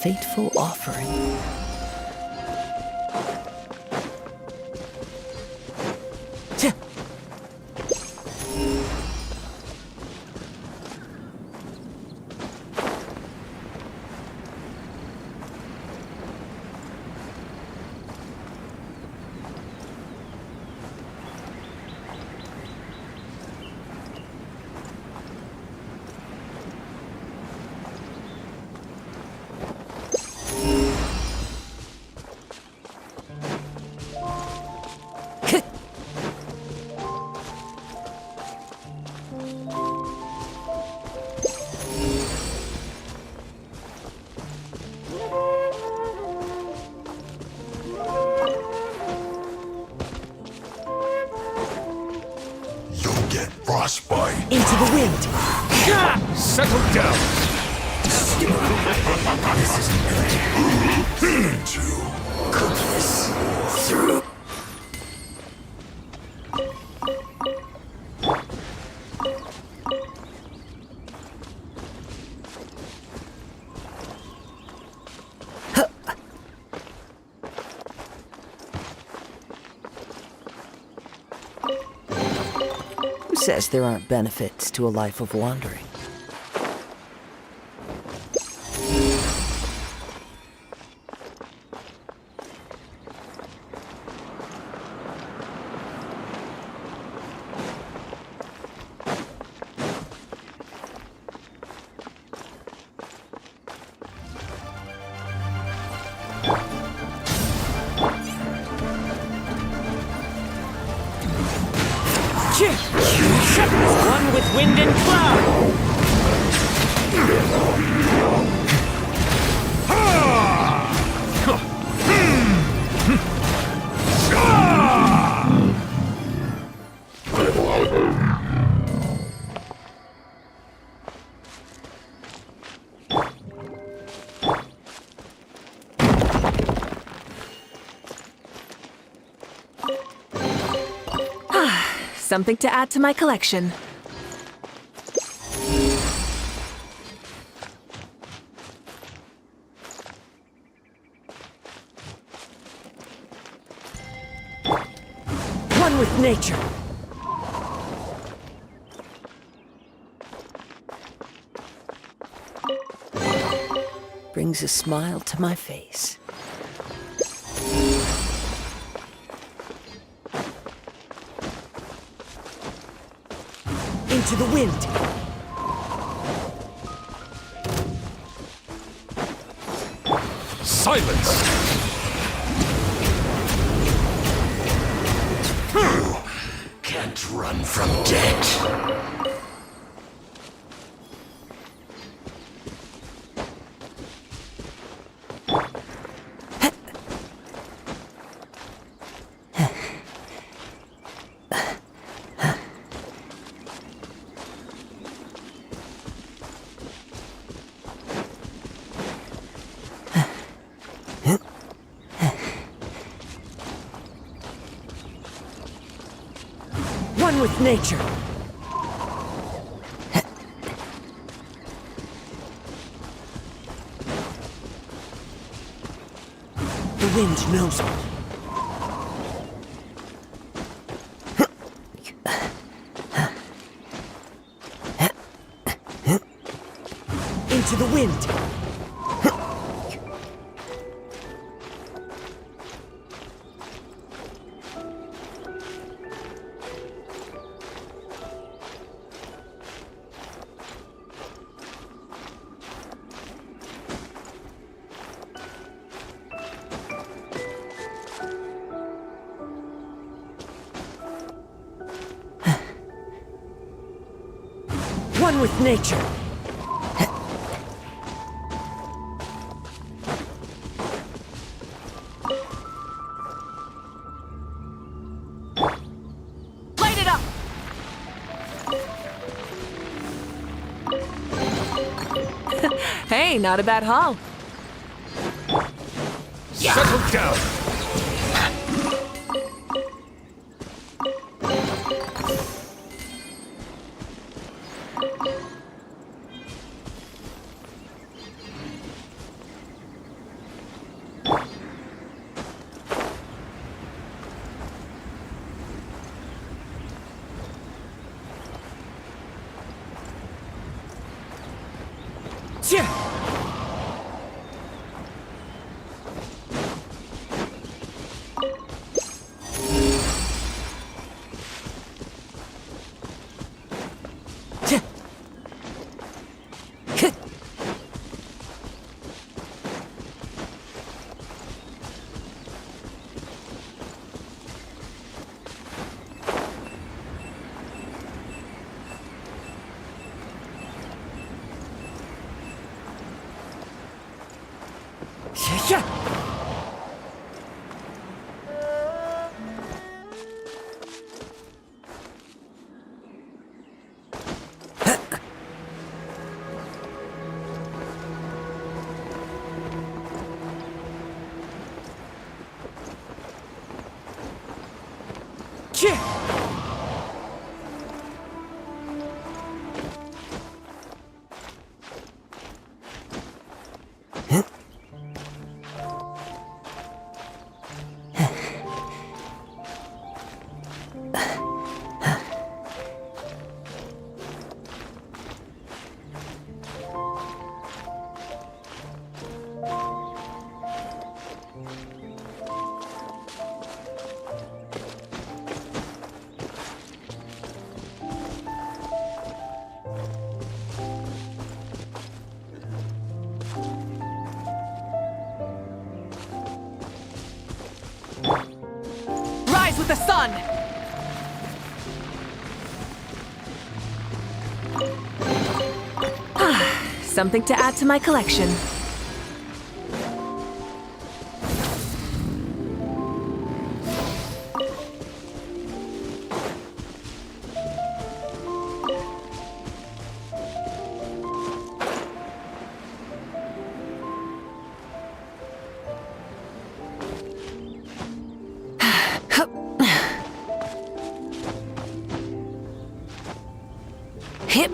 Fateful offering. Frostbite. Into the wind. Settle down. This isn't good. Into cookies through. Who says there aren't benefits to a life of wandering? One with wind and cloud! Something to add to my collection. One with nature! Brings a smile to my face. Into the wind! Silence! You can't run from death. One with nature! The wind knows me. Into the wind! One with nature! Light it up! Hey, not a bad haul. Settle down! Rise with the sun! Something to add to my collection. Hip.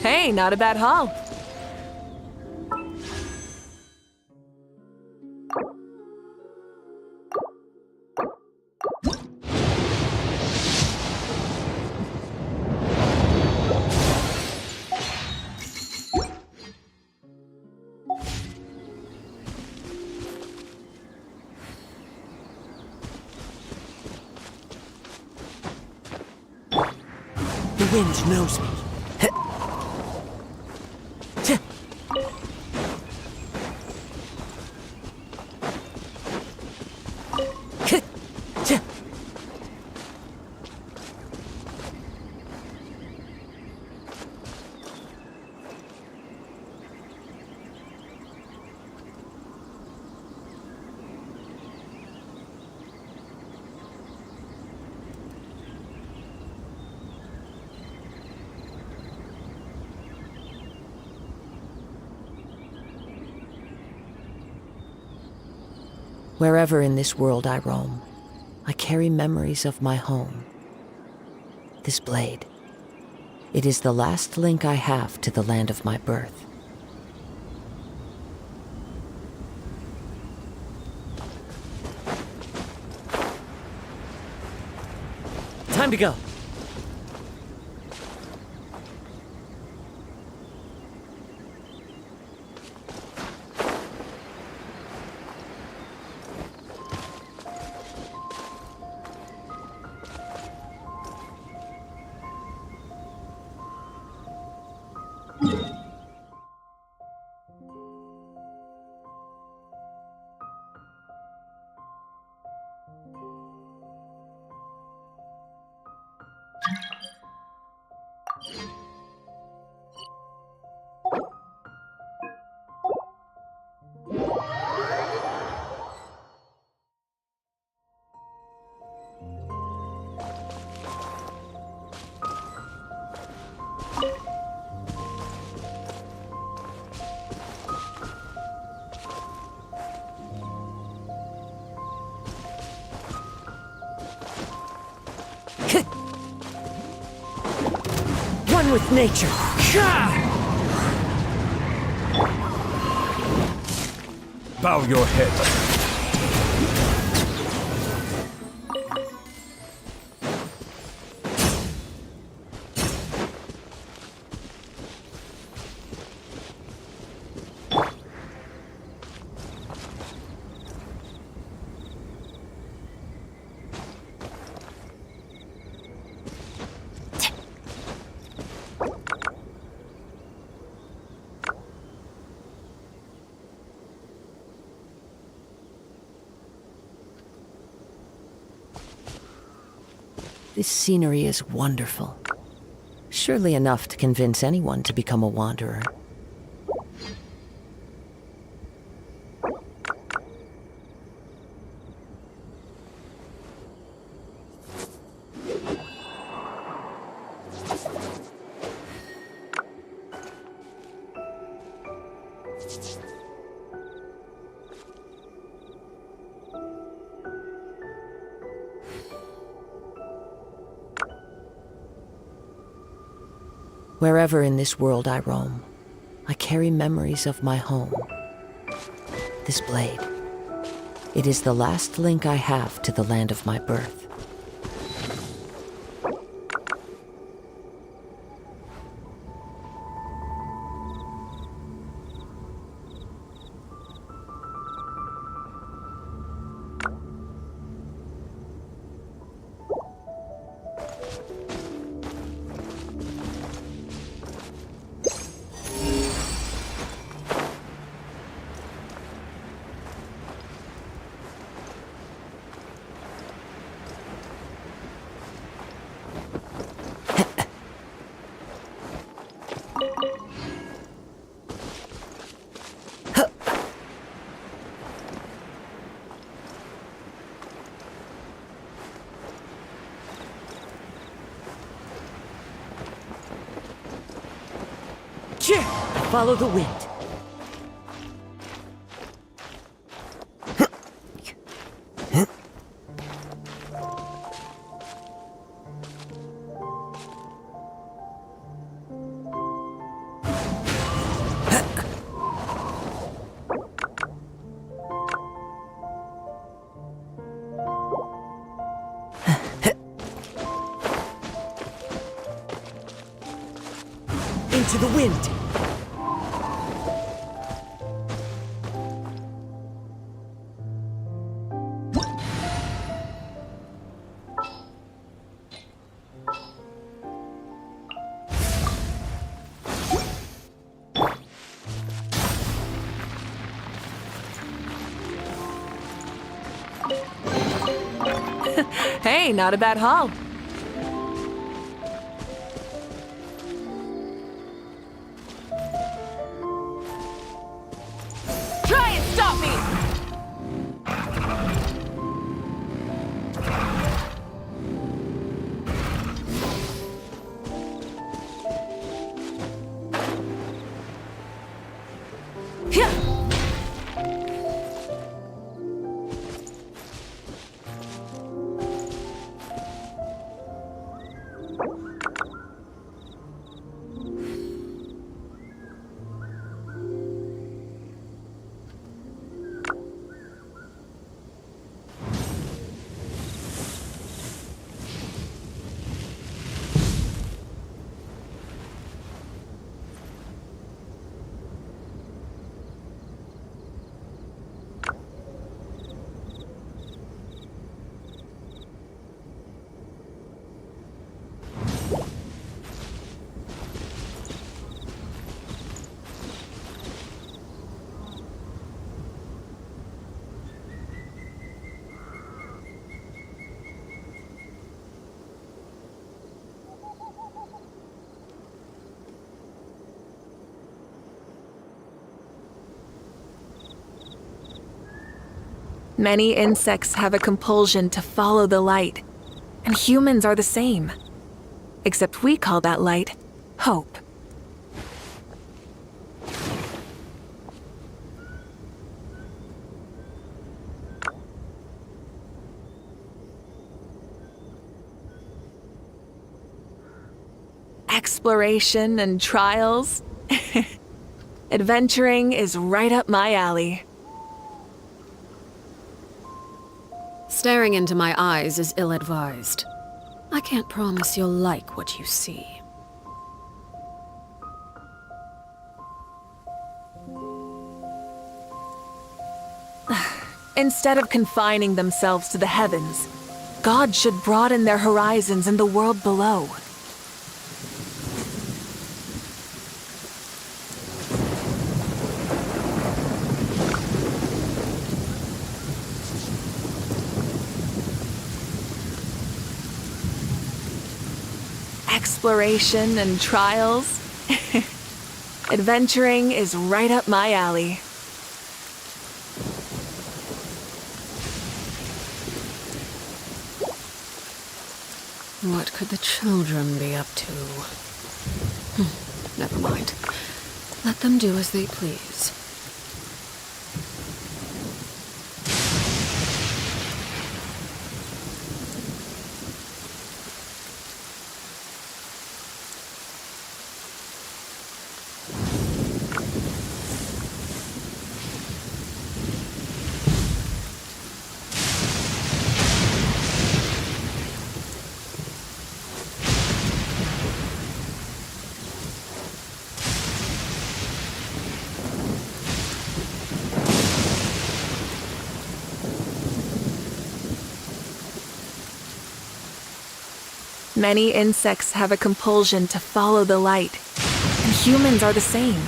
Hey, not a bad haul. The wind knows me. Wherever in this world I roam, I carry memories of my home. This blade, it is the last link I have to the land of my birth. Time to go. One with nature. Bow your head. This scenery is wonderful. Surely enough to convince anyone to become a wanderer. Wherever in this world I roam, I carry memories of my home. This blade, it is the last link I have to the land of my birth. Follow the wind. Into the wind. Hey, not a bad haul. Try and stop me! Many insects have a compulsion to follow the light, and humans are the same. Except we call that light hope. Exploration and trials. Adventuring is right up my alley. Staring into my eyes is ill-advised. I can't promise you'll like what you see. Instead of confining themselves to the heavens, God should broaden their horizons in the world below. Exploration and trials. Adventuring is right up my alley. What could the children be up to? Never mind. Let them do as they please. Many insects have a compulsion to follow the light, and humans are the same.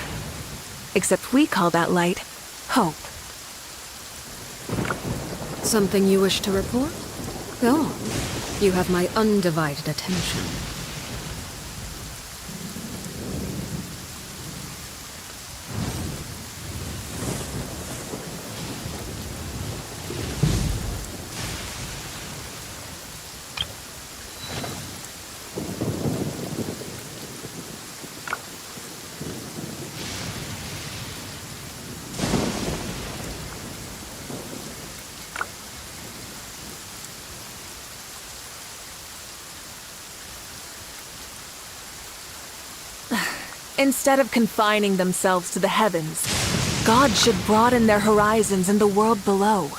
Except we call that light hope. Something you wish to report? Go on. You have my undivided attention. Instead of confining themselves to the heavens, gods should broaden their horizons in the world below.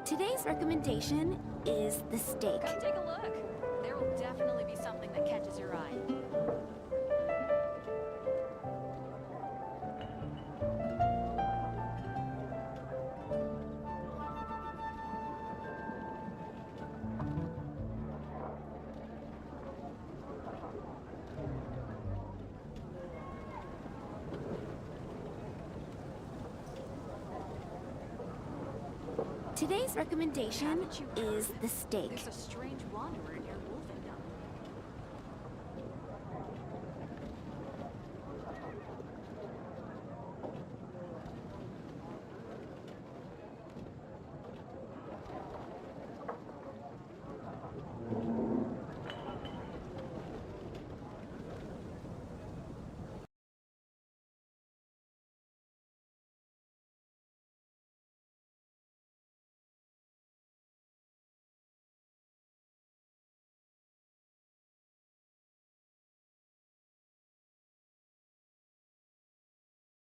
Today's recommendation is the steak. Come take a look. There will definitely be something that catches your eye. Today's recommendation is the steak. There's a strange wanderer